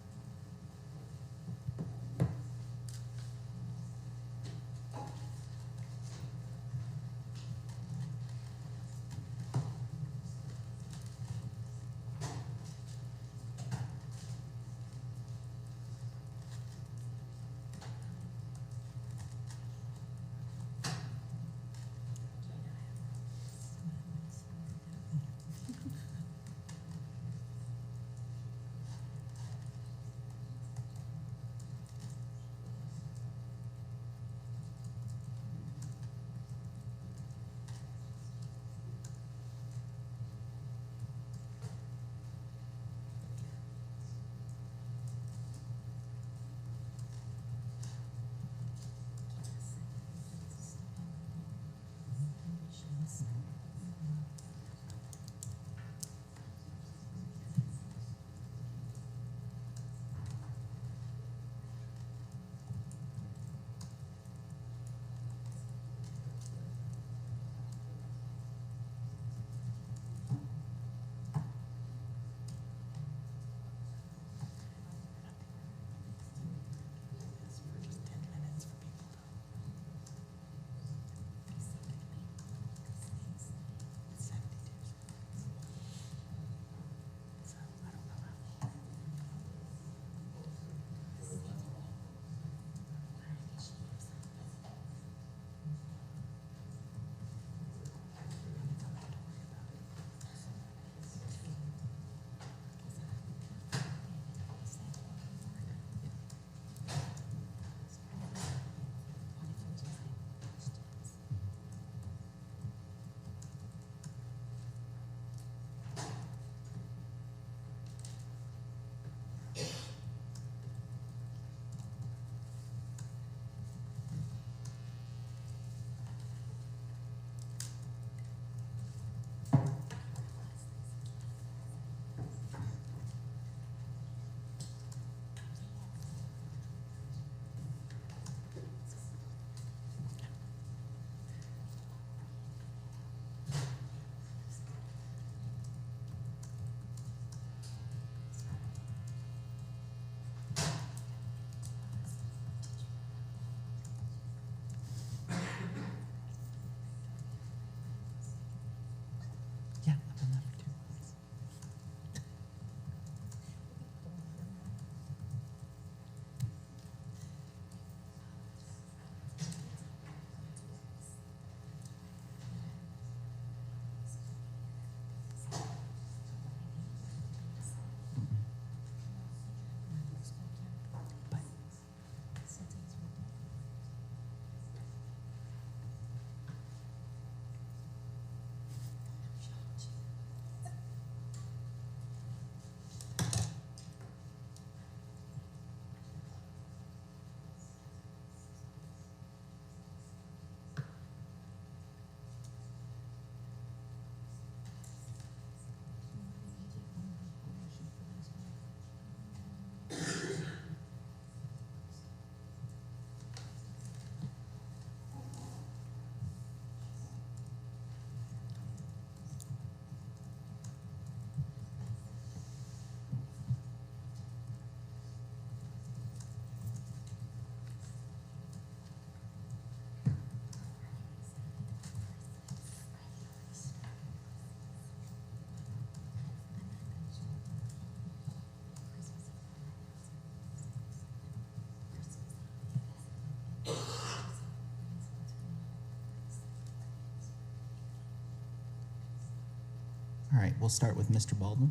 [SPEAKER 1] All right, we'll start with Mr. Baldwin.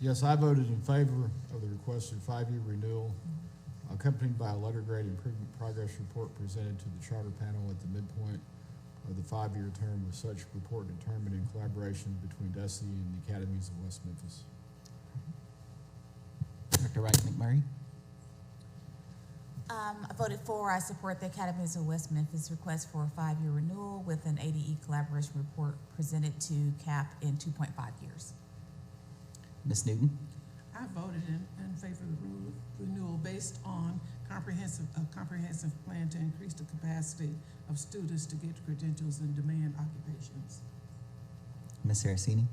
[SPEAKER 4] Yes, I voted in favor of the requested 5-year renewal, accompanied by a letter grade improvement progress report presented to the charter panel at the midpoint of the 5-year term, with such report determined in collaboration between DESE and the Academies of West Memphis.
[SPEAKER 1] Dr. Wright McMurray.
[SPEAKER 2] I voted for. I support the Academies of West Memphis request for a 5-year renewal with an ADE collaboration report presented to CAP in 2.5 years.
[SPEAKER 1] Ms. Newton.
[SPEAKER 7] I voted in favor of the renewal based on a comprehensive plan to increase the capacity of students to get credentials in demand occupations.
[SPEAKER 1] Ms. Saraceni.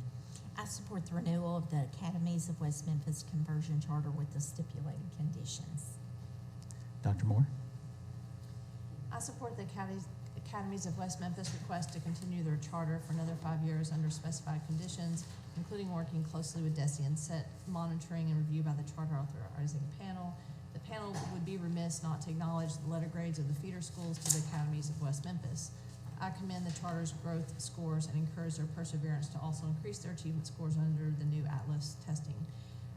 [SPEAKER 5] I support the renewal of the Academies of West Memphis conversion charter with the stipulated conditions.
[SPEAKER 1] Dr. Moore.
[SPEAKER 10] I support the Academies of West Memphis request to continue their charter for another 5 years under specified conditions, including working closely with DESE and set monitoring and review by the charter authorizing panel. The panel would be remiss not to acknowledge the letter grades of the feeder schools to the Academies of West Memphis. I commend the charter's growth scores and encourage their perseverance to also increase their achievement scores under the new Atlas testing.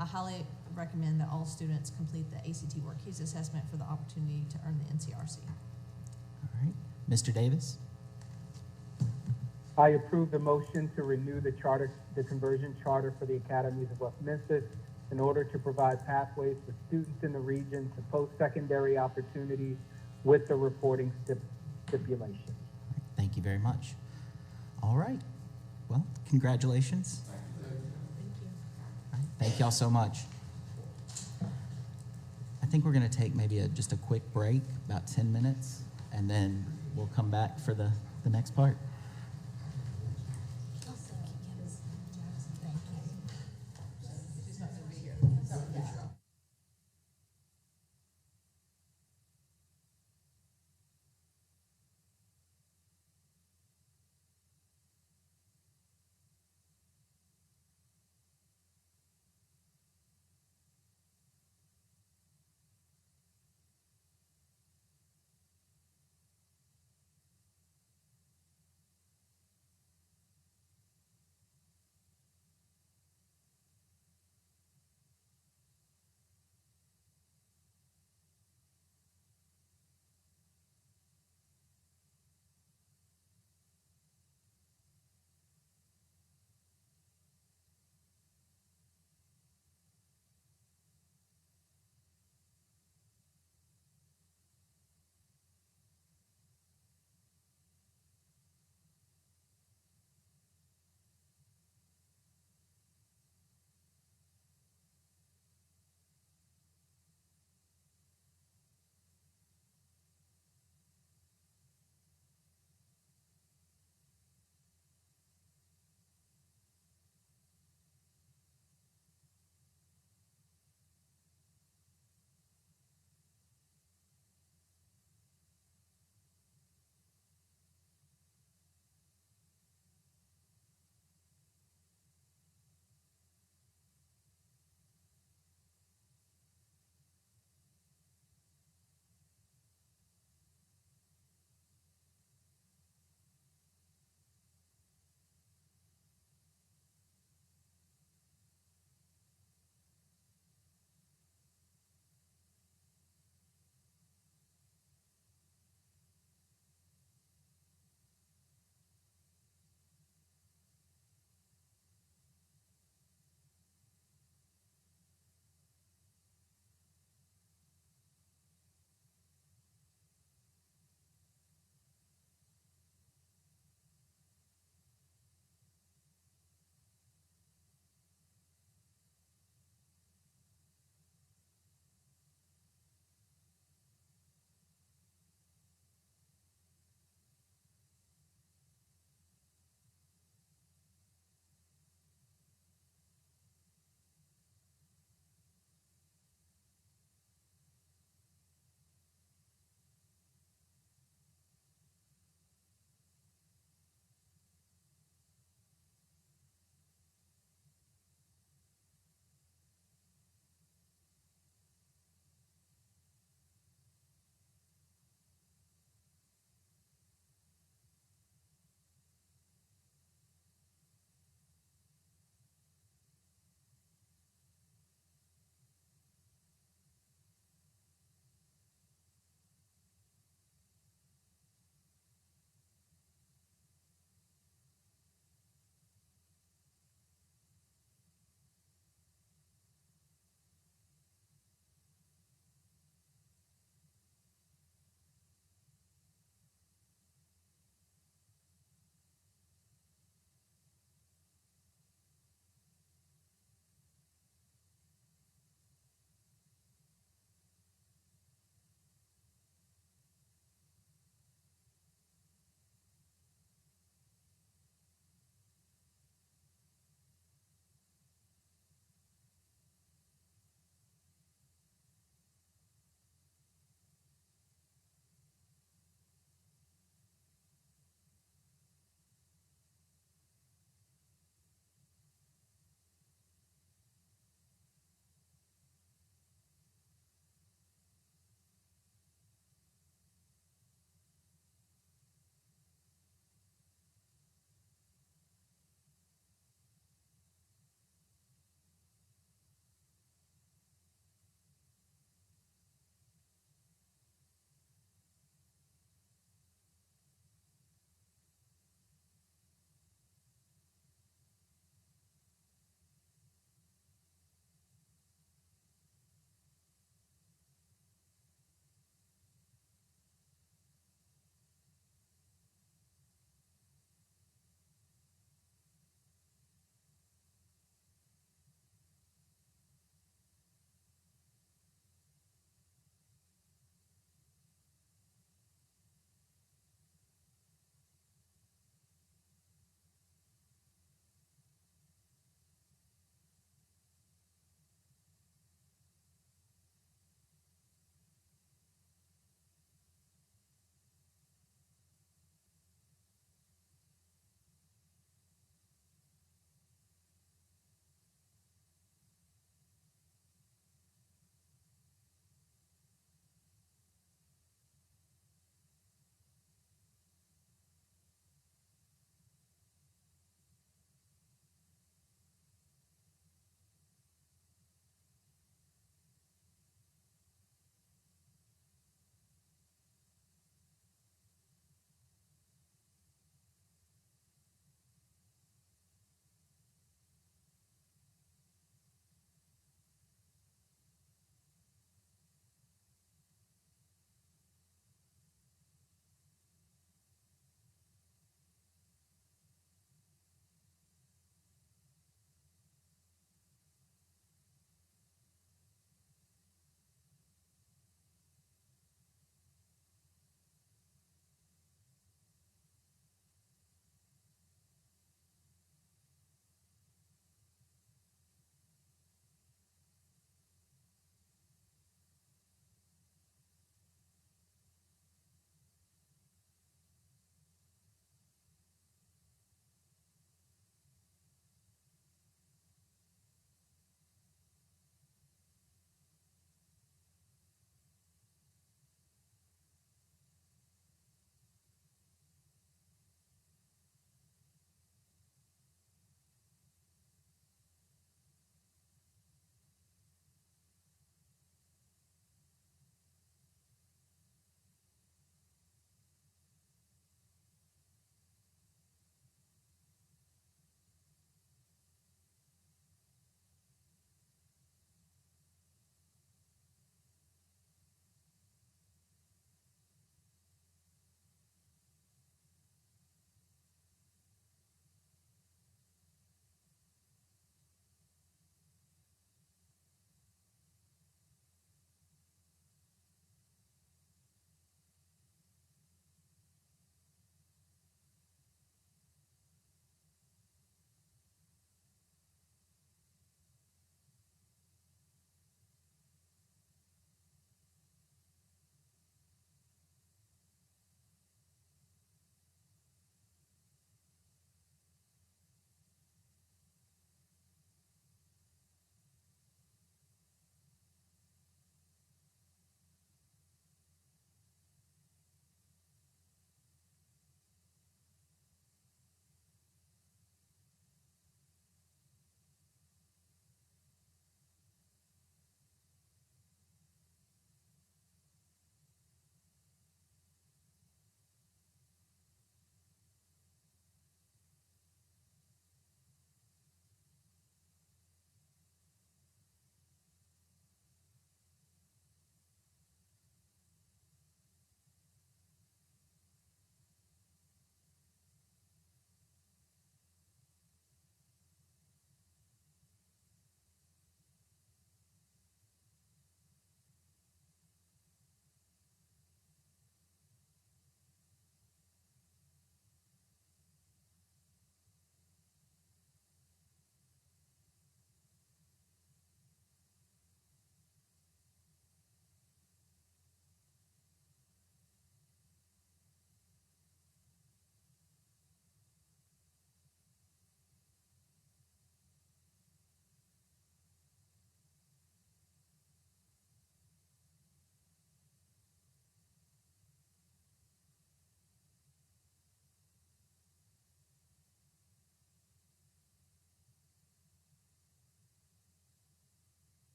[SPEAKER 10] I highly recommend that all students complete the ACT Work Keys assessment for the opportunity to earn the NCRC.
[SPEAKER 1] All right. Mr. Davis.
[SPEAKER 11] I approve the motion to renew the conversion charter for the Academies of West Memphis in order to provide pathways for students in the region to post-secondary opportunities with the reporting stipulations.
[SPEAKER 1] Thank you very much. All right. Well, congratulations.
[SPEAKER 10] Thank you.
[SPEAKER 1] All right. Thank y'all so much. I think we're going to take maybe just a quick break, about 10 minutes, and then we'll come back for the next part.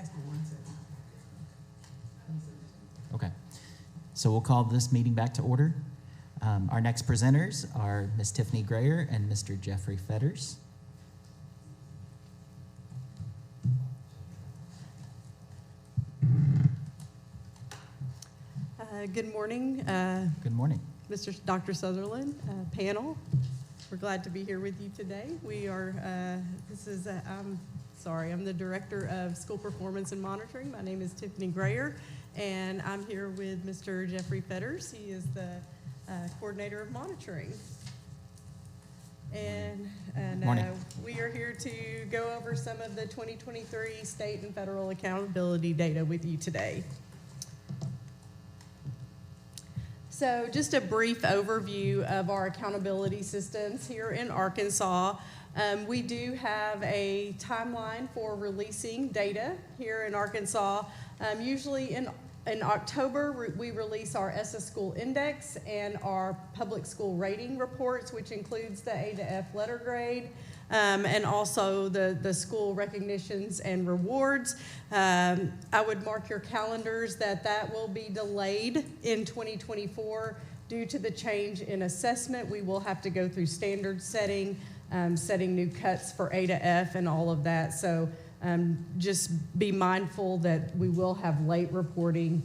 [SPEAKER 7] ask for 117.
[SPEAKER 1] Okay. So we'll call this meeting back to order. Our next presenters are Ms. Tiffany Grayer and Mr. Jeffrey Fetters.
[SPEAKER 17] Good morning,
[SPEAKER 1] Good morning.
[SPEAKER 17] Dr. Sutherland, panel. We're glad to be here with you today. We are, I'm the Director of School Performance and Monitoring. My name is Tiffany Grayer, and I'm here with Mr. Jeffrey Fetters. He is the Coordinator of Monitoring. And we are here to go over some of the 2023 state and federal accountability data with you today. So just a brief overview of our accountability systems here in Arkansas. We do have a timeline for releasing data here in Arkansas. Usually in October, we release our ESSA School Index and our public school rating reports, which includes the A to F letter grade, and also the school recognitions and rewards. I would mark your calendars that will be delayed in 2024 due to the change in assessment. We will have to go through standard setting, setting new cuts for A to F and all of that. So just be mindful that we will have late reporting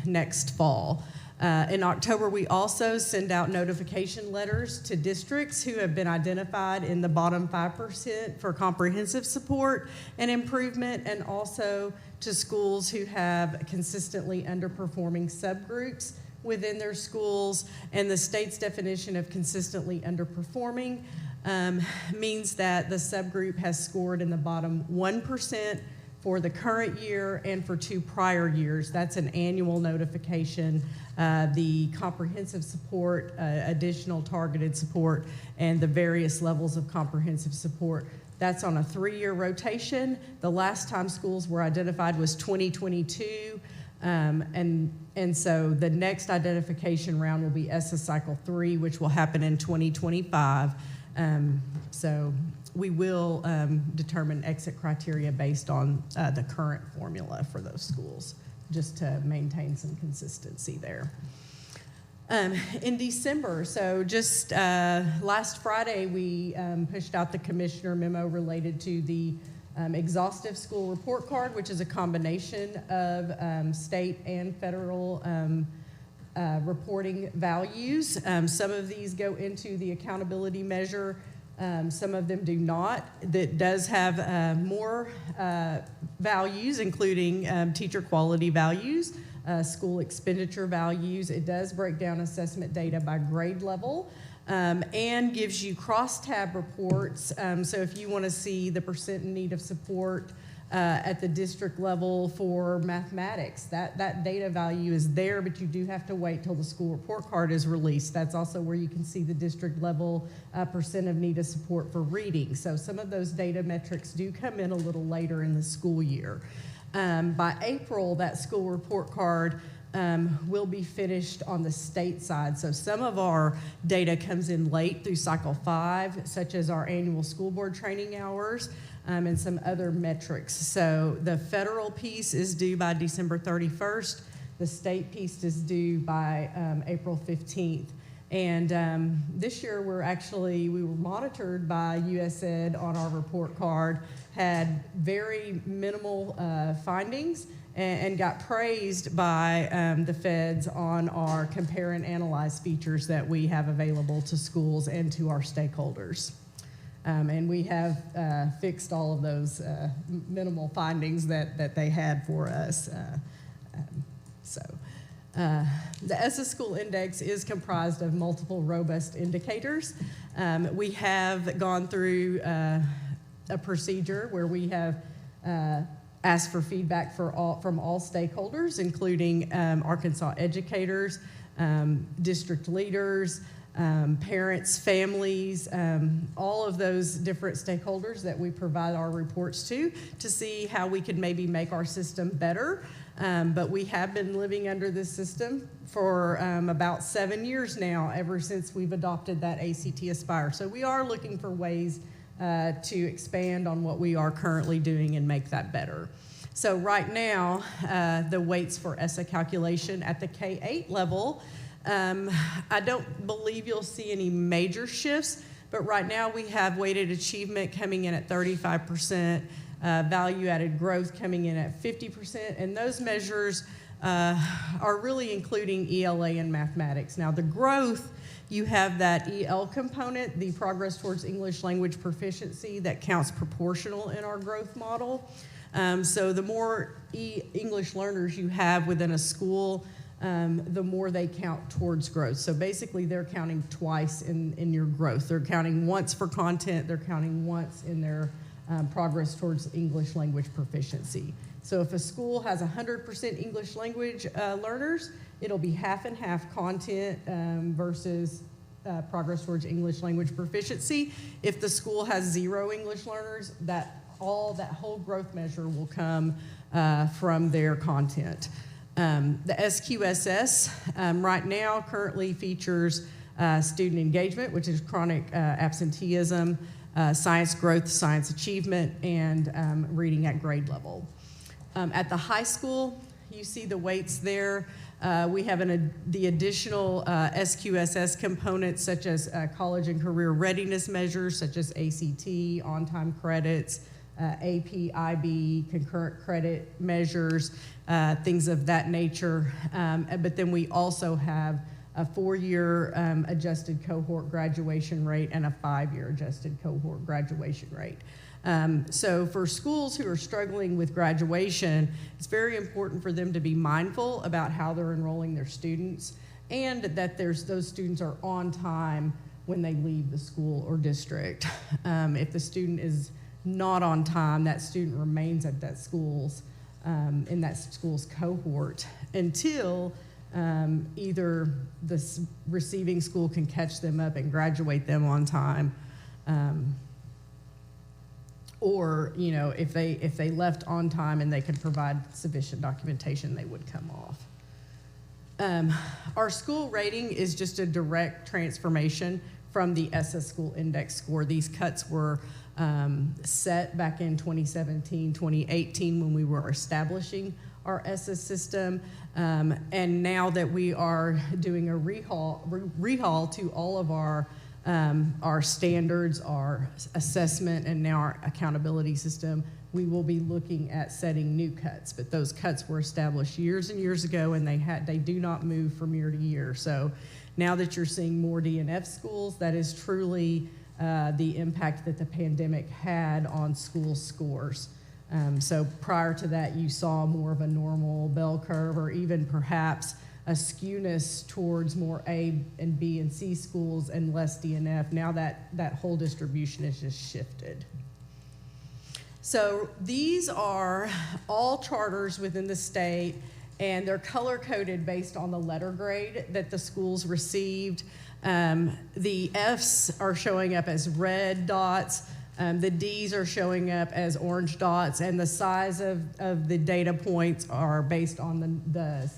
[SPEAKER 17] next fall. In October, we also send out notification letters to districts who have been identified in the bottom 5% for comprehensive support and improvement, and also to schools who have consistently underperforming subgroups within their schools. And the state's definition of consistently underperforming means that the subgroup has scored in the bottom 1% for the current year and for 2 prior years. That's an annual notification. The comprehensive support, additional targeted support, and the various levels of comprehensive support. That's on a 3-year rotation. The last time schools were identified was 2022. And so the next identification round will be ESSA Cycle 3, which will happen in 2025. So we will determine exit criteria based on the current formula for those schools, just to maintain some consistency there. In December, so just last Friday, we pushed out the commissioner memo related to the exhaustive school report card, which is a combination of state and federal reporting values. Some of these go into the accountability measure. Some of them do not. That does have more values, including teacher quality values, school expenditure values. It does break down assessment data by grade level, and gives you crosstab reports. So if you want to see the percent in need of support at the district level for mathematics, that data value is there, but you do have to wait till the school report card is released. That's also where you can see the district level percent of need of support for reading. So some of those data metrics do come in a little later in the school year. By April, that school report card will be finished on the state side. So some of our data comes in late through Cycle 5, such as our annual school board training hours, and some other metrics. So the federal piece is due by December 31st. The state piece is due by April 15th. And this year we were monitored by USAID on our report card, had very minimal findings, and got praised by the feds on our compare and analyze features that we have available to schools and to our stakeholders. And we have fixed all of those minimal findings that they had for us. The ESSA School Index is comprised of multiple robust indicators. We have gone through a procedure where we have asked for feedback from all stakeholders, including Arkansas educators, district leaders, parents, families, all of those different stakeholders that we provide our reports to see how we could maybe make our system better. But we have been living under this system for about 7 years now, ever since we've adopted that ACT Aspire. So we are looking for ways to expand on what we are currently doing and make that better. So right now, the weights for ESSA calculation at the K-8 level, I don't believe you'll see any major shifts, but right now we have weighted achievement coming in at 35%, value-added growth coming in at 50%, and those measures are really including ELA and mathematics. Now, the growth, you have that EL component, the progress towards English language proficiency, that counts proportional in our growth model. So the more English learners you have within a school, the more they count towards growth. So basically, they're counting twice in your growth. They're counting once for content, they're counting once in their progress towards English language proficiency. So if a school has 100% English language learners, it'll be half and half content versus progress towards English language proficiency. If the school has 0 English learners, that whole growth measure will come from their content. The SQSS right now currently features student engagement, which is chronic absenteeism, science growth, science achievement, and reading at grade level. At the high school, you see the weights there. We have the additional SQSS components such as college and career readiness measures such as ACT, on-time credits, AP, IB, concurrent credit measures, things of that nature. But then we also have a 4-year adjusted cohort graduation rate and a 5-year adjusted cohort graduation rate. So for schools who are struggling with graduation, it's very important for them to be mindful about how they're enrolling their students and that those students are on time when they leave the school or district. If the student is not on time, that student remains at that school's in that school's cohort until either the receiving school can catch them up and graduate them on time, or if they left on time and they could provide sufficient documentation, they would come off. Our school rating is just a direct transformation from the ESSA School Index score. These cuts were set back in 2017, 2018 when we were establishing our ESSA system. And now that we are doing a rehaul to all of our standards, our assessment, and now our accountability system, we will be looking at setting new cuts. But those cuts were established years and years ago, and they do not move from year to year. So now that you're seeing more DNF schools, that is truly the impact that the pandemic had on school scores. So prior to that, you saw more of a normal bell curve, or even perhaps a skewness towards more A and B and C schools and less DNF. Now that whole distribution has just shifted. So these are all charters within the state, and they're color-coded based on the letter grade that the schools received. The Fs are showing up as red dots. The Ds are showing up as orange dots, and the size of the data points are based on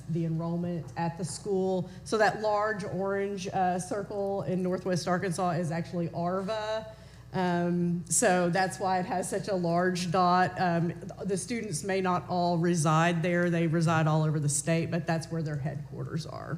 [SPEAKER 17] the enrollment at the school. So that large orange circle in Northwest Arkansas is actually ARVA. So that's why it has such a large dot. The students may not all reside there. They reside all over the state, but that's where their headquarters are.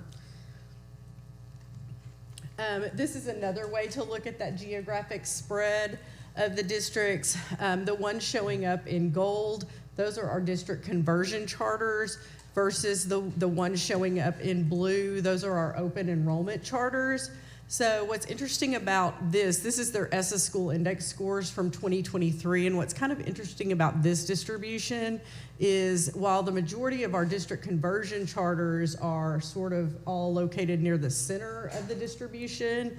[SPEAKER 17] This is another way to look at that geographic spread of the districts. The ones showing up in gold, those are our district conversion charters, versus the ones showing up in blue, those are our open enrollment charters. So what's interesting about this is their ESSA School Index scores from 2023, and what's kind of interesting about this distribution is while the majority of our district conversion charters are sort of all located near the center of the distribution,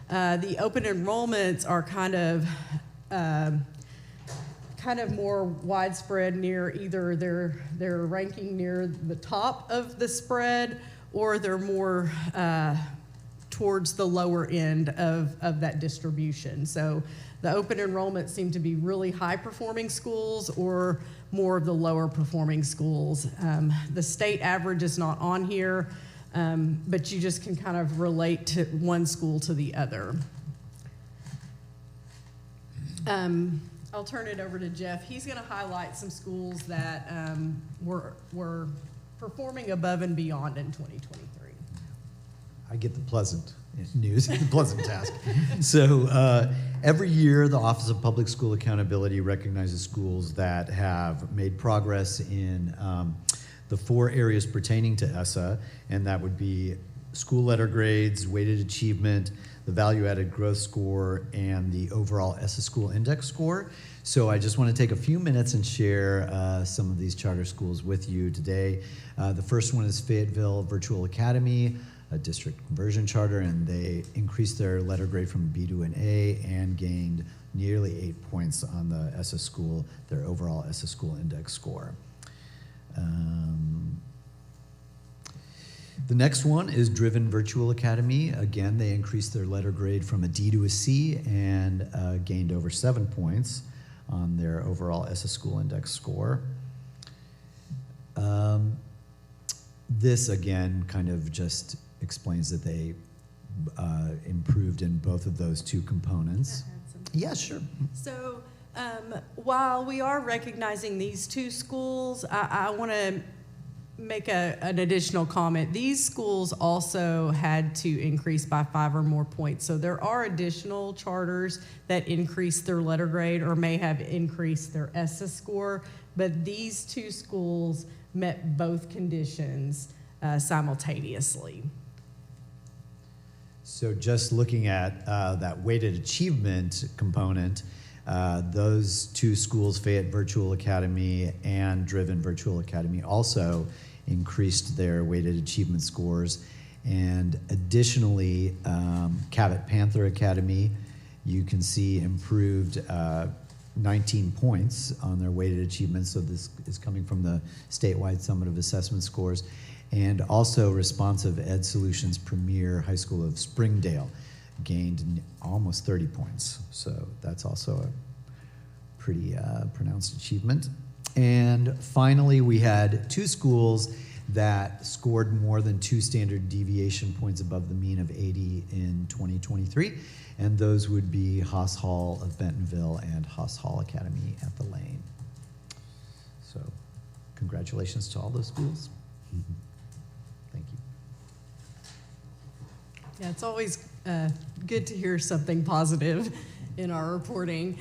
[SPEAKER 17] the open enrollments are kind of more widespread near either they're ranking near the top of the spread, or they're more towards the lower end of that distribution. So the open enrollment seem to be really high performing schools or more of the lower performing schools. The state average is not on here, but you just can kind of relate to one school to the other. I'll turn it over to Jeff. He's going to highlight some schools that were performing above and beyond in 2023.
[SPEAKER 18] I get the pleasant news, the pleasant task. So every year, the Office of Public School Accountability recognizes schools that have made progress in the 4 areas pertaining to ESSA, and that would be school letter grades, weighted achievement, the value-added growth score, and the overall ESSA school index score. So I just want to take a few minutes and share some of these charter schools with you today. The first one is Fayetteville Virtual Academy, a district conversion charter, and they increased their letter grade from B to an A and gained nearly 8 points on the ESSA school, their overall ESSA school index score. The next one is Driven Virtual Academy. Again, they increased their letter grade from a D to a C and gained over 7 points on their overall ESSA school index score. This, again, kind of just explains that they improved in both of those 2 components. Yeah, sure.
[SPEAKER 17] So while we are recognizing these 2 schools, I want to make an additional comment. These schools also had to increase by 5 or more points. So there are additional charters that increased their letter grade or may have increased their ESSA score, but these 2 schools met both conditions simultaneously.
[SPEAKER 18] So just looking at that weighted achievement component, those 2 schools, Fayette Virtual Academy and Driven Virtual Academy, also increased their weighted achievement scores. And additionally, Cabot Panther Academy, you can see improved 19 points on their weighted achievement. So this is coming from the statewide summative assessment scores. And also Responsive Ed Solutions Premier High School of Springdale gained almost 30 points. So that's also a pretty pronounced achievement. And finally, we had 2 schools that scored more than 2 standard deviation points above the mean of 80 in 2023. And those would be Haas Hall of Bentonville and Haas Hall Academy at the Lane. So congratulations to all those schools. Thank you.
[SPEAKER 17] Yeah, it's always good to hear something positive in our reporting.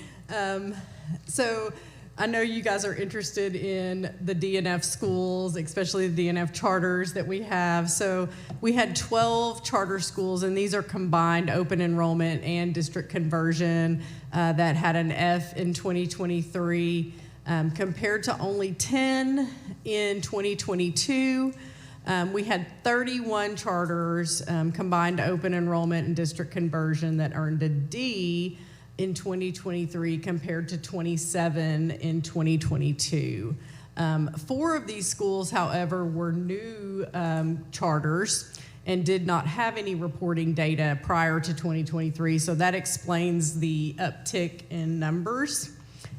[SPEAKER 17] So I know you guys are interested in the DNF schools, especially the DNF charters that we have. So we had 12 charter schools, and these are combined open enrollment and district conversion that had an F in 2023 compared to only 10 in 2022. We had 31 charters, combined open enrollment and district conversion, that earned a D in 2023 compared to 27 in 2022. 4 of these schools, however, were new charters and did not have any reporting data prior to 2023, so that explains the uptick in numbers.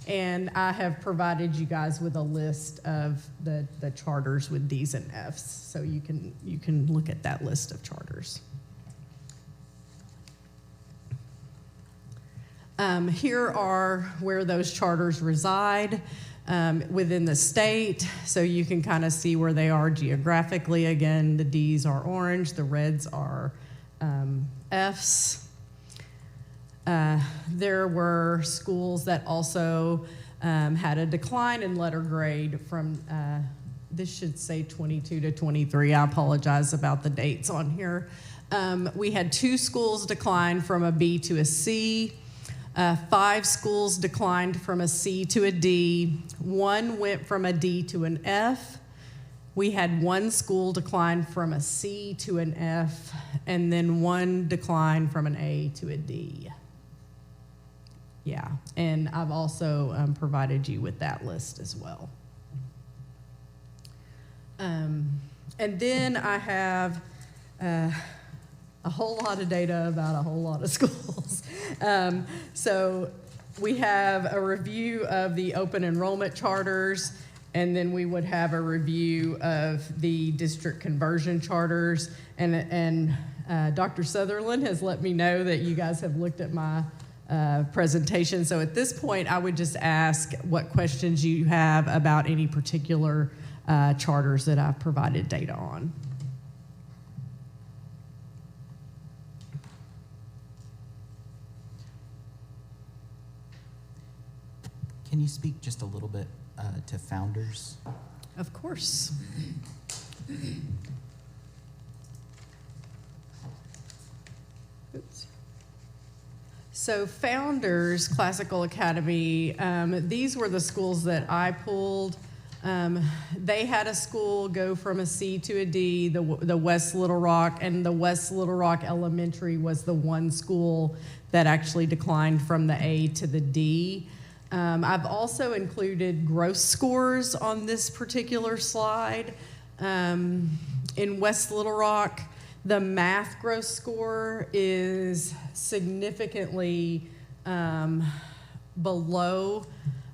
[SPEAKER 17] And I have provided you guys with a list of the charters with Ds and Fs, so you can look at that list of charters. Here are where those charters reside within the state, so you can kind of see where they are geographically. Again, the Ds are orange, the reds are Fs. There were schools that also had a decline in letter grade from, this should say 22 to 23. I apologize about the dates on here. We had 2 schools decline from a B to a C. 5 schools declined from a C to a D. 1 went from a D to an F. We had 1 school decline from a C to an F, and then 1 decline from an A to a D. Yeah, and I've also provided you with that list as well. And then I have a whole lot of data about a whole lot of schools. So we have a review of the open enrollment charters, and then we would have a review of the district conversion charters. And Dr. Sutherland has let me know that you guys have looked at my presentation. So at this point, I would just ask what questions you have about any particular charters that I've provided data on.
[SPEAKER 1] Can you speak just a little bit to founders?
[SPEAKER 17] Of course. Oops. So Founders Classical Academy, these were the schools that I pulled. They had a school go from a C to a D, the West Little Rock, and the West Little Rock Elementary was the one school that actually declined from the A to the D. I've also included gross scores on this particular slide. In West Little Rock, the math gross score is significantly below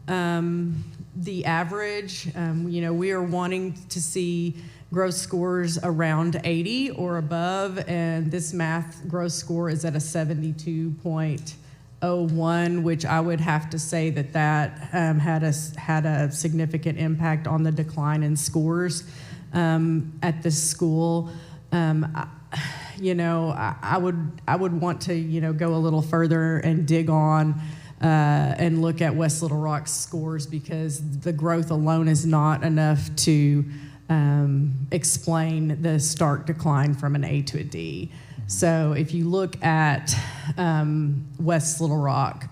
[SPEAKER 17] the average. We are wanting to see gross scores around 80 or above, and this math gross score is at a 72.01, which I would have to say that had a significant impact on the decline in scores at this school. I would want to go a little further and dig on and look at West Little Rock's scores, because the growth alone is not enough to explain the stark decline from an A to a D. So if you look at West Little Rock,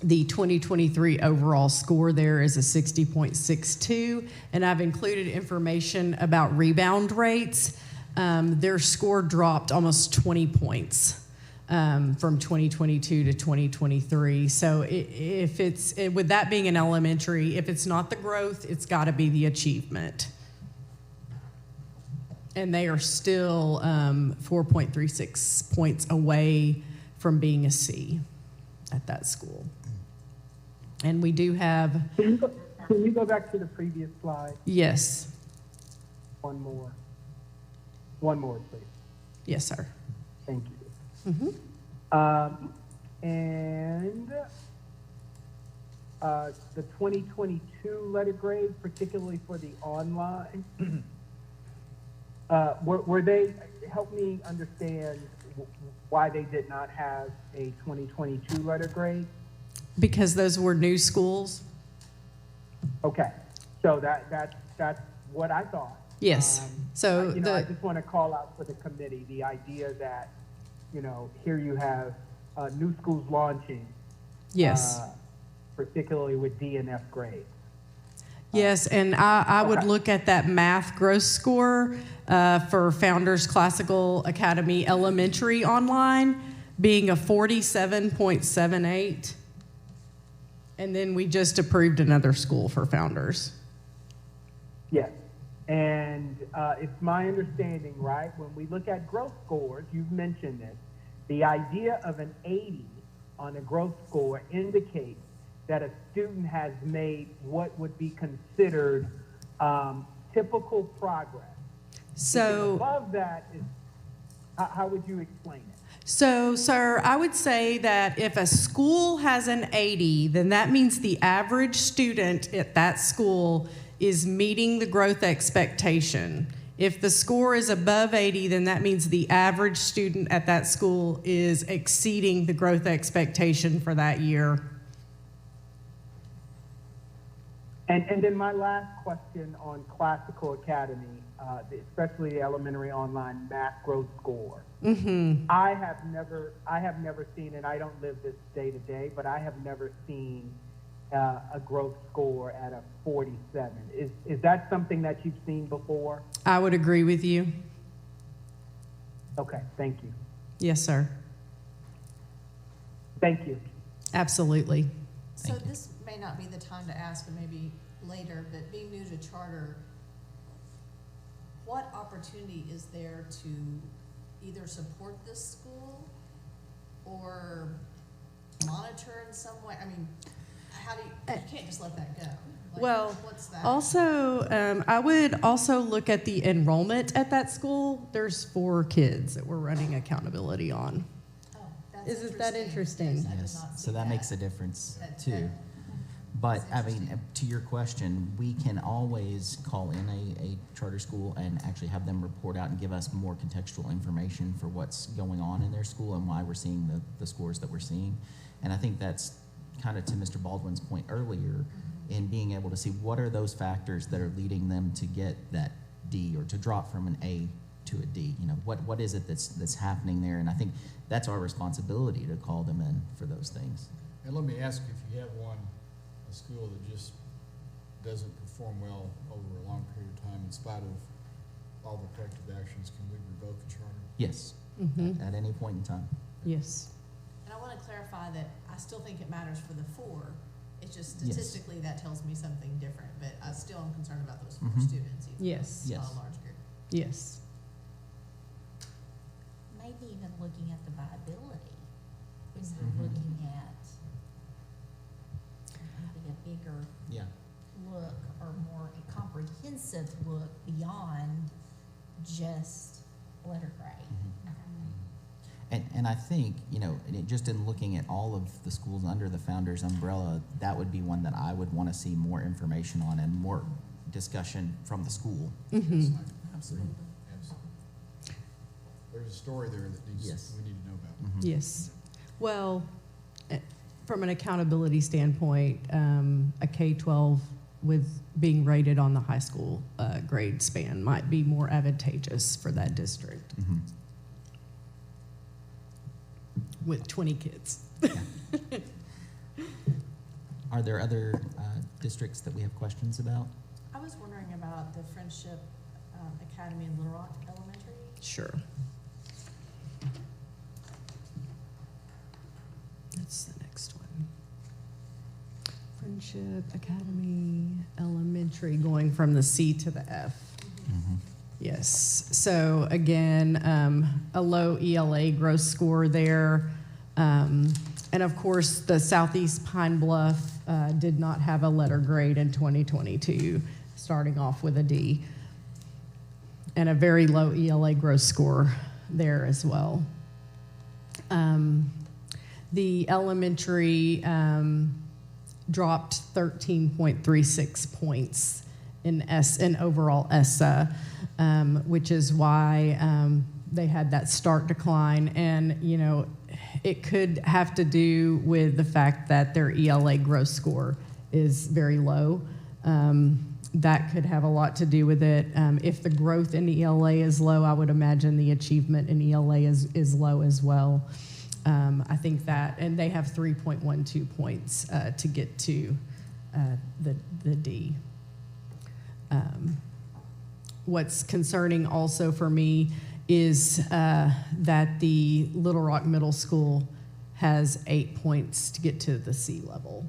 [SPEAKER 17] the 2023 overall score there is a 60.62, and I've included information about rebound rates. Their score dropped almost 20 points from 2022 to 2023. So with that being an elementary, if it's not the growth, it's got to be the achievement. And they are still 4.36 points away from being a C at that school. And we do have...
[SPEAKER 11] Can you go back to the previous slide?
[SPEAKER 17] Yes.
[SPEAKER 11] One more, please.
[SPEAKER 17] Yes, sir.
[SPEAKER 11] Thank you.
[SPEAKER 17] Mm-hmm.
[SPEAKER 11] The 2022 letter grade, particularly for the online, were they, help me understand why they did not have a 2022 letter grade?
[SPEAKER 17] Because those were new schools?
[SPEAKER 11] Okay, so that's what I thought.
[SPEAKER 17] Yes. So
[SPEAKER 11] I just want to call out for the committee the idea that, here you have new schools launching.
[SPEAKER 17] Yes.
[SPEAKER 11] Particularly with D and F grades.
[SPEAKER 17] Yes, and I would look at that math gross score for Founders Classical Academy Elementary online being a 47.78. And then we just approved another school for Founders.
[SPEAKER 11] Yes, and it's my understanding, right, when we look at growth scores, you've mentioned this, the idea of an 80 on a growth score indicates that a student has made what would be considered typical progress.
[SPEAKER 17] So
[SPEAKER 11] above that is, how would you explain it?
[SPEAKER 17] So, sir, I would say that if a school has an 80, then that means the average student at that school is meeting the growth expectation. If the score is above 80, then that means the average student at that school is exceeding the growth expectation for that year.
[SPEAKER 11] And then my last question on Classical Academy, especially the elementary online math growth score.
[SPEAKER 17] Mm-hmm.
[SPEAKER 11] I have never seen, and I don't live this day to day, but I have never seen a growth score at a 47. Is that something that you've seen before?
[SPEAKER 17] I would agree with you.
[SPEAKER 11] Okay, thank you.
[SPEAKER 17] Yes, sir.
[SPEAKER 11] Thank you.
[SPEAKER 17] Absolutely.
[SPEAKER 10] So this may not be the time to ask, but maybe later, but being new to charter, what opportunity is there to either support this school or monitor in some way? I mean, how do you can't just let that go. Like,
[SPEAKER 17] Well,
[SPEAKER 10] what's that?
[SPEAKER 17] also, I would also look at the enrollment at that school. There's 4 kids that we're running accountability on.
[SPEAKER 10] Oh, That's
[SPEAKER 17] Isn't that interesting?
[SPEAKER 10] Yes, I did
[SPEAKER 1] Yes,
[SPEAKER 10] not see
[SPEAKER 1] so that makes a difference
[SPEAKER 10] That-
[SPEAKER 1] too.
[SPEAKER 10] that-
[SPEAKER 1] But,
[SPEAKER 10] That's
[SPEAKER 1] I mean,
[SPEAKER 10] interesting.
[SPEAKER 1] to your question, we can always call in a charter school and actually have them report out and give us more contextual information for what's going on in their school and why we're seeing the scores that we're seeing. And I think that's kind of to Mr. Baldwin's point earlier, in being able to see what are those factors that are leading them to get that D or to drop from an A to a D. You know, what is it that's happening there? And I think that's our responsibility to call them in for those things.
[SPEAKER 4] And let me ask you, if you have a school that just doesn't perform well over a long period of time in spite of all the corrective actions, can we revoke a charter?
[SPEAKER 1] Yes, at any point in time.
[SPEAKER 17] Yes.
[SPEAKER 10] And I want to clarify that I still think it matters for the 4. It's just
[SPEAKER 1] Yes.
[SPEAKER 10] statistically that tells me something different, but I still am concerned about those 4
[SPEAKER 1] Mhm.
[SPEAKER 10] students, even though
[SPEAKER 17] Yes.
[SPEAKER 10] it's not
[SPEAKER 1] Yes.
[SPEAKER 10] a large group.
[SPEAKER 17] Yes.
[SPEAKER 5] Maybe even looking at the viability, is they're
[SPEAKER 1] Mhm.
[SPEAKER 5] looking at maybe a bigger
[SPEAKER 1] Yeah.
[SPEAKER 5] look or more a comprehensive look beyond just letter grade.
[SPEAKER 1] And I think, you know, just in looking at all of the schools under the Founders umbrella, that would be one that I would want to see more information on and more discussion from the school.
[SPEAKER 17] Mm-hmm.
[SPEAKER 7] Absolutely.
[SPEAKER 4] Absolutely. There's a story there that
[SPEAKER 1] Yes.
[SPEAKER 4] we need to know about.
[SPEAKER 17] Yes. Well, from an accountability standpoint, a K-12 with being rated on the high school grade span might be more advantageous for that district
[SPEAKER 1] Mhm.
[SPEAKER 17] with 20 kids.
[SPEAKER 1] Are there other districts that we have questions about?
[SPEAKER 10] I was wondering about the Friendship Academy in Little Rock Elementary.
[SPEAKER 17] Sure. That's the next one. Friendship Academy Elementary, going from the C to the F.
[SPEAKER 1] Mhm.
[SPEAKER 17] Yes, so again, a low ELA gross score there. And of course, the Southeast Pine Bluff did not have a letter grade in 2022, starting off with a D. And a very low ELA gross score there as well. The elementary dropped 13.36 points in overall ESSA, which is why they had that start decline. And, you know, it could have to do with the fact that their ELA gross score is very low. That could have a lot to do with it. If the growth in ELA is low, I would imagine the achievement in ELA is low as well. I think that, and they have 3.12 points to get to the D. What's concerning also for me is that the Little Rock Middle School has 8 points to get to the C level.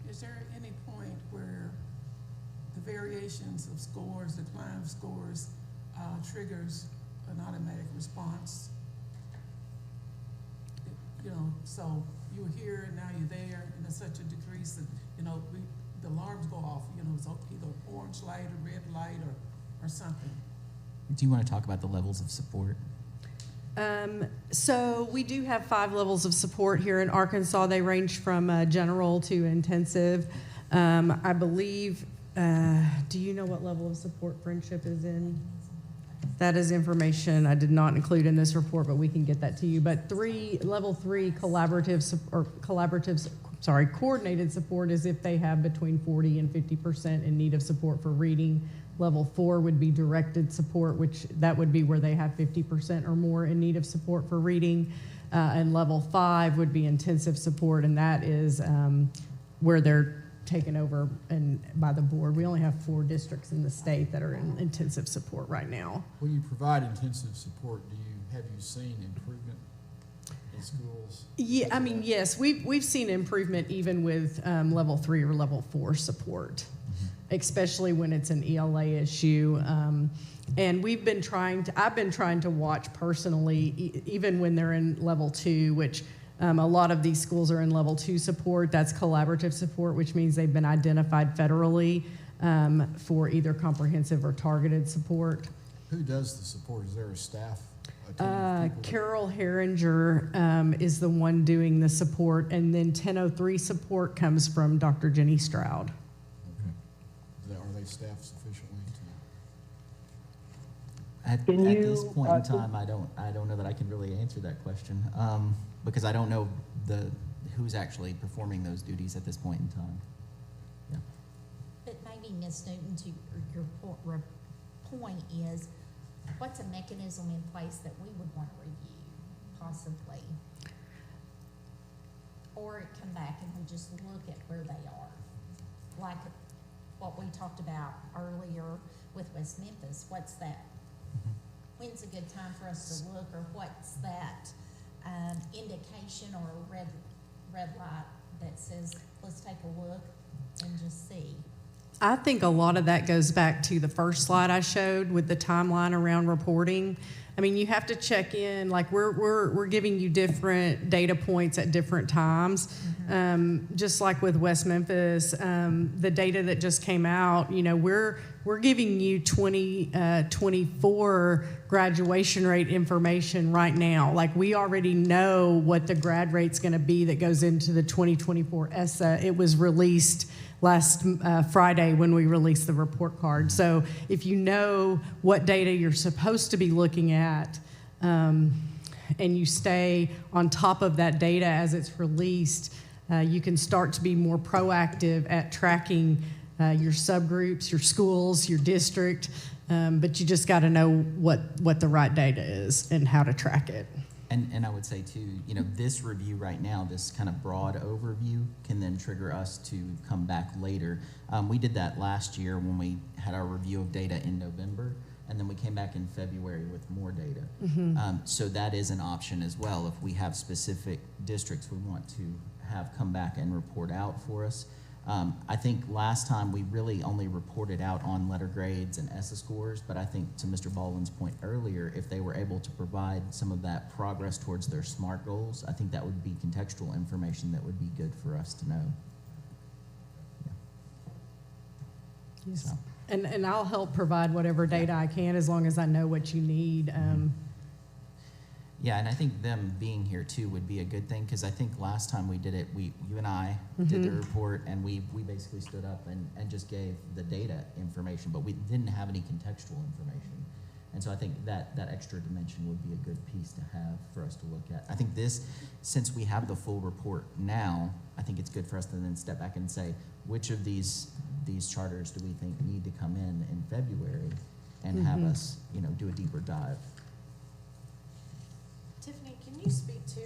[SPEAKER 7] Is there any point where the variations of scores, decline of scores, triggers an automatic response? You know, so you were here and now you're there, and there's such a decrease that, you know, the alarms go off, you know, it's either orange light or red light or something.
[SPEAKER 1] Do you want to talk about the levels of support?
[SPEAKER 17] So we do have 5 levels of support here in Arkansas. They range from general to intensive. I believe, do you know what level of support Friendship is in? That is information I did not include in this report, but we can get that to you. But level 3 coordinated support is if they have between 40 and 50% in need of support for reading. Level 4 would be directed support, which that would be where they have 50% or more in need of support for reading. And level 5 would be intensive support, and that is where they're taken over and by the board. We only have 4 districts in the state that are in intensive support right now.
[SPEAKER 4] When you provide intensive support, have you seen improvement in schools?
[SPEAKER 17] Yeah, I mean, yes, we've seen improvement even with level 3 or level 4 support, especially when it's an ELA issue. And I've been trying to watch personally, even when they're in level 2, which a lot of these schools are in level 2 support. That's collaborative support, which means they've been identified federally for either comprehensive or targeted support.
[SPEAKER 4] Who does the support? Is there a staff? attendance people?
[SPEAKER 17] Carol Herringer is the one doing the support, and then 1003 support comes from Dr. Jenny Stroud.
[SPEAKER 4] Okay. Are they staffed sufficiently to?
[SPEAKER 1] At
[SPEAKER 11] Can
[SPEAKER 1] this
[SPEAKER 11] you,
[SPEAKER 1] point in time, I don't know that I can really answer that question, because I don't know who's actually performing those duties at this point in time. Yeah.
[SPEAKER 5] But maybe, Ms. Newton, to your point is, what's a mechanism in place that we would want to review, possibly? Or come back and we just look at where they are? Like what we talked about earlier with West Memphis, what's that? When's a good time for us to look, or what's that indication or a red light that says, let's take a look and just see?
[SPEAKER 17] I think a lot of that goes back to the first slide I showed with the timeline around reporting. I mean, you have to check in, like we're giving you different data points at different times. Just like with West Memphis, the data that just came out, you know, we're giving you 2024 graduation rate information right now. Like, we already know what the grad rate's gonna be that goes into the 2024 ESSA. It was released last Friday when we released the report card. So if you know what data you're supposed to be looking at, and you stay on top of that data as it's released, you can start to be more proactive at tracking your subgroups, your schools, your district, but you just got to know what the right data is and how to track it.
[SPEAKER 1] And I would say too, you know, this review right now, this kind of broad overview can then trigger us to come back later. We did that last year when we had our review of data in November, and then we came back in February with more data. So that is an option as well. If we have specific districts we want to have come back and report out for us. I think last time we really only reported out on letter grades and ESSA scores, but I think to Mr. Baldwin's point earlier, if they were able to provide some of that progress towards their SMART goals, I think that would be contextual information that would be good for us to know. Yeah.
[SPEAKER 17] Yes.
[SPEAKER 1] So.
[SPEAKER 17] And I'll help provide whatever data I can as long as I know what you need.
[SPEAKER 1] Yeah, and I think them being here too would be a good thing, because I think last time we did it, you and I did the report, and we basically stood up and just gave the data information, but we didn't have any contextual information. And so I think that extra dimension would be a good piece to have for us to look at. I think since we have the full report now, I think it's good for us to then step back and say, which of these charters do we think need to come in February, and have us, you know, do a deeper dive.
[SPEAKER 10] Tiffany, can you speak to,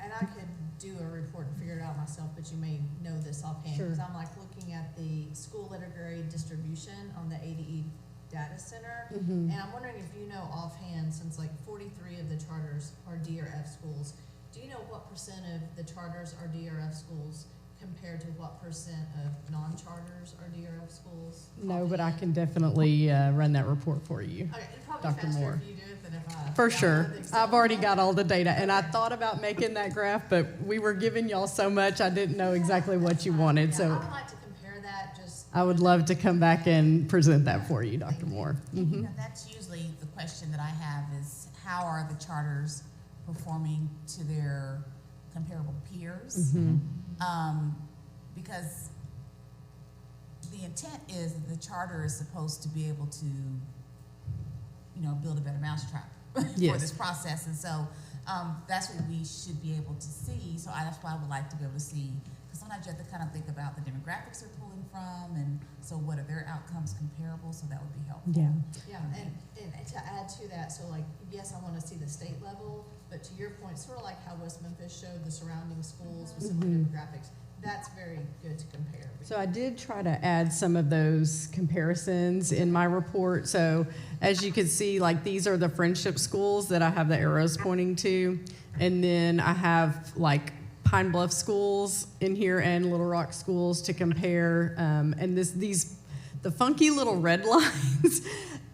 [SPEAKER 10] and I could do a report and figure it out myself, but you may know this offhand.
[SPEAKER 17] Sure.
[SPEAKER 10] Because I'm like looking at the school letter grade distribution on the ADE data center. And I'm wondering if you know offhand, since like 43 of the charters are D or F schools, do you know what percent of the charters are D or F schools compared to what percent of non-charters are D or F schools?
[SPEAKER 17] No, but I can definitely run that report for you.
[SPEAKER 10] Okay, it'd probably
[SPEAKER 17] Dr.
[SPEAKER 10] be faster
[SPEAKER 17] Moore.
[SPEAKER 10] if you do it than if I.
[SPEAKER 17] For
[SPEAKER 10] download
[SPEAKER 17] sure.
[SPEAKER 10] the Excel
[SPEAKER 17] I've already
[SPEAKER 10] file.
[SPEAKER 17] got all the data, and I thought about making that graph, but we were giving y'all so much, I didn't know exactly what you wanted.
[SPEAKER 10] Yeah, I
[SPEAKER 17] So
[SPEAKER 10] would like to compare that, just.
[SPEAKER 17] I would love to come back and present that for you, Dr. Moore.
[SPEAKER 2] You know, that's usually the question that I have is, how are the charters performing to their comparable peers? Because the intent is that the charter is supposed to be able to, you know, build a better mousetrap for
[SPEAKER 17] Yes.
[SPEAKER 2] this process. And so that's what we should be able to see. So that's why I would like to be able to see, because sometimes you have to kind of think about the demographics they're pulling from, and so what are their outcomes comparable, so that would be helpful.
[SPEAKER 17] Yeah.
[SPEAKER 10] Yeah, and to add to that, so like, yes, I want to see the state level, but to your point, sort of like how West Memphis showed the surrounding schools with similar demographics, that's very good to compare.
[SPEAKER 17] So I did try to add some of those comparisons in my report. So as you can see, like, these are the friendship schools that I have the arrows pointing to. And then I have like Pine Bluff schools in here and Little Rock schools to compare. And the funky little red lines,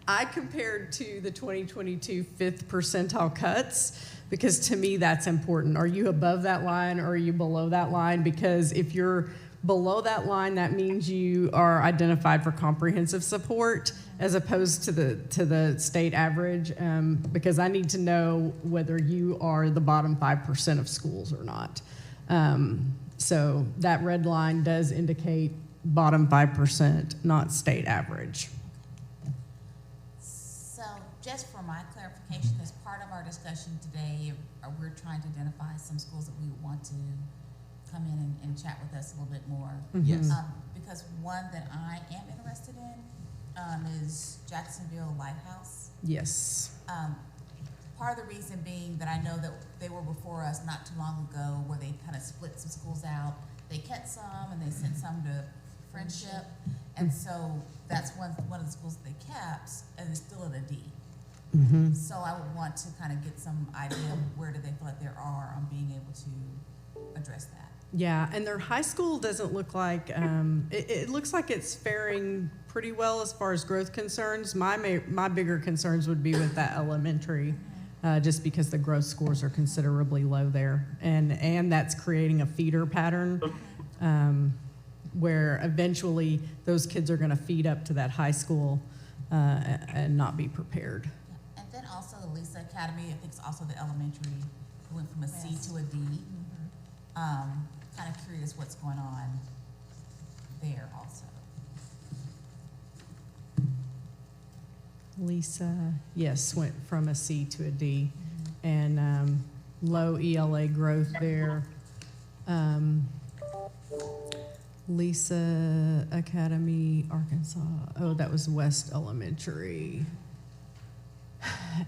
[SPEAKER 17] I compared to the 2022 fifth percentile cuts. because to me that's important. Are you above that line or are you below that line? Because if you're below that line, that means you are identified for comprehensive support as opposed to the state average, because I need to know whether you are the bottom 5% of schools or not. So that red line does indicate bottom 5%, not state average.
[SPEAKER 2] So just for my clarification, as part of our discussion today, we're trying to identify some schools that we would want to come in and chat with us a little bit more.
[SPEAKER 1] Yes.
[SPEAKER 2] Because one that I am interested in is Jacksonville Lighthouse.
[SPEAKER 17] Yes.
[SPEAKER 2] Part of the reason being that I know that they were before us not too long ago where they kind of split some schools out. They kept some and they sent some to Friendship. And so that's one of the schools that they kept, and it's still at a D. So I would want to kind of get some idea of where do they feel like they are on being able to address that.
[SPEAKER 17] Yeah, and their high school doesn't look like, it looks like it's faring pretty well as far as growth concerns. My bigger concerns would be with that elementary, just because the growth scores are considerably low there. And that's creating a feeder pattern where eventually those kids are gonna feed up to that high school and not be prepared.
[SPEAKER 2] And then also the Lisa Academy, I think it's also the elementary, who went from a C to a D. Kind of curious what's going on there also.
[SPEAKER 17] Lisa, yes, went from a C to a D, and low ELA growth there. Lisa Academy, Arkansas, oh, that was West Elementary.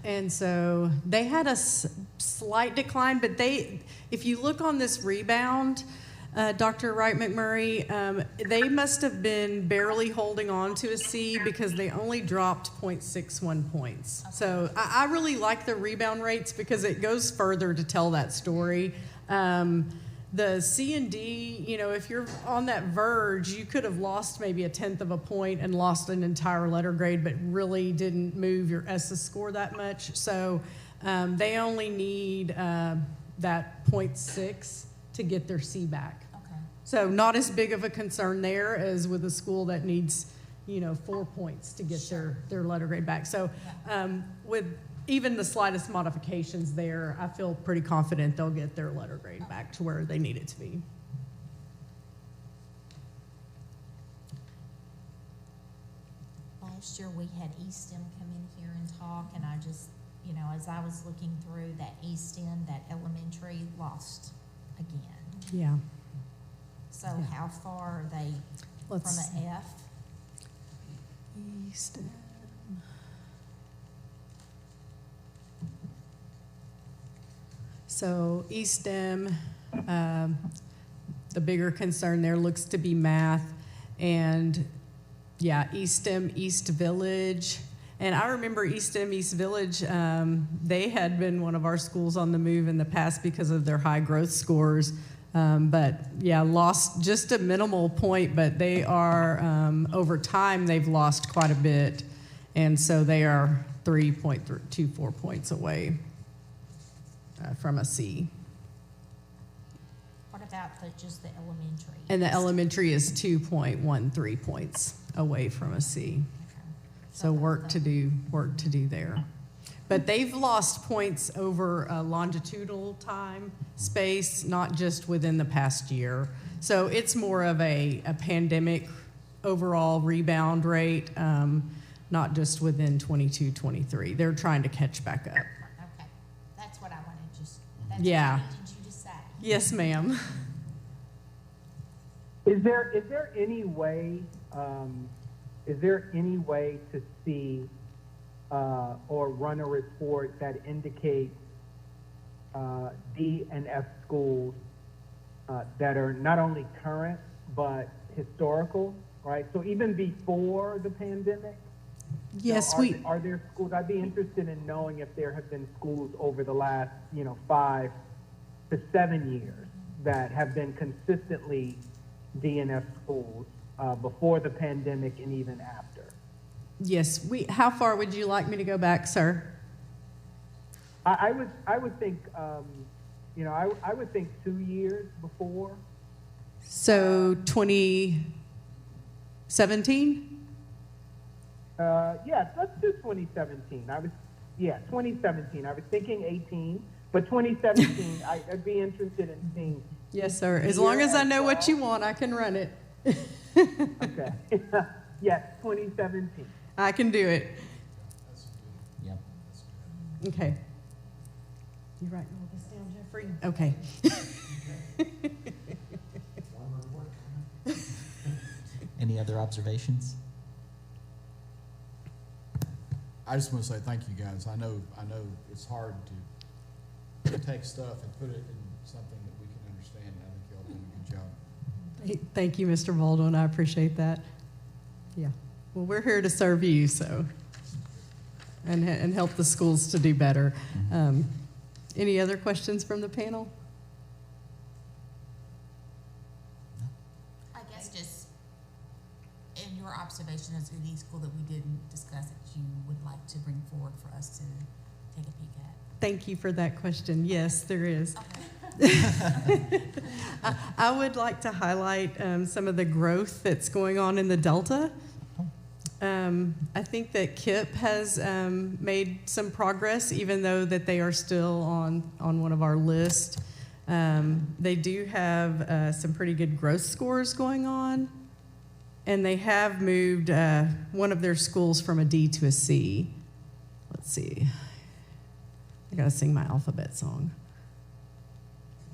[SPEAKER 17] And so they had a slight decline, but if you look on this rebound, Dr. Wright McMurray, they must have been barely holding on to a C because they only dropped 0.61 points. So I really like the rebound rates because it goes further to tell that story. The C and D, if you're on that verge, you could have lost maybe 1/10 of a point and lost an entire letter grade, but really didn't move your ESSA score that much. So they only need that 0.6 to get their C back.
[SPEAKER 2] Okay.
[SPEAKER 17] So not as big of a concern there as with a school that needs, 4 points to get their letter grade back. So with even the slightest modifications there, I feel pretty confident they'll get their letter grade back to where they need it to be.
[SPEAKER 5] Last year, we had Easton come in here and talk, and I just, as I was looking through that East End, that elementary lost again.
[SPEAKER 17] Yeah.
[SPEAKER 5] So how far are they from an F?
[SPEAKER 17] East. So ESTEM, the bigger concern there looks to be math, and ESTEM East Village. And I remember ESTEM East Village, they had been one of our schools on the move in the past because of their high growth scores. Lost just a minimal point, but they are, over time, they've lost quite a bit. And so they are 3.24 points away from a C.
[SPEAKER 5] What about just the elementary?
[SPEAKER 17] And the elementary is 2.13 points away from a C.
[SPEAKER 5] Okay.
[SPEAKER 17] So work to do there. But they've lost points over a longitudinal time space, not just within the past year. So it's more of a pandemic overall rebound rate, not just within 22, 23. They're trying to catch back up.
[SPEAKER 5] Okay, that's what I wanted, that's
[SPEAKER 17] Yeah.
[SPEAKER 5] what I needed you to say.
[SPEAKER 17] Yes, ma'am.
[SPEAKER 11] Is there any way to see or run a report that indicates D and F schools that are not only current but historical, right? So even before the pandemic,
[SPEAKER 17] Yes,
[SPEAKER 11] are there schools? I'd be interested in knowing if there have been schools over the last 5 to 7 years that have been consistently D and F schools before the pandemic and even after.
[SPEAKER 17] Yes, how far would you like me to go back, sir?
[SPEAKER 11] I would think, you know, I would think 2 years before.
[SPEAKER 17] So 2017?
[SPEAKER 11] Yeah, let's do 2017. 2017. I was thinking 18, but 2017, I'd be interested in seeing.
[SPEAKER 17] Yes, sir. As long as I know what you want, I can run it.
[SPEAKER 11] Okay. Yes, 2017.
[SPEAKER 17] I can do it.
[SPEAKER 1] Yep.
[SPEAKER 17] Okay. You writing all this down, Jeffrey? Okay.
[SPEAKER 1] Any other observations?
[SPEAKER 4] I just want to say thank you, guys. I know it's hard to take stuff and put it in something that we can understand, and I think y'all did a good job.
[SPEAKER 17] Thank you, Mr. Baldwin. I appreciate that. Yeah. Well, we're here to serve you, so, and help the schools to do better. Any other questions from the panel?
[SPEAKER 2] I guess just in your observation, is there any school that we didn't discuss that you would like to bring forward for us to take a peek at?
[SPEAKER 17] Thank you for that question. Yes, there is.
[SPEAKER 2] Okay.
[SPEAKER 17] I would like to highlight some of the growth that's going on in the Delta. I think that KIPP has made some progress, even though that they are still on one of our lists. They do have some pretty good growth scores going on, and they have moved one of their schools from a D to a C. Let's see. I gotta sing my alphabet song.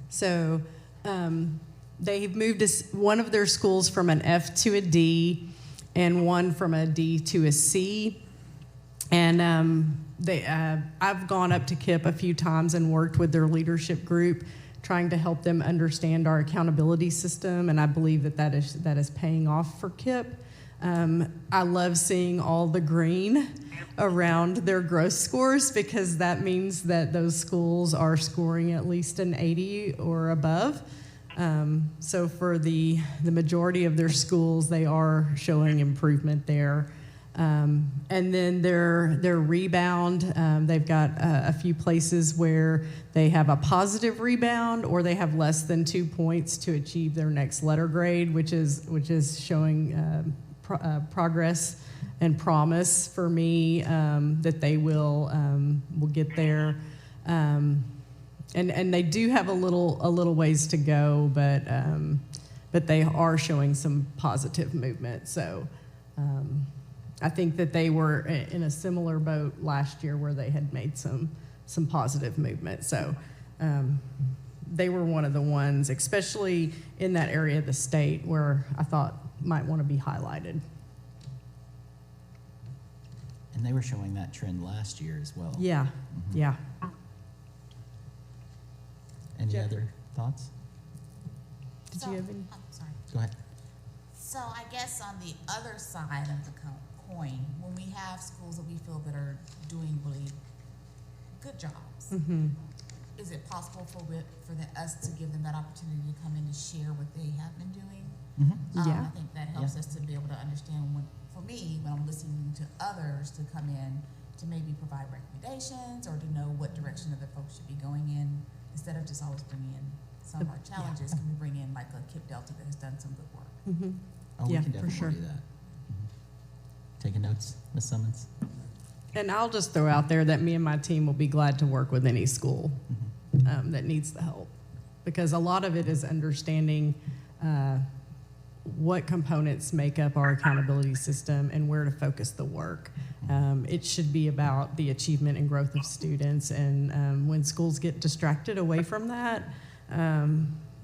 [SPEAKER 17] So they've moved one of their schools from an F to a D, and one from a D to a C. And I've gone up to KIPP a few times and worked with their leadership group, trying to help them understand our accountability system, and I believe that is paying off for KIPP. I love seeing all the green around their growth scores, because that means that those schools are scoring at least an 80 or above. So for the majority of their schools, they are showing improvement there. And then their rebound, they've got a few places where they have a positive rebound, or they have less than 2 points to achieve their next letter grade, which is showing progress and promise for me that they will get there. And they do have a little ways to go, but they are showing some positive movement. So I think that they were in a similar boat last year where they had made some positive movement. So they were one of the ones, especially in that area of the state, where I thought might want to be highlighted.
[SPEAKER 1] And they were showing that trend last year as well.
[SPEAKER 17] Yeah, yeah.
[SPEAKER 1] Any
[SPEAKER 17] Jeffrey?
[SPEAKER 1] other thoughts?
[SPEAKER 17] Did you have any?
[SPEAKER 2] I'm sorry.
[SPEAKER 1] Go ahead.
[SPEAKER 2] So I guess on the other side of the coin, when we have schools that we feel that are doing really good jobs, is it possible for us to give them that opportunity to come in to share what they have been doing?
[SPEAKER 17] Yeah.
[SPEAKER 2] I think that helps us to be able to understand for me, when I'm listening to others, to come in to maybe provide recommendations or to know what direction other folks should be going in, instead of just always bringing in some of our challenges. Can we bring in like a KIPP Delta that has done some good work?
[SPEAKER 1] Oh,
[SPEAKER 17] Yeah,
[SPEAKER 1] we can
[SPEAKER 17] for
[SPEAKER 1] definitely
[SPEAKER 17] sure.
[SPEAKER 1] do that. Taking notes, Ms. Summons?
[SPEAKER 17] And I'll just throw out there that me and my team will be glad to work with any school that needs the help, because a lot of it is understanding what components make up our accountability system and where to focus the work. It should be about the achievement and growth of students, and when schools get distracted away from that,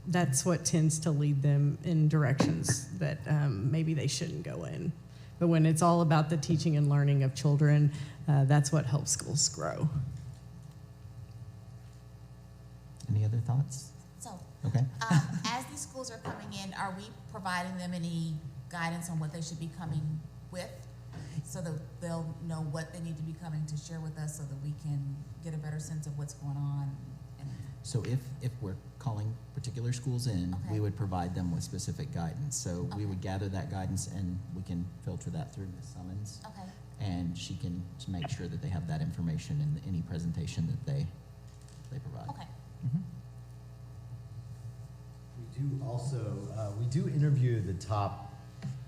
[SPEAKER 17] that's what tends to lead them in directions that maybe they shouldn't go in. But when it's all about the teaching and learning of children, that's what helps schools grow.
[SPEAKER 1] Any other thoughts?
[SPEAKER 2] So,
[SPEAKER 1] Okay.
[SPEAKER 2] as these schools are coming in, are we providing them any guidance on what they should be coming with, so that they'll know what they need to be coming to share with us, so that we can get a better sense of what's going on?
[SPEAKER 1] So if we're calling particular schools in,
[SPEAKER 2] Okay.
[SPEAKER 1] we would provide them with specific guidance. So we would gather that guidance and we can filter that through Ms. Summons.
[SPEAKER 2] Okay.
[SPEAKER 1] and she can make sure that they have that information in any presentation that they provide.
[SPEAKER 2] Okay.
[SPEAKER 1] Mhm.
[SPEAKER 18] We do also, we do interview the top,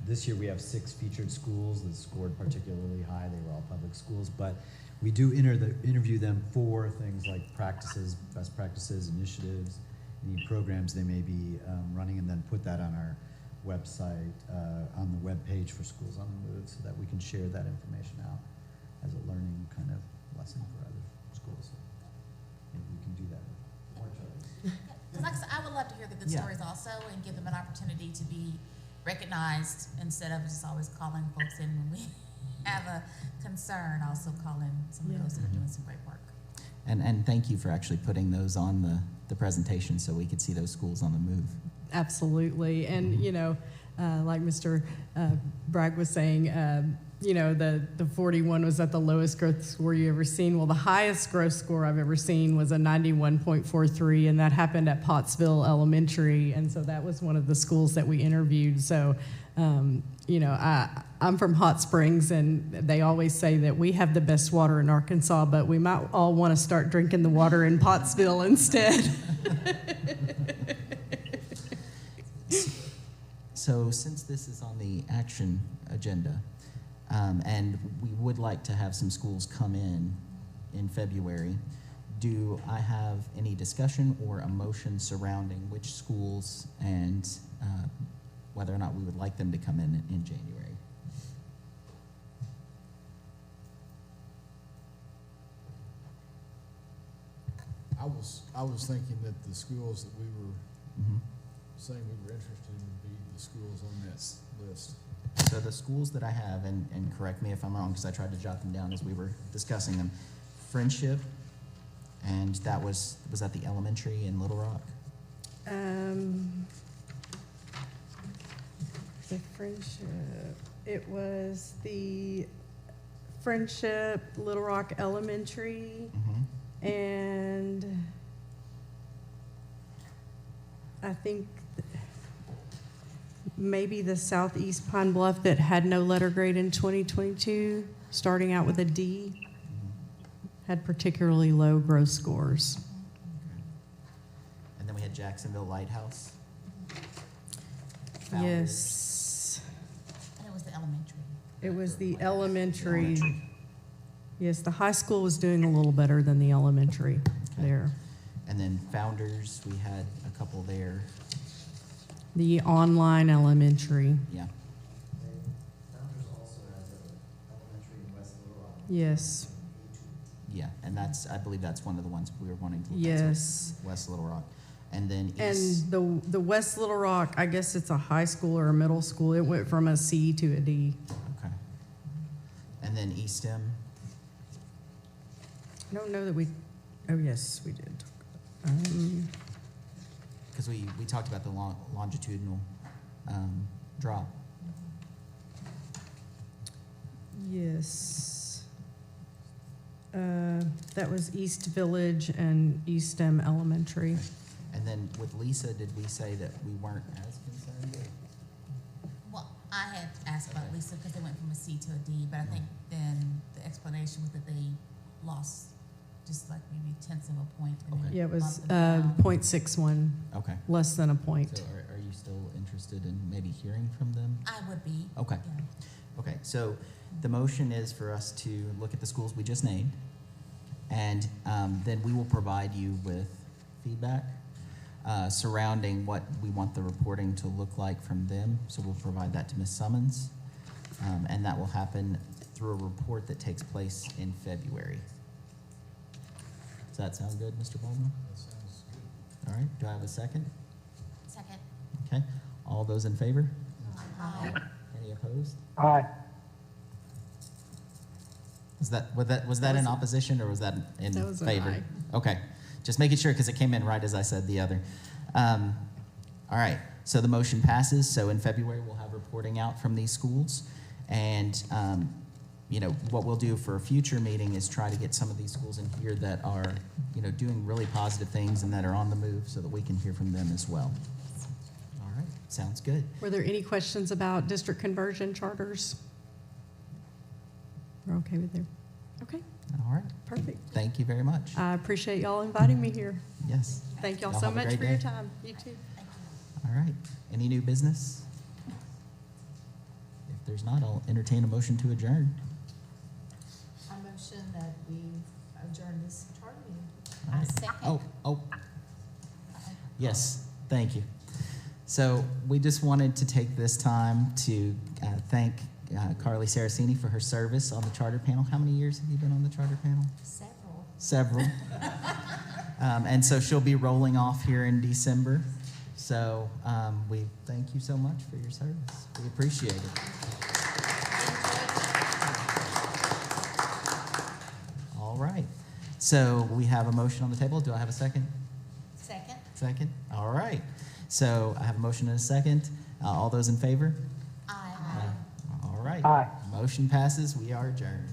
[SPEAKER 18] this year we have 6 featured schools that scored particularly high. They were all public schools, but we do interview them for things like practices, best practices, initiatives, any programs they may be running, and then put that on our website, on the web page for Schools on the Move, so that we can share that information out as a learning kind of lesson for other schools. So maybe we can do that with more charters.
[SPEAKER 2] Because like I said, I would love to hear the good
[SPEAKER 1] Yeah.
[SPEAKER 2] stories also and give them an opportunity to be recognized instead of just always calling folks in when we have a concern, also calling some of those that are doing some great work.
[SPEAKER 1] And thank you for actually putting those on the presentation so we could see those schools on the move.
[SPEAKER 17] Absolutely. And, you know, like Mr. Bragg was saying, you know, the 41 was at the lowest growth score you ever seen. Well, the highest growth score I've ever seen was a 91.43, and that happened at Pottsville Elementary. And so that was one of the schools that we interviewed. So, you know, I'm from Hot Springs, and they always say that we have the best water in Arkansas, but we might all want to start drinking the water in Pottsville instead.
[SPEAKER 1] So since this is on the action agenda, and we would like to have some schools come in February, do I have any discussion or a motion surrounding which schools and whether or not we would like them to come in January?
[SPEAKER 4] I was thinking that the schools that we were
[SPEAKER 1] Mhm.
[SPEAKER 4] saying we were interested in would be the schools on that list.
[SPEAKER 1] So the schools that I have, and correct me if I'm wrong, because I tried to jot them down as we were discussing them, Friendship, and that was at the elementary in Little Rock?
[SPEAKER 17] The Friendship, it was the Friendship, Little Rock Elementary,
[SPEAKER 1] Mm-hmm.
[SPEAKER 17] and I think maybe the Southeast Pine Bluff that had no letter grade in 2022, starting out with a D, had particularly low growth scores.
[SPEAKER 1] And then we had Jacksonville Lighthouse. Founders.
[SPEAKER 17] Yes,
[SPEAKER 2] And it was the elementary.
[SPEAKER 17] it was the elementary. Yes, the high school was doing a little better than the elementary there.
[SPEAKER 1] And then Founders, we had a couple there.
[SPEAKER 17] The online elementary,
[SPEAKER 1] Yeah.
[SPEAKER 18] Founders also has an elementary in West Little Rock.
[SPEAKER 17] yes,
[SPEAKER 1] Yeah, and I believe that's one of the ones we were wanting to look at.
[SPEAKER 17] yes.
[SPEAKER 1] West Little Rock. And then
[SPEAKER 17] And
[SPEAKER 1] East.
[SPEAKER 17] the West Little Rock, I guess it's a high school or a middle school. It went from a C to a D.
[SPEAKER 1] Okay. And then East M.
[SPEAKER 17] I don't know that we, oh, yes, we did.
[SPEAKER 1] Because we talked about the longitudinal drop.
[SPEAKER 17] Yes. That was East Village and East M Elementary.
[SPEAKER 1] And then with Lisa, did we say that we weren't as concerned?
[SPEAKER 2] Well, I had asked about Lisa because they went from a C to a D, but I think then the explanation was that they lost just like maybe tenths of a point. And then
[SPEAKER 17] Yeah, it was
[SPEAKER 2] bumped them down.
[SPEAKER 17] .61,
[SPEAKER 1] Okay.
[SPEAKER 17] less than a point.
[SPEAKER 1] So are you still interested in maybe hearing from them?
[SPEAKER 2] I would be.
[SPEAKER 1] Okay.
[SPEAKER 2] Yeah.
[SPEAKER 1] Okay, so the motion is for us to look at the schools we just named, and then we will provide you with feedback surrounding what we want the reporting to look like from them. So we'll provide that to Ms. Summons, and that will happen through a report that takes place in February. Does that sound good, Mr. Baldwin?
[SPEAKER 4] That sounds good.
[SPEAKER 1] All right, do I have a second?
[SPEAKER 2] Second.
[SPEAKER 1] Okay, all those in favor?
[SPEAKER 2] Aye.
[SPEAKER 1] Any opposed?
[SPEAKER 11] Aye.
[SPEAKER 1] Was that in opposition or was that in
[SPEAKER 17] That was an
[SPEAKER 1] favor?
[SPEAKER 17] aye.
[SPEAKER 1] Okay, just making sure because it came in right as I said the other. All right, so the motion passes. So in February we'll have reporting out from these schools, and what we'll do for a future meeting is try to get some of these schools in here that are doing really positive things and that are on the move, so that we can hear from them as well. All right, sounds good.
[SPEAKER 17] Were there any questions about district conversion charters? We're okay with there. Okay,
[SPEAKER 1] All right.
[SPEAKER 17] perfect.
[SPEAKER 1] Thank you very much.
[SPEAKER 17] I appreciate y'all inviting me here.
[SPEAKER 1] Yes.
[SPEAKER 17] Thank y'all
[SPEAKER 1] Y'all
[SPEAKER 17] so
[SPEAKER 1] have a
[SPEAKER 17] much
[SPEAKER 1] great
[SPEAKER 17] for your
[SPEAKER 1] day.
[SPEAKER 17] time. You too.
[SPEAKER 1] All right. Any new business? If there's not, I'll entertain a motion to adjourn.
[SPEAKER 10] I motion that we adjourn this charter meeting.
[SPEAKER 1] All right. Oh. Yes, thank you. So we just wanted to take this time to thank Carly Saraceni for her service on the charter panel. How many years have you been on the charter panel? Several. And so she'll be rolling off here in December. So we thank you so much for your service. We appreciate it. All right. So we have a motion on the table. Do I have a second? Second? All right. So I have a motion and a second. All those in favor?
[SPEAKER 10] Aye.
[SPEAKER 1] All right.
[SPEAKER 11] Aye.
[SPEAKER 1] Motion passes. We are adjourned.